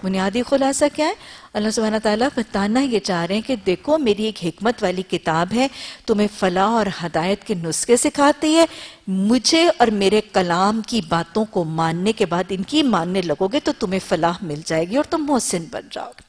بنیادی خلاصہ کیا ہے؟ اللہ سبحانہ تعالیٰ بتانا یہ چاہ رہے ہیں کہ دیکھو میری ایک حکمت والی کتاب ہے، تمہیں فلاح اور ہدایت کے نسخے سکھاتی ہے، مجھے اور میرے کلام کی باتوں کو ماننے کے بعد ان کی ماننے لگو گے تو تمہیں فلاح مل جائے گی اور تم محسن بن جاؤ گے۔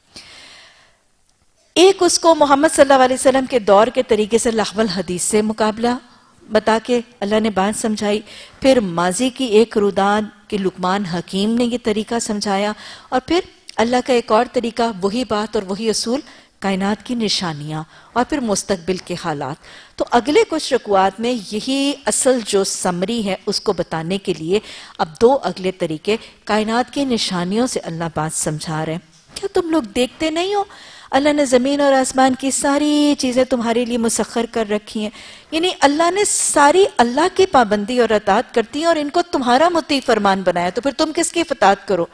ایک اس کو محمد صلی اللہ علیہ وسلم کے دور کے طریقے سے لغو الحدیث سے مقابلہ بتا کے اللہ نے بات سمجھائی، پھر ماضی کی ایک روداد کہ لقمان حکیم نے یہ طریقہ سمجھایا، اور پھر اللہ کا ایک اور طریقہ، وہی بات اور وہی اصول، کائنات کی نشانیاں، اور پھر مستقبل کے حالات۔ تو اگلے کچھ رکوعات میں یہی اصل جو سمری ہے اس کو بتانے کے لیے اب دو اگلے طریقے کائنات کی نشانیوں سے اللہ بات سمجھا رہے ہیں۔ کیا تم لوگ دیکھتے نہیں ہو اللہ نے زمین اور آسمان کی ساری چیزیں تمہارے لیے مسخر کر رکھی ہیں؟ یعنی اللہ نے ساری اللہ کی پابندی اور اطاعت کرتی ہیں اور ان کو تمہارا مطیع فرمان بنایا، تو پھر تم کس کی اطاعت کرو؟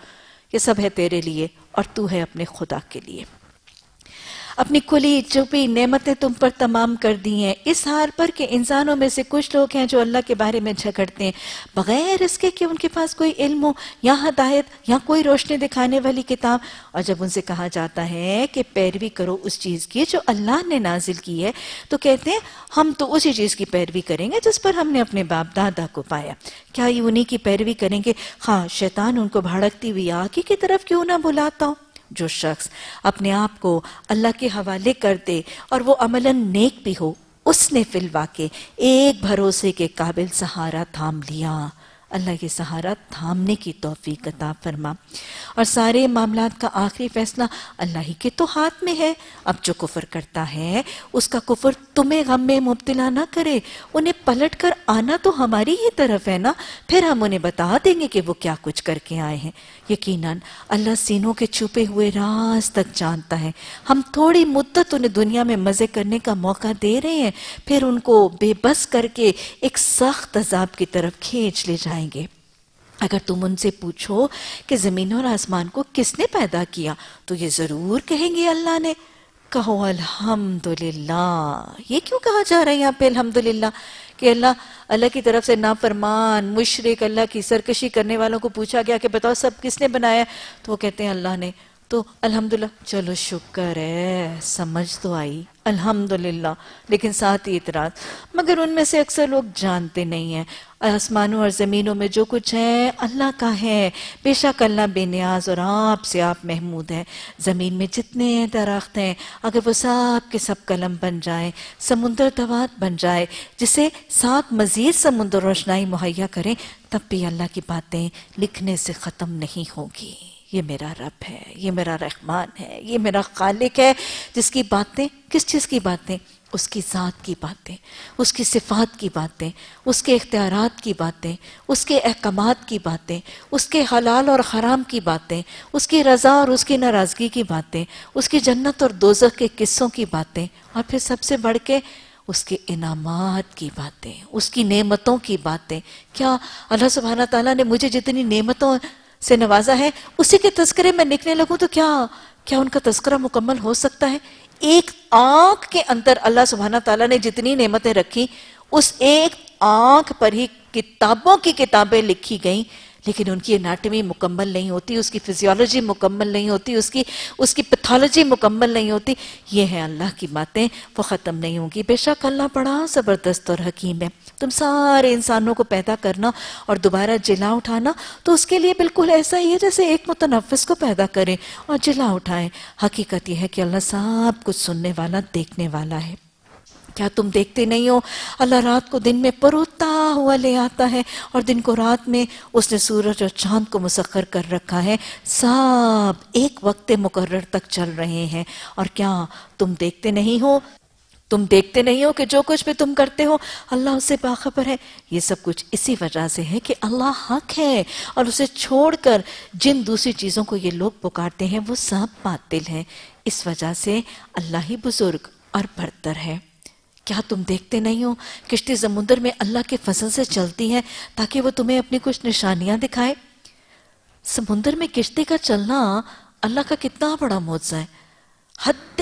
یہ سب ہے تیرے لیے اور تو ہے اپنے خدا کے لیے۔ اپنی کھلی چھپی نعمتیں تم پر تمام کر دی ہیں، اس حال پر کہ انسانوں میں سے کچھ لوگ ہیں جو اللہ کے بارے میں جھگڑتے ہیں بغیر اس کے کہ ان کے پاس کوئی علم ہو یا ہدایت یا کوئی روشنی دکھانے والی کتاب، اور جب ان سے کہا جاتا ہے کہ پیروی کرو اس چیز کی جو اللہ نے نازل کی ہے تو کہتے ہیں ہم تو اسی چیز کی پیروی کریں گے جس پر ہم نے اپنے باپ دادا کو پایا۔ کیا یہ انہی کی پیروی کریں گے؟ ہاں، شیطان ان کو بھڑکتی ہوئی آگ کی طرف کیوں نہ بلاتا ہو۔ جو شخص اپنے آپ کو اللہ کے حوالے کر دے اور وہ عملاً نیک بھی ہو، اس نے فی الواقع ایک بھروسے کے قابل سہارا تھام لیا۔ اللہ یہ سہارا تھامنے کی توفیق عطا فرما، اور سارے معاملات کا آخری فیصلہ اللہ ہی کے تو ہاتھ میں ہے۔ اب جو کفر کرتا ہے اس کا کفر تمہیں غم میں مبتلا نہ کرے، انہیں پلٹ کر آنا تو ہماری ہی طرف ہے نا، پھر ہم انہیں بتا دیں گے کہ وہ کیا کچھ کر کے آئے ہیں۔ یقیناً اللہ سینوں کے چھپے ہوئے راز تک جانتا ہے۔ ہم تھوڑی مدت انہیں دنیا میں مزے کرنے کا موقع دے رہے ہیں، پھر ان کو بے بس کر کے ایک سخت عذاب کی طرف کھینچ لے جائیں گے۔ اگر تم ان سے پوچھو کہ زمین اور آسمان کو کس نے پیدا کیا تو یہ ضرور کہیں گے اللہ نے. کہو الحمدللہ. یہ کیوں کہا جا رہا ہے یہاں پہ الحمدللہ کہ اللہ کی طرف سے نافرمان مشرک اللہ کی سرکشی کرنے والوں کو پوچھا گیا کہ بتاؤ سب کس نے بنایا؟ تو وہ کہتے ہیں اللہ نے. تو الحمدللہ چلو شکر ہے سمجھ تو آئی الحمدللہ. لیکن ساتھ ہی اعتراض مگر ان میں سے اکثر لوگ جانتے نہیں ہیں آسمانوں اور زمینوں میں جو کچھ ہے اللہ کا ہے. بے شک اللہ بے نیاز اور آپ سے آپ محمود ہے. زمین میں جتنے درخت ہیں اگر وہ سب کے سب قلم بن جائیں سمندر دوات بن جائے جسے ساتھ مزید سمندر روشنائی مہیا کریں تب بھی اللہ کی باتیں لکھنے سے ختم نہیں ہوگی. یہ میرا رب ہے, یہ میرا رحمان ہے, یہ میرا خالق ہے جس کی باتیں کس چیز کی باتیں؟ اس کی ذات کی باتیں, اس کی صفات کی باتیں, اس کے اختیارات کی باتیں, اس کے احکامات کی باتیں, اس کے حلال اور حرام کی باتیں, اس کی رضا اور اس کی ناراضگی کی باتیں, اس کی جنت اور دوزخ کے قصوں کی باتیں, اور پھر سب سے بڑھ کے اس کے انعامات کی باتیں, اس کی نعمتوں کی باتیں. کیا اللہ سبحانہ تعالیٰ نے مجھے جتنی نعمتوں سے نوازا ہے اسی کے تذکرے میں لکھنے لگوں تو کیا ان کا تذکرہ مکمل ہو سکتا ہے؟ ایک آنکھ کے اندر اللہ سبحانہ تعالیٰ نے جتنی نعمتیں رکھی اس ایک آنکھ پر ہی کتابوں کی کتابیں لکھی گئیں, لیکن ان کی اناٹمی مکمل نہیں ہوتی, اس کی فزیولوجی مکمل نہیں ہوتی, اس کی پیتھولوجی مکمل نہیں ہوتی. یہ ہیں اللہ کی باتیں, وہ ختم نہیں ہوں گی. بے شک اللہ بڑا زبردست اور حکیم ہے. تم سارے انسانوں کو پیدا کرنا اور دوبارہ جلا اٹھانا تو اس کے لیے بالکل ایسا ہی ہے جیسے ایک متنفس کو پیدا کریں اور جلا اٹھائیں. حقیقت یہ ہے کہ اللہ سب کچھ سننے والا دیکھنے والا ہے. کیا تم دیکھتے نہیں ہو اللہ رات کو دن میں پروتا ہوا لے آتا ہے اور دن کو رات میں اس نے سورج اور چاند کو مسخر کر رکھا ہے, سب ایک وقت مقرر تک چل رہے ہیں. اور کیا تم دیکھتے نہیں ہو کہ جو کچھ بھی تم کرتے ہو اللہ اس سے باخبر ہے. یہ سب کچھ اسی وجہ سے ہے کہ اللہ حق ہے اور اسے چھوڑ کر جن دوسری چیزوں کو یہ لوگ پکارتے ہیں وہ سب باطل ہیں. اس وجہ سے اللہ ہی بزرگ اور برتر ہے. کیا تم دیکھتے نہیں ہو کشتی سمندر میں اللہ کے فضل سے چلتی ہیں تاکہ وہ تمہیں اپنی کچھ نشانیاں دکھائے؟ سمندر میں کشتی کا چلنا اللہ کا کتنا بڑا معجزہ ہے. حد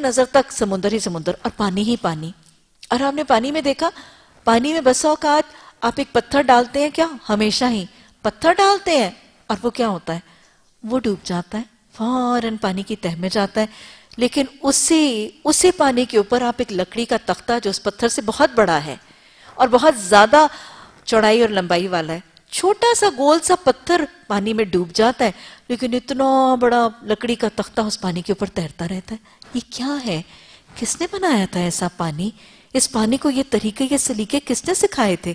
نظر تک سمندر ہی سمندر اور پانی ہی پانی. اور آپ نے پانی میں دیکھا, پانی میں بسا اوقات آپ ایک پتھر ڈالتے ہیں, کیا ہمیشہ ہی پتھر ڈالتے ہیں اور وہ کیا ہوتا ہے, وہ ڈوب جاتا ہے, فوراً پانی کی تہ میں جاتا ہے. لیکن اسی پانی کے اوپر آپ ایک لکڑی کا تختہ جو اس پتھر سے بہت بڑا ہے اور بہت زیادہ چوڑائی اور لمبائی والا ہے, چھوٹا سا گول سا پتھر پانی میں ڈوب جاتا ہے لیکن اتنا بڑا لکڑی کا تختہ اس پانی کے اوپر تیرتا رہتا ہے. یہ کیا ہے؟ کس نے بنایا تھا ایسا پانی؟ اس پانی کو یہ طریقے یہ سلیقے کس نے سکھائے تھے؟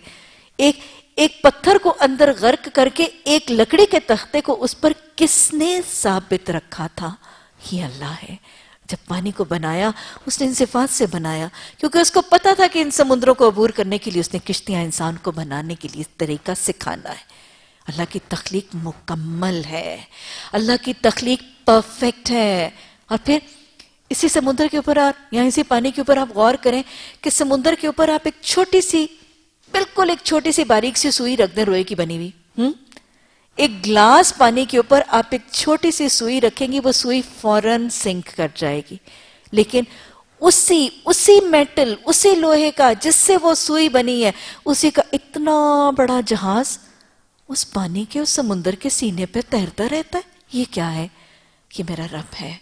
ایک پتھر کو اندر غرق کر کے ایک لکڑی کے تختے کو اس پر کس نے ثابت رکھا تھا؟ یہ اللہ ہے. جب پانی کو بنایا اس نے ان صفات سے بنایا کیونکہ اس کو پتا تھا کہ ان سمندروں کو عبور کرنے کے لیے اس نے کشتیاں انسان کو بنانے کے لیے اس طریقہ سکھانا ہے. اللہ کی تخلیق مکمل ہے, اللہ کی تخلیق پرفیکٹ ہے. اور پھر اسی سمندر کے اوپر یا اسی پانی کے اوپر آپ غور کریں کہ سمندر کے اوپر آپ بالکل ایک چھوٹی سی باریک سی سوئی رکھ دیں, روئے کی بنی ہوئی, ایک گلاس پانی کے اوپر آپ ایک چھوٹی سی سوئی رکھیں گی, وہ سوئی فوراً سنک کر جائے گی. لیکن اسی میٹل, اسی لوہے کا جس سے وہ سوئی بنی ہے, اسی کا اتنا بڑا جہاز اس پانی کے اس سمندر کے سینے پہ تیرتا رہتا ہے. یہ کیا ہے؟ یہ میرا رب ہے.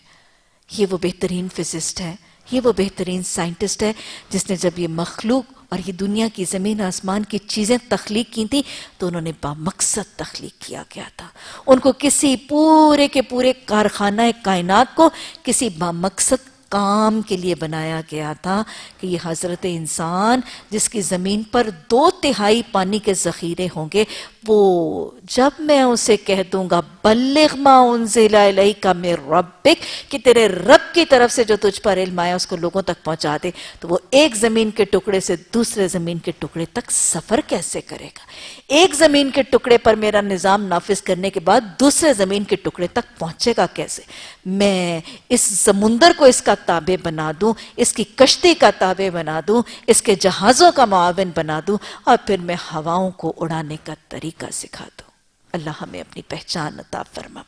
یہ وہ بہترین فزسٹ ہے, یہ وہ بہترین سائنٹسٹ ہے جس نے جب یہ مخلوق اور یہ دنیا کی زمین آسمان کی چیزیں تخلیق کی تھی تو انہوں نے بامقصد تخلیق کیا گیا تھا. ان کو کسی پورے کے پورے کارخانہ کائنات کو کسی بامقصد کام کے لیے بنایا گیا تھا کہ یہ حضرت انسان جس کی زمین پر 2/3 پانی کے ذخیرے ہوں گے, وہ جب میں اسے کہہ دوں گا بلغ ما انزل الیک من ربک, کہ تیرے رب کی طرف سے جو تجھ پر علم آیا اس کو لوگوں تک پہنچا دے, تو وہ ایک زمین کے ٹکڑے سے دوسرے زمین کے ٹکڑے تک سفر کیسے کرے گا؟ ایک زمین کے ٹکڑے پر میرا نظام نافذ کرنے کے بعد دوسرے زمین کے ٹکڑے تک پہنچے گا کیسے؟ میں اس سمندر کو اس کا تابع بنا دوں, اس کی کشتی کا تابع بنا دوں, اس کے جہازوں کا معاون بنا دوں, اور پھر میں ہواؤں کو اڑانے کا طریقہ سکھا دوں. اللہ ہمیں اپنی پہچان عطا فرما۔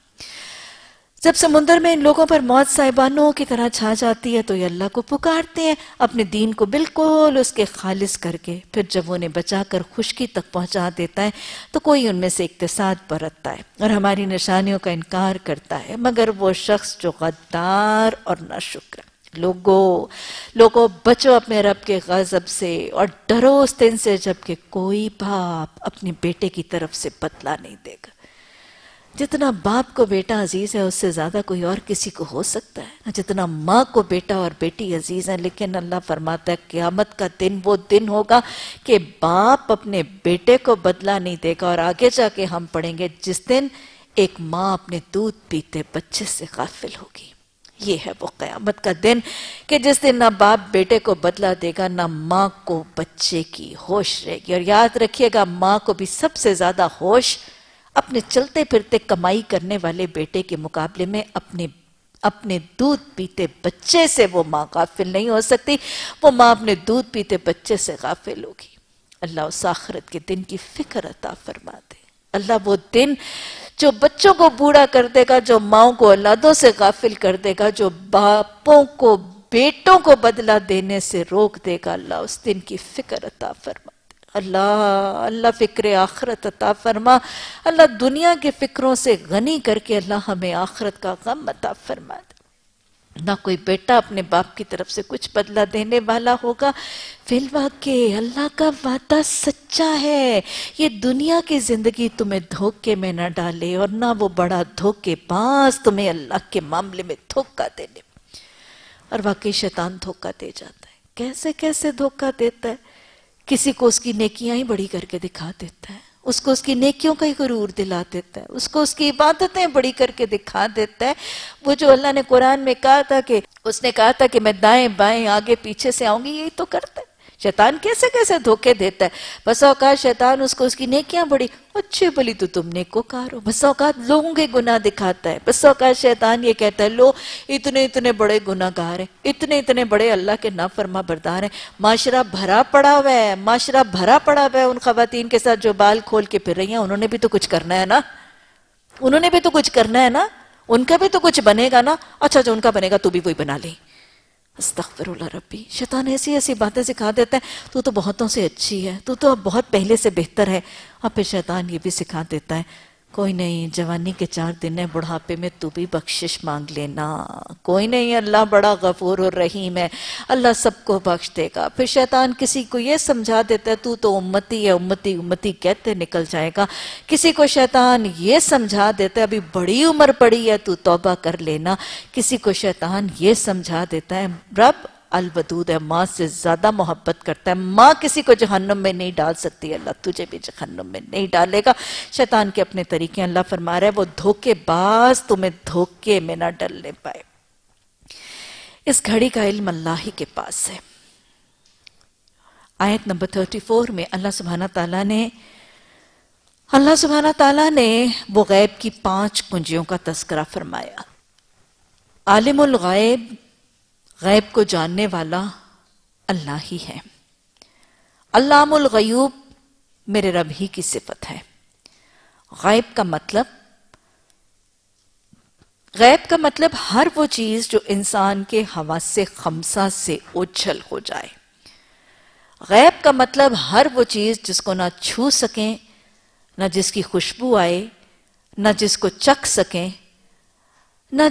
جب سمندر میں ان لوگوں پر موت صاحبانوں کی طرح چھا جاتی ہے تو یہ اللہ کو پکارتے ہیں اپنے دین کو بالکل اس کے خالص کر کے، پھر جب انہیں بچا کر خشکی تک پہنچا دیتا ہے تو کوئی ان میں سے اقتصاد برتتا ہے اور ہماری نشانیوں کا انکار کرتا ہے، مگر وہ شخص جو غدار اور ناشکر ہے۔ لوگوں بچو اپنے رب کے غضب سے اور ڈرو اس دن سے جبکہ کوئی باپ اپنے بیٹے کی طرف سے بدلہ نہیں دے گا۔ جتنا باپ کو بیٹا عزیز ہے اس سے زیادہ کوئی اور کسی کو ہو سکتا ہے؟ جتنا ماں کو بیٹا اور بیٹی عزیز ہے، لیکن اللہ فرماتا ہے قیامت کا دن وہ دن ہوگا کہ باپ اپنے بیٹے کو بدلہ نہیں دے گا، اور آگے جا کے ہم پڑھیں گے جس دن ایک ماں اپنے دودھ پیتے بچے سے غافل ہوگی۔ یہ ہے وہ قیامت کا دن کہ جس دن نہ باپ بیٹے کو بدلہ دے گا، نہ ماں کو بچے کی ہوش رہے گی۔ اور یاد رکھیے گا، ماں کو بھی سب سے زیادہ ہوش اپنے چلتے پھرتے کمائی کرنے والے بیٹے کے مقابلے میں اپنے دودھ پیتے بچے سے وہ ماں غافل نہیں ہو سکتی۔ وہ ماں اپنے دودھ پیتے بچے سے غافل ہوگی۔ اللہ اس آخرت کے دن کی فکر عطا فرما دے۔ اللہ وہ دن جو بچوں کو بوڑھا کر دے گا، جو ماؤں کو اولادوں سے غافل کر دے گا، جو باپوں کو بیٹوں کو بدلہ دینے سے روک دے گا، اللہ اس دن کی فکر عطا فرما دے۔ اللہ فکر آخرت عطا فرما۔ اللہ دنیا کے فکروں سے غنی کر کے اللہ ہمیں آخرت کا غم عطا فرما دے۔ نہ کوئی بیٹا اپنے باپ کی طرف سے کچھ بدلہ دینے والا ہوگا۔ فی الواقع اللہ کا وعدہ سچا ہے۔ یہ دنیا کی زندگی تمہیں دھوکے میں نہ ڈالے، اور نہ وہ بڑا دھوکے باز تمہیں اللہ کے معاملے میں دھوکہ دے لے۔ اور واقعی شیطان دھوکہ دے جاتا ہے۔ کیسے کیسے دھوکہ دیتا ہے؟ کسی کو اس کی نیکیاں ہی بڑی کر کے دکھا دیتا ہے، اس کو اس کی نیکیوں کا ہی غرور دلا دیتا ہے، اس کو اس کی عبادتیں بڑی کر کے دکھا دیتا ہے۔ وہ جو اللہ نے قرآن میں کہا تھا کہ اس نے کہا تھا کہ میں دائیں بائیں آگے پیچھے سے آؤں گی، یہی تو کرتا ہے شیطان۔ کیسے کیسے دھوکے دیتا ہے۔ بس اوقات شیطان اس کو اس کی نیکیاں بڑی اچھی بلی تو تم نیکوکار ہو، بس اوقات لوگوں کے گناہ دکھاتا ہے، بس اوقات شیطان یہ کہتا ہے لو اتنے بڑے گناہ گار ہیں، اتنے بڑے اللہ کے نافرما بردار ہیں، معاشرہ بھرا پڑا ہوا ہے ان خواتین کے ساتھ جو بال کھول کے پھر رہی ہیں، انہوں نے بھی تو کچھ کرنا ہے نا، ان کا بھی تو کچھ بنے گا نا، اچھا جو ان کا بنے گا تو بھی وہی بنا لیں۔ استغفر اللہ ربی۔ شیطان ایسی باتیں سکھا دیتا ہے، تو بہتوں سے اچھی ہے، تو اب بہت پہلے سے بہتر ہے۔ اور پھر شیطان یہ بھی سکھا دیتا ہے کوئی نہیں، جوانی کے 4 دن ہے، بڑھاپے میں تو بھی بخشش مانگ لینا، کوئی نہیں، اللہ بڑا غفور اور رحیم ہے، اللہ سب کو بخش دے گا۔ پھر شیطان کسی کو یہ سمجھا دیتا ہے تو امتی ہے، امتی کہتے نکل جائے گا۔ کسی کو شیطان یہ سمجھا دیتا ہے ابھی بڑی عمر پڑی ہے تو توبہ کر لینا۔ کسی کو شیطان یہ سمجھا دیتا ہے رب الودود ہے، ماں سے زیادہ محبت کرتا ہے، ماں کسی کو جہنم میں نہیں ڈال سکتی، اللہ تجھے بھی جہنم میں نہیں ڈالے گا۔ شیطان کے اپنے طریقے اللہ فرما رہا ہے، وہ دھوکے باز تمہیں دھوکے میں نہ ڈلنے پائے۔ اس گھڑی کا علم اللہ ہی کے پاس ہے۔ آیت نمبر 34 میں اللہ سبحانہ تعالیٰ نے وہ غیب کی 5 کنجیوں کا تذکرہ فرمایا۔ عالم الغیب، غیب کو جاننے والا اللہ ہی ہے۔ علام الغیوب میرے رب ہی کی صفت ہے۔ غیب کا مطلب ہر وہ چیز جو انسان کے حواس خمسہ سے اوجھل ہو جائے۔ غیب کا مطلب ہر وہ چیز جس کو نہ چھو سکیں، نہ جس کی خوشبو آئے، نہ جس کو چکھ سکیں، نہ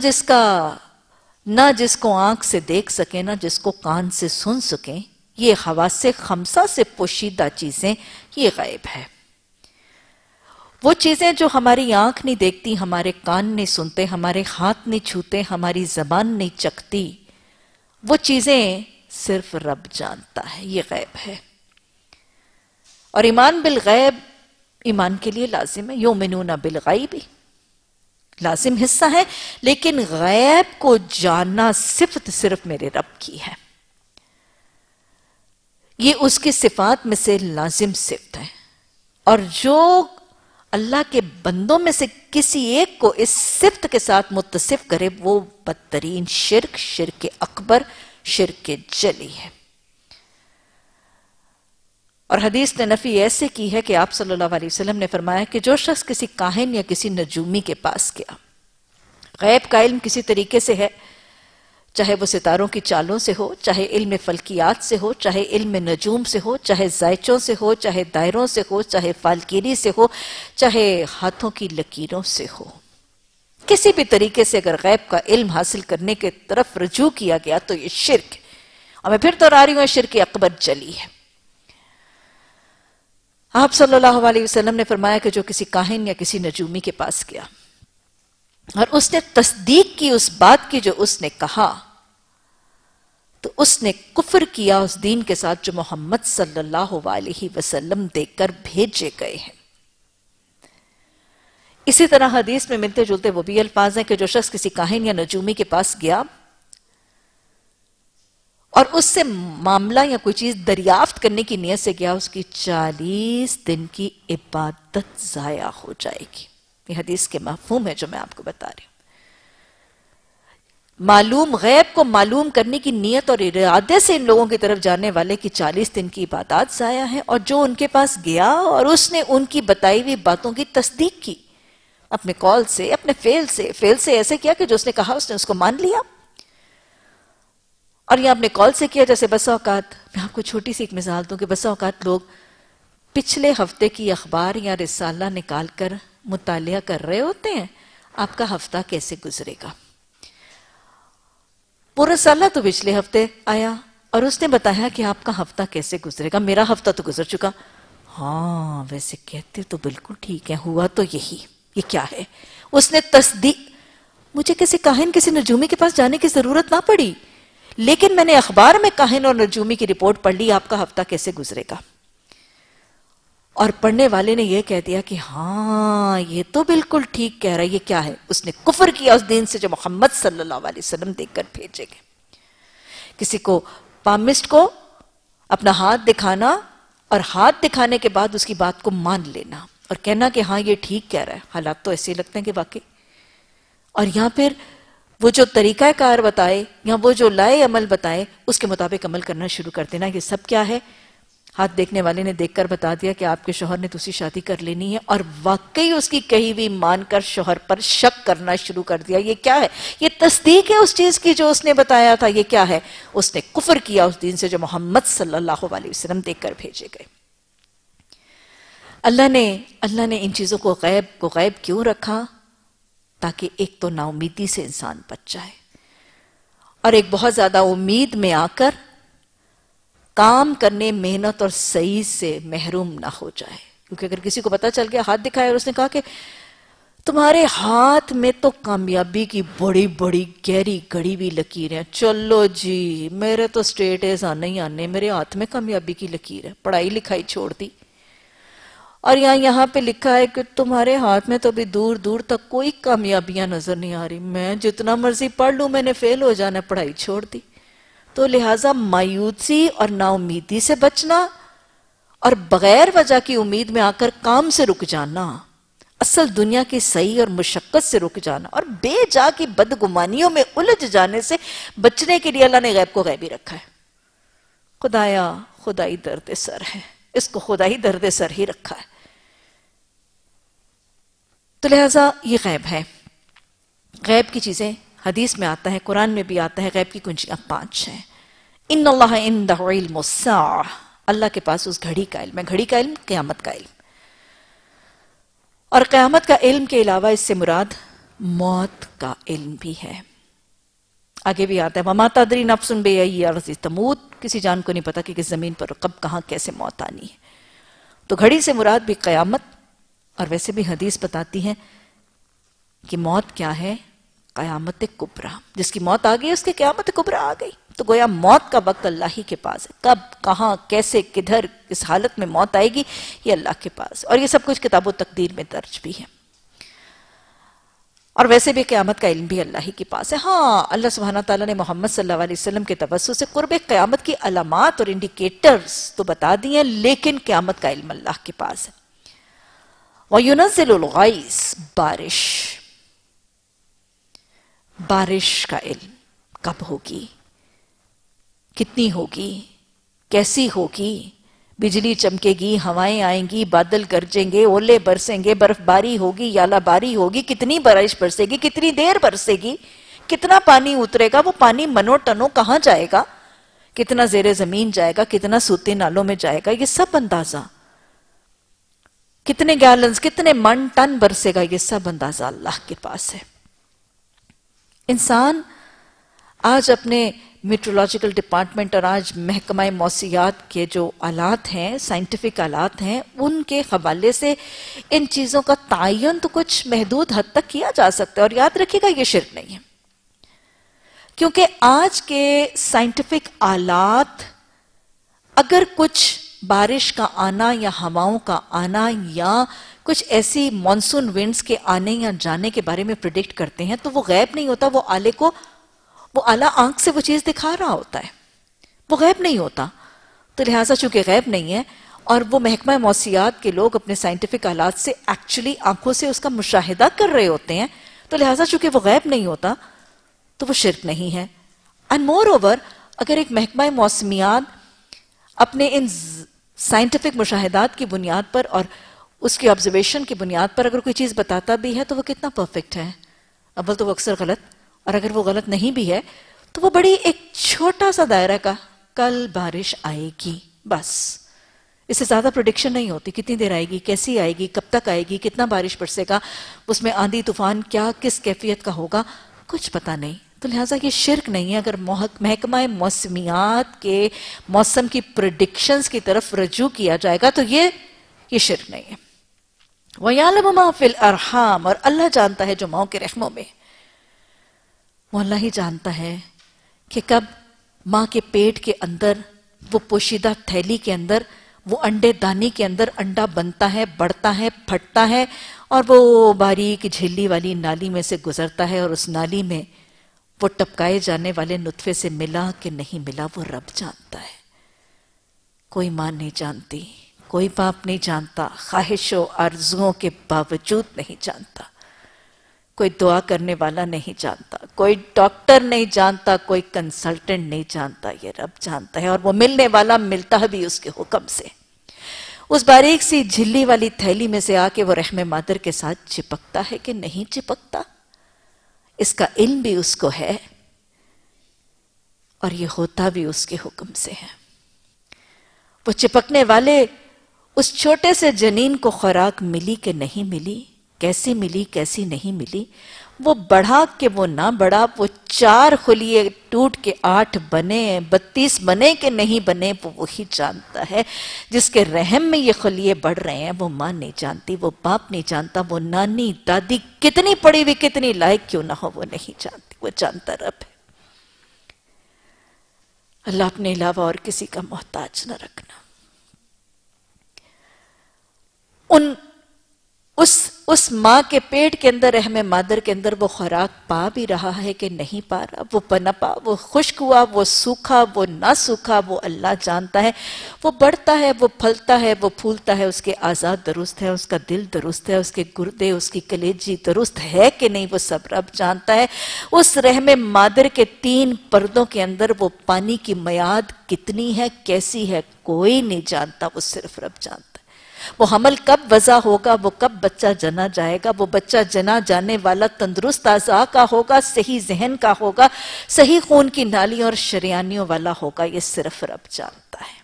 جس کو آنکھ سے دیکھ سکیں، نہ جس کو کان سے سن سکیں۔ یہ حواس خمسہ سے پوشیدہ چیزیں، یہ غیب ہے۔ وہ چیزیں جو ہماری آنکھ نہیں دیکھتی، ہمارے کان نہیں سنتے، ہمارے ہاتھ نہیں چھوتے، ہماری زبان نہیں چکھتی، وہ چیزیں صرف رب جانتا ہے، یہ غیب ہے۔ اور ایمان بالغیب ایمان کے لیے لازم ہے، یؤمنون بالغیب لازم حصہ ہے، لیکن غیب کو جاننا صفت صرف میرے رب کی ہے، یہ اس کی صفات میں سے لازم صفت ہے۔ اور جو اللہ کے بندوں میں سے کسی ایک کو اس صفت کے ساتھ متصف کرے، وہ بدترین شرک اکبر، شرک جلی ہے۔ اور حدیث نے نفی ایسے کی ہے کہ آپ صلی اللہ علیہ وسلم نے فرمایا کہ جو شخص کسی کاہن یا کسی نجومی کے پاس گیا، غیب کا علم کسی طریقے سے ہے، چاہے وہ ستاروں کی چالوں سے ہو، چاہے علم فلکیات سے ہو، چاہے علم نجوم سے ہو، چاہے زائچوں سے ہو، چاہے دائروں سے ہو، چاہے فالکیری سے ہو، چاہے ہاتھوں کی لکیروں سے ہو، کسی بھی طریقے سے اگر غیب کا علم حاصل کرنے کے طرف رجوع کیا گیا تو یہ شرک ہے۔ اور میں پھر دہرا رہی ہوں، شرک اکبر جلی ہے۔ آپ صلی اللہ علیہ وسلم نے فرمایا کہ جو کسی کاہن یا کسی نجومی کے پاس گیا اور اس نے تصدیق کی اس بات کی جو اس نے کہا، تو اس نے کفر کیا اس دین کے ساتھ جو محمد صلی اللہ علیہ وسلم دے کر بھیجے گئے ہیں۔ اسی طرح حدیث میں ملتے جلتے وہ بھی الفاظ ہیں کہ جو شخص کسی کاہن یا نجومی کے پاس گیا اور اس سے معاملہ یا کوئی چیز دریافت کرنے کی نیت سے گیا، اس کی 40 دن کی عبادت ضائع ہو جائے گی۔ یہ حدیث کے مفہوم ہے جو میں آپ کو بتا رہی ہوں۔ معلوم غیب کو معلوم کرنے کی نیت اور ارادے سے ان لوگوں کی طرف جانے والے کی 40 دن کی عبادات ضائع ہیں، اور جو ان کے پاس گیا اور اس نے ان کی بتائی ہوئی باتوں کی تصدیق کی اپنے قول سے، اپنے فعل سے ایسے کیا کہ جو اس نے کہا اس نے اس کو مان لیا، اور یہ اپنے قول سے کیا۔ جیسے بسا اوقات، میں آپ کو چھوٹی سی ایک مثال دوں کہ بسا اوقات لوگ پچھلے ہفتے کی اخبار یا رسالہ نکال کر مطالعہ کر رہے ہوتے ہیں، آپ کا ہفتہ کیسے گزرے گا۔ وہ رسالہ تو پچھلے ہفتے آیا اور اس نے بتایا کہ آپ کا ہفتہ کیسے گزرے گا۔ میرا ہفتہ تو گزر چکا۔ ہاں ویسے کہتے تو بالکل ٹھیک ہے، ہوا تو یہی، یہ کیا ہے؟ اس نے تصدیق، مجھے کسی کاہن کسی نجومی کے پاس جانے کی ضرورت نہ پڑی، لیکن میں نے اخبار میں کاہن اور نجومی کی رپورٹ پڑھ لی، آپ کا ہفتہ کیسے گزرے گا۔ اور پڑھنے والے نے یہ کہہ دیا کہ ہاں یہ تو بالکل ٹھیک کہہ رہا ہے، یہ کیا ہے؟ اس نے کفر کیا اس دین سے جو محمد صلی اللہ علیہ وسلم دے کر بھیجے گئے۔ کسی کو پامسٹ کو اپنا ہاتھ دکھانا اور ہاتھ دکھانے کے بعد اس کی بات کو مان لینا اور کہنا کہ ہاں یہ ٹھیک کہہ رہا ہے، حالات تو ایسے لگتے ہیں کہ واقعی، اور یہاں پھر وہ جو طریقہ کار بتائے یا وہ جو لائے عمل بتائے اس کے مطابق عمل کرنا شروع کر دینا۔ یہ سب کیا ہے؟ ہاتھ دیکھنے والے نے دیکھ کر بتا دیا کہ آپ کے شوہر نے دوسری شادی کر لینی ہے، اور واقعی اس کی کہی ہوئی مان کر شوہر پر شک کرنا شروع کر دیا۔ یہ کیا ہے؟ یہ تصدیق ہے اس چیز کی جو اس نے بتایا تھا۔ یہ کیا ہے؟ اس نے کفر کیا اس دین سے جو محمد صلی اللہ علیہ وسلم دے کر بھیجے گئے۔ اللہ نے ان چیزوں کو غیب کیوں رکھا؟ تاکہ ایک تو نا امیدی سے انسان بچ جائے، اور ایک بہت زیادہ امید میں آ کر کام کرنے، محنت اور صحیح سے محروم نہ ہو جائے۔ کیونکہ اگر کسی کو پتہ چل گیا، ہاتھ دکھایا اور اس نے کہا کہ تمہارے ہاتھ میں تو کامیابی کی بڑی بڑی گہری گڑی ہوئی لکیریں، چلو جی میرے تو سٹریٹ ایز آنے ہی آنے، میرے ہاتھ میں کامیابی کی لکیر ہے، پڑھائی لکھائی چھوڑ دی، اور یہاں پہ لکھا ہے کہ تمہارے ہاتھ میں تو بھی دور دور تک کوئی کامیابیاں نظر نہیں آ رہی، میں جتنا مرضی پڑھ لوں میں نے فیل ہو جانا، پڑھائی چھوڑ دی۔ تو لہٰذا مایوسی اور نا امیدی سے بچنا اور بغیر وجہ کی امید میں آ کر کام سے رک جانا، اصل دنیا کی صحیح اور مشقت سے رک جانا، اور بے جا کی بدگمانیوں میں الجھ جانے سے بچنے کے لیے اللہ نے غیب کو غیب ہی رکھا ہے۔ خدایا خدائی درد سر ہے، اس کو خدائی درد سر ہی رکھا ہے۔ تو لہٰذا یہ غیب ہے۔ غیب کی چیزیں حدیث میں آتا ہے، قرآن میں بھی آتا ہے، غیب کی کنجیاں 5 ہیں۔ ان اللہ عندہ علم الساعہ، اللہ کے پاس اس گھڑی کا علم ہے۔ گھڑی کا علم قیامت کا علم، اور قیامت کا علم کے علاوہ اس سے مراد موت کا علم بھی ہے۔ آگے بھی آتا ہے وَمَا تَدْرِي نَفْسٌ بِأَيِّ أَرْضٍ تَمُوتُ، کسی جان کو نہیں پتا کہ کس زمین پر کب کہاں کیسے موت آنی ہے۔ تو گھڑی سے مراد بھی قیامت، اور ویسے بھی حدیث بتاتی ہے کہ موت کیا ہے؟ قیامت کبریٰ، جس کی موت آ گئی اس کی قیامت کبریٰ آ گئی۔ تو گویا موت کا وقت اللہ ہی کے پاس ہے، کب کہاں کیسے کدھر کس حالت میں موت آئے گی یہ اللہ کے پاس، اور یہ سب کچھ کتاب و تقدیر میں درج بھی ہے۔ اور ویسے بھی قیامت کا علم بھی اللہ ہی کے پاس ہے۔ ہاں اللہ سبحانہ تعالیٰ نے محمد صلی اللہ علیہ وسلم کے توسط سے قرب قیامت کی علامات اور انڈیکیٹرز تو بتا دی ہیں، لیکن قیامت کا علم اللہ کے پاس ہے۔ وَيُنَزِّلُ الْغَيْثَ، بارش کا علم کب ہوگی، کتنی ہوگی، کیسی ہوگی، بجلی چمکے گی، ہوائیں آئیں گی، بادل گرجیں گے، اولے برسیں گے، برف باری ہوگی، یالہ باری ہوگی، کتنی بارش برسے گی، کتنی دیر برسے گی، کتنا پانی اترے گا، وہ پانی منو ٹنوں کہاں جائے گا، کتنا زیر زمین جائے گا، کتنا سوتے نالوں میں جائے گا، یہ سب اندازہ، کتنے گیلنز، کتنے من ٹن برسے گا، یہ سب اندازہ اللہ کے پاس ہے۔ انسان آج اپنے میٹرولوجیکل ڈپارٹمنٹ اور آج محکمہ موسمیات کے جو آلات ہیں، سائنٹیفک آلات ہیں، ان کے حوالے سے ان چیزوں کا تعین تو کچھ محدود حد تک کیا جا سکتا ہے، اور یاد رکھیے گا یہ شرک نہیں ہے، کیونکہ آج کے سائنٹیفک آلات اگر کچھ بارش کا آنا یا ہواؤں کا آنا یا کچھ ایسی مانسون ونڈز کے آنے یا جانے کے بارے میں پریڈکٹ کرتے ہیں تو وہ غیب نہیں ہوتا، وہ آلہ آنکھ سے وہ چیز دکھا رہا ہوتا ہے، وہ غیب نہیں ہوتا۔ تو لہٰذا چونکہ غیب نہیں ہے اور وہ محکمہ موسمیات کے لوگ اپنے سائنٹیفک آلات سے ایکچولی آنکھوں سے اس کا مشاہدہ کر رہے ہوتے ہیں، تو لہٰذا چونکہ وہ غیب نہیں ہوتا تو وہ شرک نہیں ہے۔ اینڈ مور اوور، اگر ایک محکمہ موسمیات اپنے ان سائنٹیفک مشاہدات کی بنیاد پر اور اس کی آبزرویشن کی بنیاد پر اگر کوئی چیز بتاتا بھی ہے تو وہ کتنا پرفیکٹ ہے؟ اول تو وہ اکثر غلط، اور اگر وہ غلط نہیں بھی ہے تو وہ بڑی ایک چھوٹا سا دائرہ کا کل بارش آئے گی، بس اس سے زیادہ پریڈکشن نہیں ہوتی، کتنی دیر آئے گی، کیسی آئے گی، کب تک آئے گی، کتنا بارش برسے گا، اس میں آندھی طوفان کیا کس کیفیت کا ہوگا، کچھ پتہ نہیں۔ تو لہٰذا یہ شرک نہیں ہے اگر محکمہ موسمیات کے موسم کی پریڈکشنز کی طرف رجوع کیا جائے گا تو یہ شرک نہیں ہے۔ وَيَعْلَمُ مَا فِي الْأَرْحَامِ، اور اللہ جانتا ہے جو ماؤں کے رحموں میں، وہ اللہ ہی جانتا ہے کہ کب ماں کے پیٹ کے اندر، وہ پوشیدہ تھیلی کے اندر، وہ انڈے دانی کے اندر انڈا بنتا ہے، بڑھتا ہے، پھٹتا ہے اور وہ باریک جھلی والی نالی میں سے گزرتا ہے، اور اس نالی میں وہ ٹپکائے جانے والے نطفے سے ملا کہ نہیں ملا وہ رب جانتا ہے۔ کوئی ماں نہیں جانتی، کوئی باپ نہیں جانتا، خواہش و آرزوؤں کے باوجود نہیں جانتا، کوئی دعا کرنے والا نہیں جانتا، کوئی ڈاکٹر نہیں جانتا، کوئی کنسلٹنٹ نہیں جانتا، یہ رب جانتا ہے، اور وہ ملنے والا ملتا بھی اس کے حکم سے۔ اس باریک سی جھلی والی تھیلی میں سے آ کے وہ رحم مادر کے ساتھ چپکتا ہے کہ نہیں چپکتا، اس کا علم بھی اس کو ہے، اور یہ ہوتا بھی اس کے حکم سے ہے۔ وہ چپکنے والے اس چھوٹے سے جنین کو خوراک ملی کہ نہیں ملی، کیسی ملی کیسی نہیں ملی، وہ بڑھا کہ وہ نہ بڑھا، وہ 4 خلیے ٹوٹ کے 8 بنے، 32 بنے کہ نہیں بنے، وہ وہی جانتا ہے۔ جس کے رحم میں یہ خلیے بڑھ رہے ہیں وہ ماں نہیں جانتی، وہ باپ نہیں جانتا، وہ نانی دادی کتنی پڑھی ہوئی کتنی لائق کیوں نہ ہو وہ نہیں جانتی، وہ جانتا رب ہے۔ اللہ اپنے علاوہ اور کسی کا محتاج نہ رکھنا۔ اس ماں کے پیٹ کے اندر، رحم مادر کے اندر وہ خوراک پا بھی رہا ہے کہ نہیں پا رہا، وہ پنپا، وہ خشک ہوا، وہ سوکھا، وہ نہ سوکھا، وہ اللہ جانتا ہے۔ وہ بڑھتا ہے، وہ پھلتا ہے، وہ پھولتا ہے، اس کے اعضاء درست ہے، اس کا دل درست ہے، اس کے گردے، اس کی کلیجی درست ہے کہ نہیں، وہ سب رب جانتا ہے۔ اس رحم مادر کے 3 پردوں کے اندر وہ پانی کی میعاد کتنی ہے، کیسی ہے، کوئی نہیں جانتا، وہ صرف رب جانتا ہے۔ وہ حمل کب وضع ہوگا، وہ کب بچہ جنا جائے گا، وہ بچہ جنا جانے والا تندرست اعضاء کا ہوگا، صحیح ذہن کا ہوگا، صحیح خون کی نالیوں اور شریانیوں والا ہوگا، یہ صرف رب جانتا ہے۔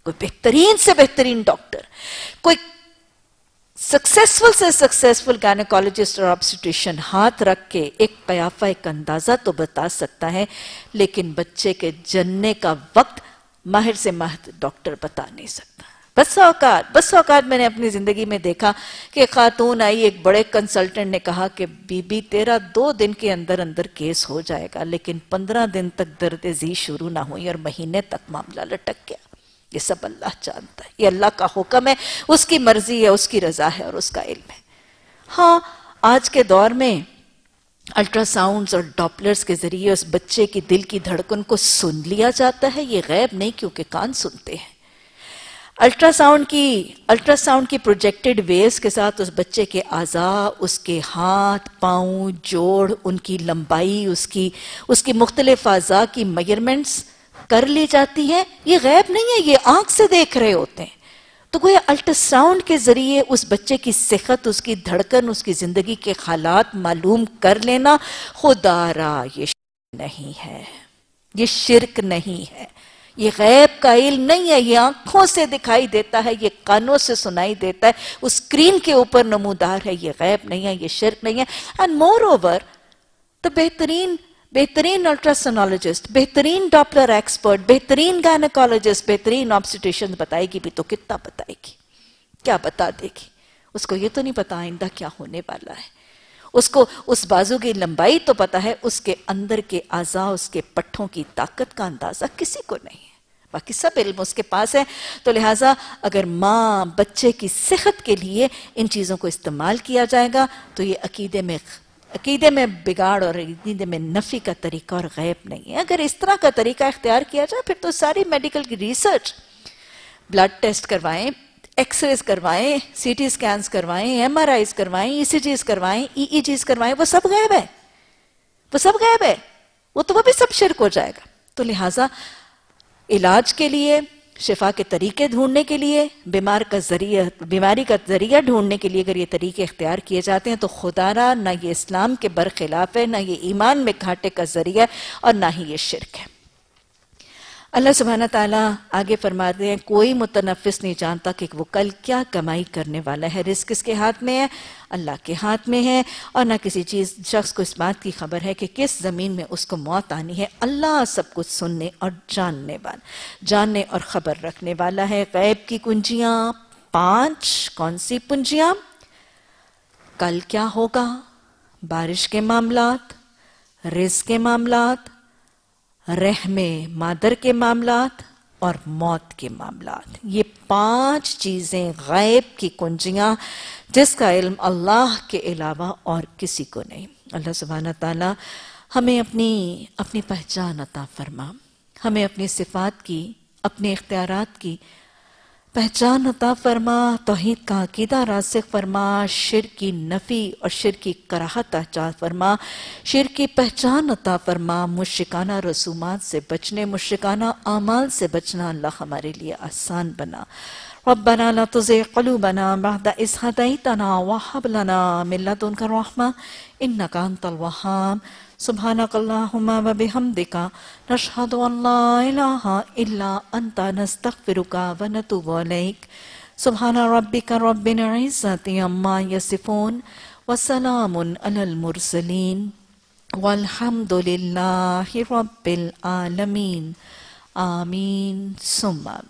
کوئی بہترین سے بہترین ڈاکٹر، کوئی سکسیسفل سے سکسیسفل گائنیکالوجسٹ اور آبسٹیشن ہاتھ رکھ کے ایک قیافہ، ایک اندازہ تو بتا سکتا ہے، لیکن بچے کے جننے کا وقت ماہر سے ماہر ڈاکٹر بتا نہیں سکتا۔ بس اوقات میں نے اپنی زندگی میں دیکھا کہ ایک خاتون آئی، ایک بڑے کنسلٹنٹ نے کہا کہ بی بی تیرا 2 دن کے اندر اندر کیس ہو جائے گا، لیکن 15 دن تک درد ذی شروع نہ ہوئی اور مہینے تک معاملہ لٹک گیا۔ یہ سب اللہ جانتا ہے، یہ اللہ کا حکم ہے، اس کی مرضی ہے، اس کی رضا ہے اور اس کا علم ہے۔ ہاں، آج کے دور میں الٹرا ساؤنڈز اور ڈاپلرز کے ذریعے اس بچے کی دل کی دھڑکن کو سن لیا جاتا ہے، یہ غیب نہیں کیونکہ کان سنتے ہیں۔ الٹرا ساؤنڈ کی پروجیکٹڈ ویوز کے ساتھ اس بچے کے اعضاء، اس کے ہاتھ، پاؤں، جوڑ، ان کی لمبائی، اس کی مختلف اعضاء کی میجرمنٹس کر لی جاتی ہیں۔ یہ غیب نہیں ہے، یہ آنکھ سے دیکھ رہے ہوتے ہیں۔ تو گویا الٹرا ساؤنڈ کے ذریعے اس بچے کی صحت، اس کی دھڑکن، اس کی زندگی کے حالات معلوم کر لینا، خدا را یہ شرک نہیں ہے، یہ شرک نہیں ہے، یہ غیب کا علم نہیں ہے، یہ آنکھوں سے دکھائی دیتا ہے، یہ کانوں سے سنائی دیتا ہے، اس اسکرین کے اوپر نمودار ہے، یہ غیب نہیں ہے، یہ شرک نہیں ہے. اینڈ مور اوور تو بہترین الٹراسونالوجسٹ، بہترین ڈاپلر ایکسپرٹ، بہترین گائنیکالوجسٹ، بہترین آبسٹیشن بتائے گی بھی تو کتنا بتائے گی، کیا بتا دے گی؟ اس کو یہ تو نہیں پتا آئندہ کیا ہونے والا ہے. اس کو اس بازو کی لمبائی تو پتا ہے، اس کے اندر کے اعضاء، اس کے پٹھوں کی طاقت کا اندازہ کسی کو نہیں ہے. باقی سب علم اس کے پاس ہے. تو لہٰذا اگر ماں بچے کی صحت کے لیے ان چیزوں کو استعمال کیا جائے گا تو یہ عقیدے میں بگاڑ اور عقیدے میں نفی کا طریقہ اور غیب نہیں ہے. اگر اس طرح کا طریقہ اختیار کیا جائے پھر تو ساری میڈیکل کی ریسرچ، بلڈ ٹیسٹ کروائیں، ایکس ریز کروائیں، سی ٹی سکینز کروائیں، ایم آر آئیز کروائیں، ای سی جیز کروائیں، ای ای جیز کروائیں، وہ سب غیب ہے، وہ سب غیب ہے، وہ بھی سب شرک ہو جائے گا. تو لہٰذا علاج کے لیے، شفا کے طریقے ڈھونڈنے کے لیے، بیماری کا ذریعہ ڈھونڈنے کے لیے اگر یہ طریقے اختیار کیے جاتے ہیں تو خدا را نہ یہ اسلام کے برخلاف ہے، نہ یہ ایمان میں گھاٹے کا ذریعہ ہے، اور نہ ہی یہ شرک ہے. اللہ سبحانہ تعالیٰ آگے فرماتے ہیں کوئی متنفس نہیں جانتا کہ وہ کل کیا کمائی کرنے والا ہے. رزق کس کے ہاتھ میں ہے؟ اللہ کے ہاتھ میں ہے. اور نہ کسی شخص کو اس بات کی خبر ہے کہ کس زمین میں اس کو موت آنی ہے. اللہ سب کچھ سننے اور جاننے اور خبر رکھنے والا ہے. غیب کی کنجیاں 5. کون سی کنجیاں؟ کل کیا ہوگا، بارش کے معاملات، رزق کے معاملات، رحم مادر کے معاملات اور موت کے معاملات. یہ 5 چیزیں غیب کی کنجیاں جس کا علم اللہ کے علاوہ اور کسی کو نہیں. اللہ سبحانہ تعالیٰ ہمیں اپنی پہچان عطا فرما، ہمیں اپنی صفات کی، اپنے اختیارات کی پہچان عطا فرما، توحید کا عقیدہ راسخ فرما، شرک کی نفی اور شرک کی کراہت عطا فرما، شرک کی پہچان عطا فرما، مشرکانہ رسومات سے بچنے، مشرکانہ اعمال سے بچنا اللہ ہمارے لیے آسان بنا. ربنا لا تزغ قلوبنا بعد إذ هديتنا وهب لنا من لدنك رحمة إنك أنت الوهاب. سبحانك اللهم وبحمدك نشهد أن لا إله إلا أنت نستغفرك ونتوب إليك. سبحان ربك رب العزة عما يصفون وسلام على المرسلين والحمد لله رب العالمين. آمين ثم آمين.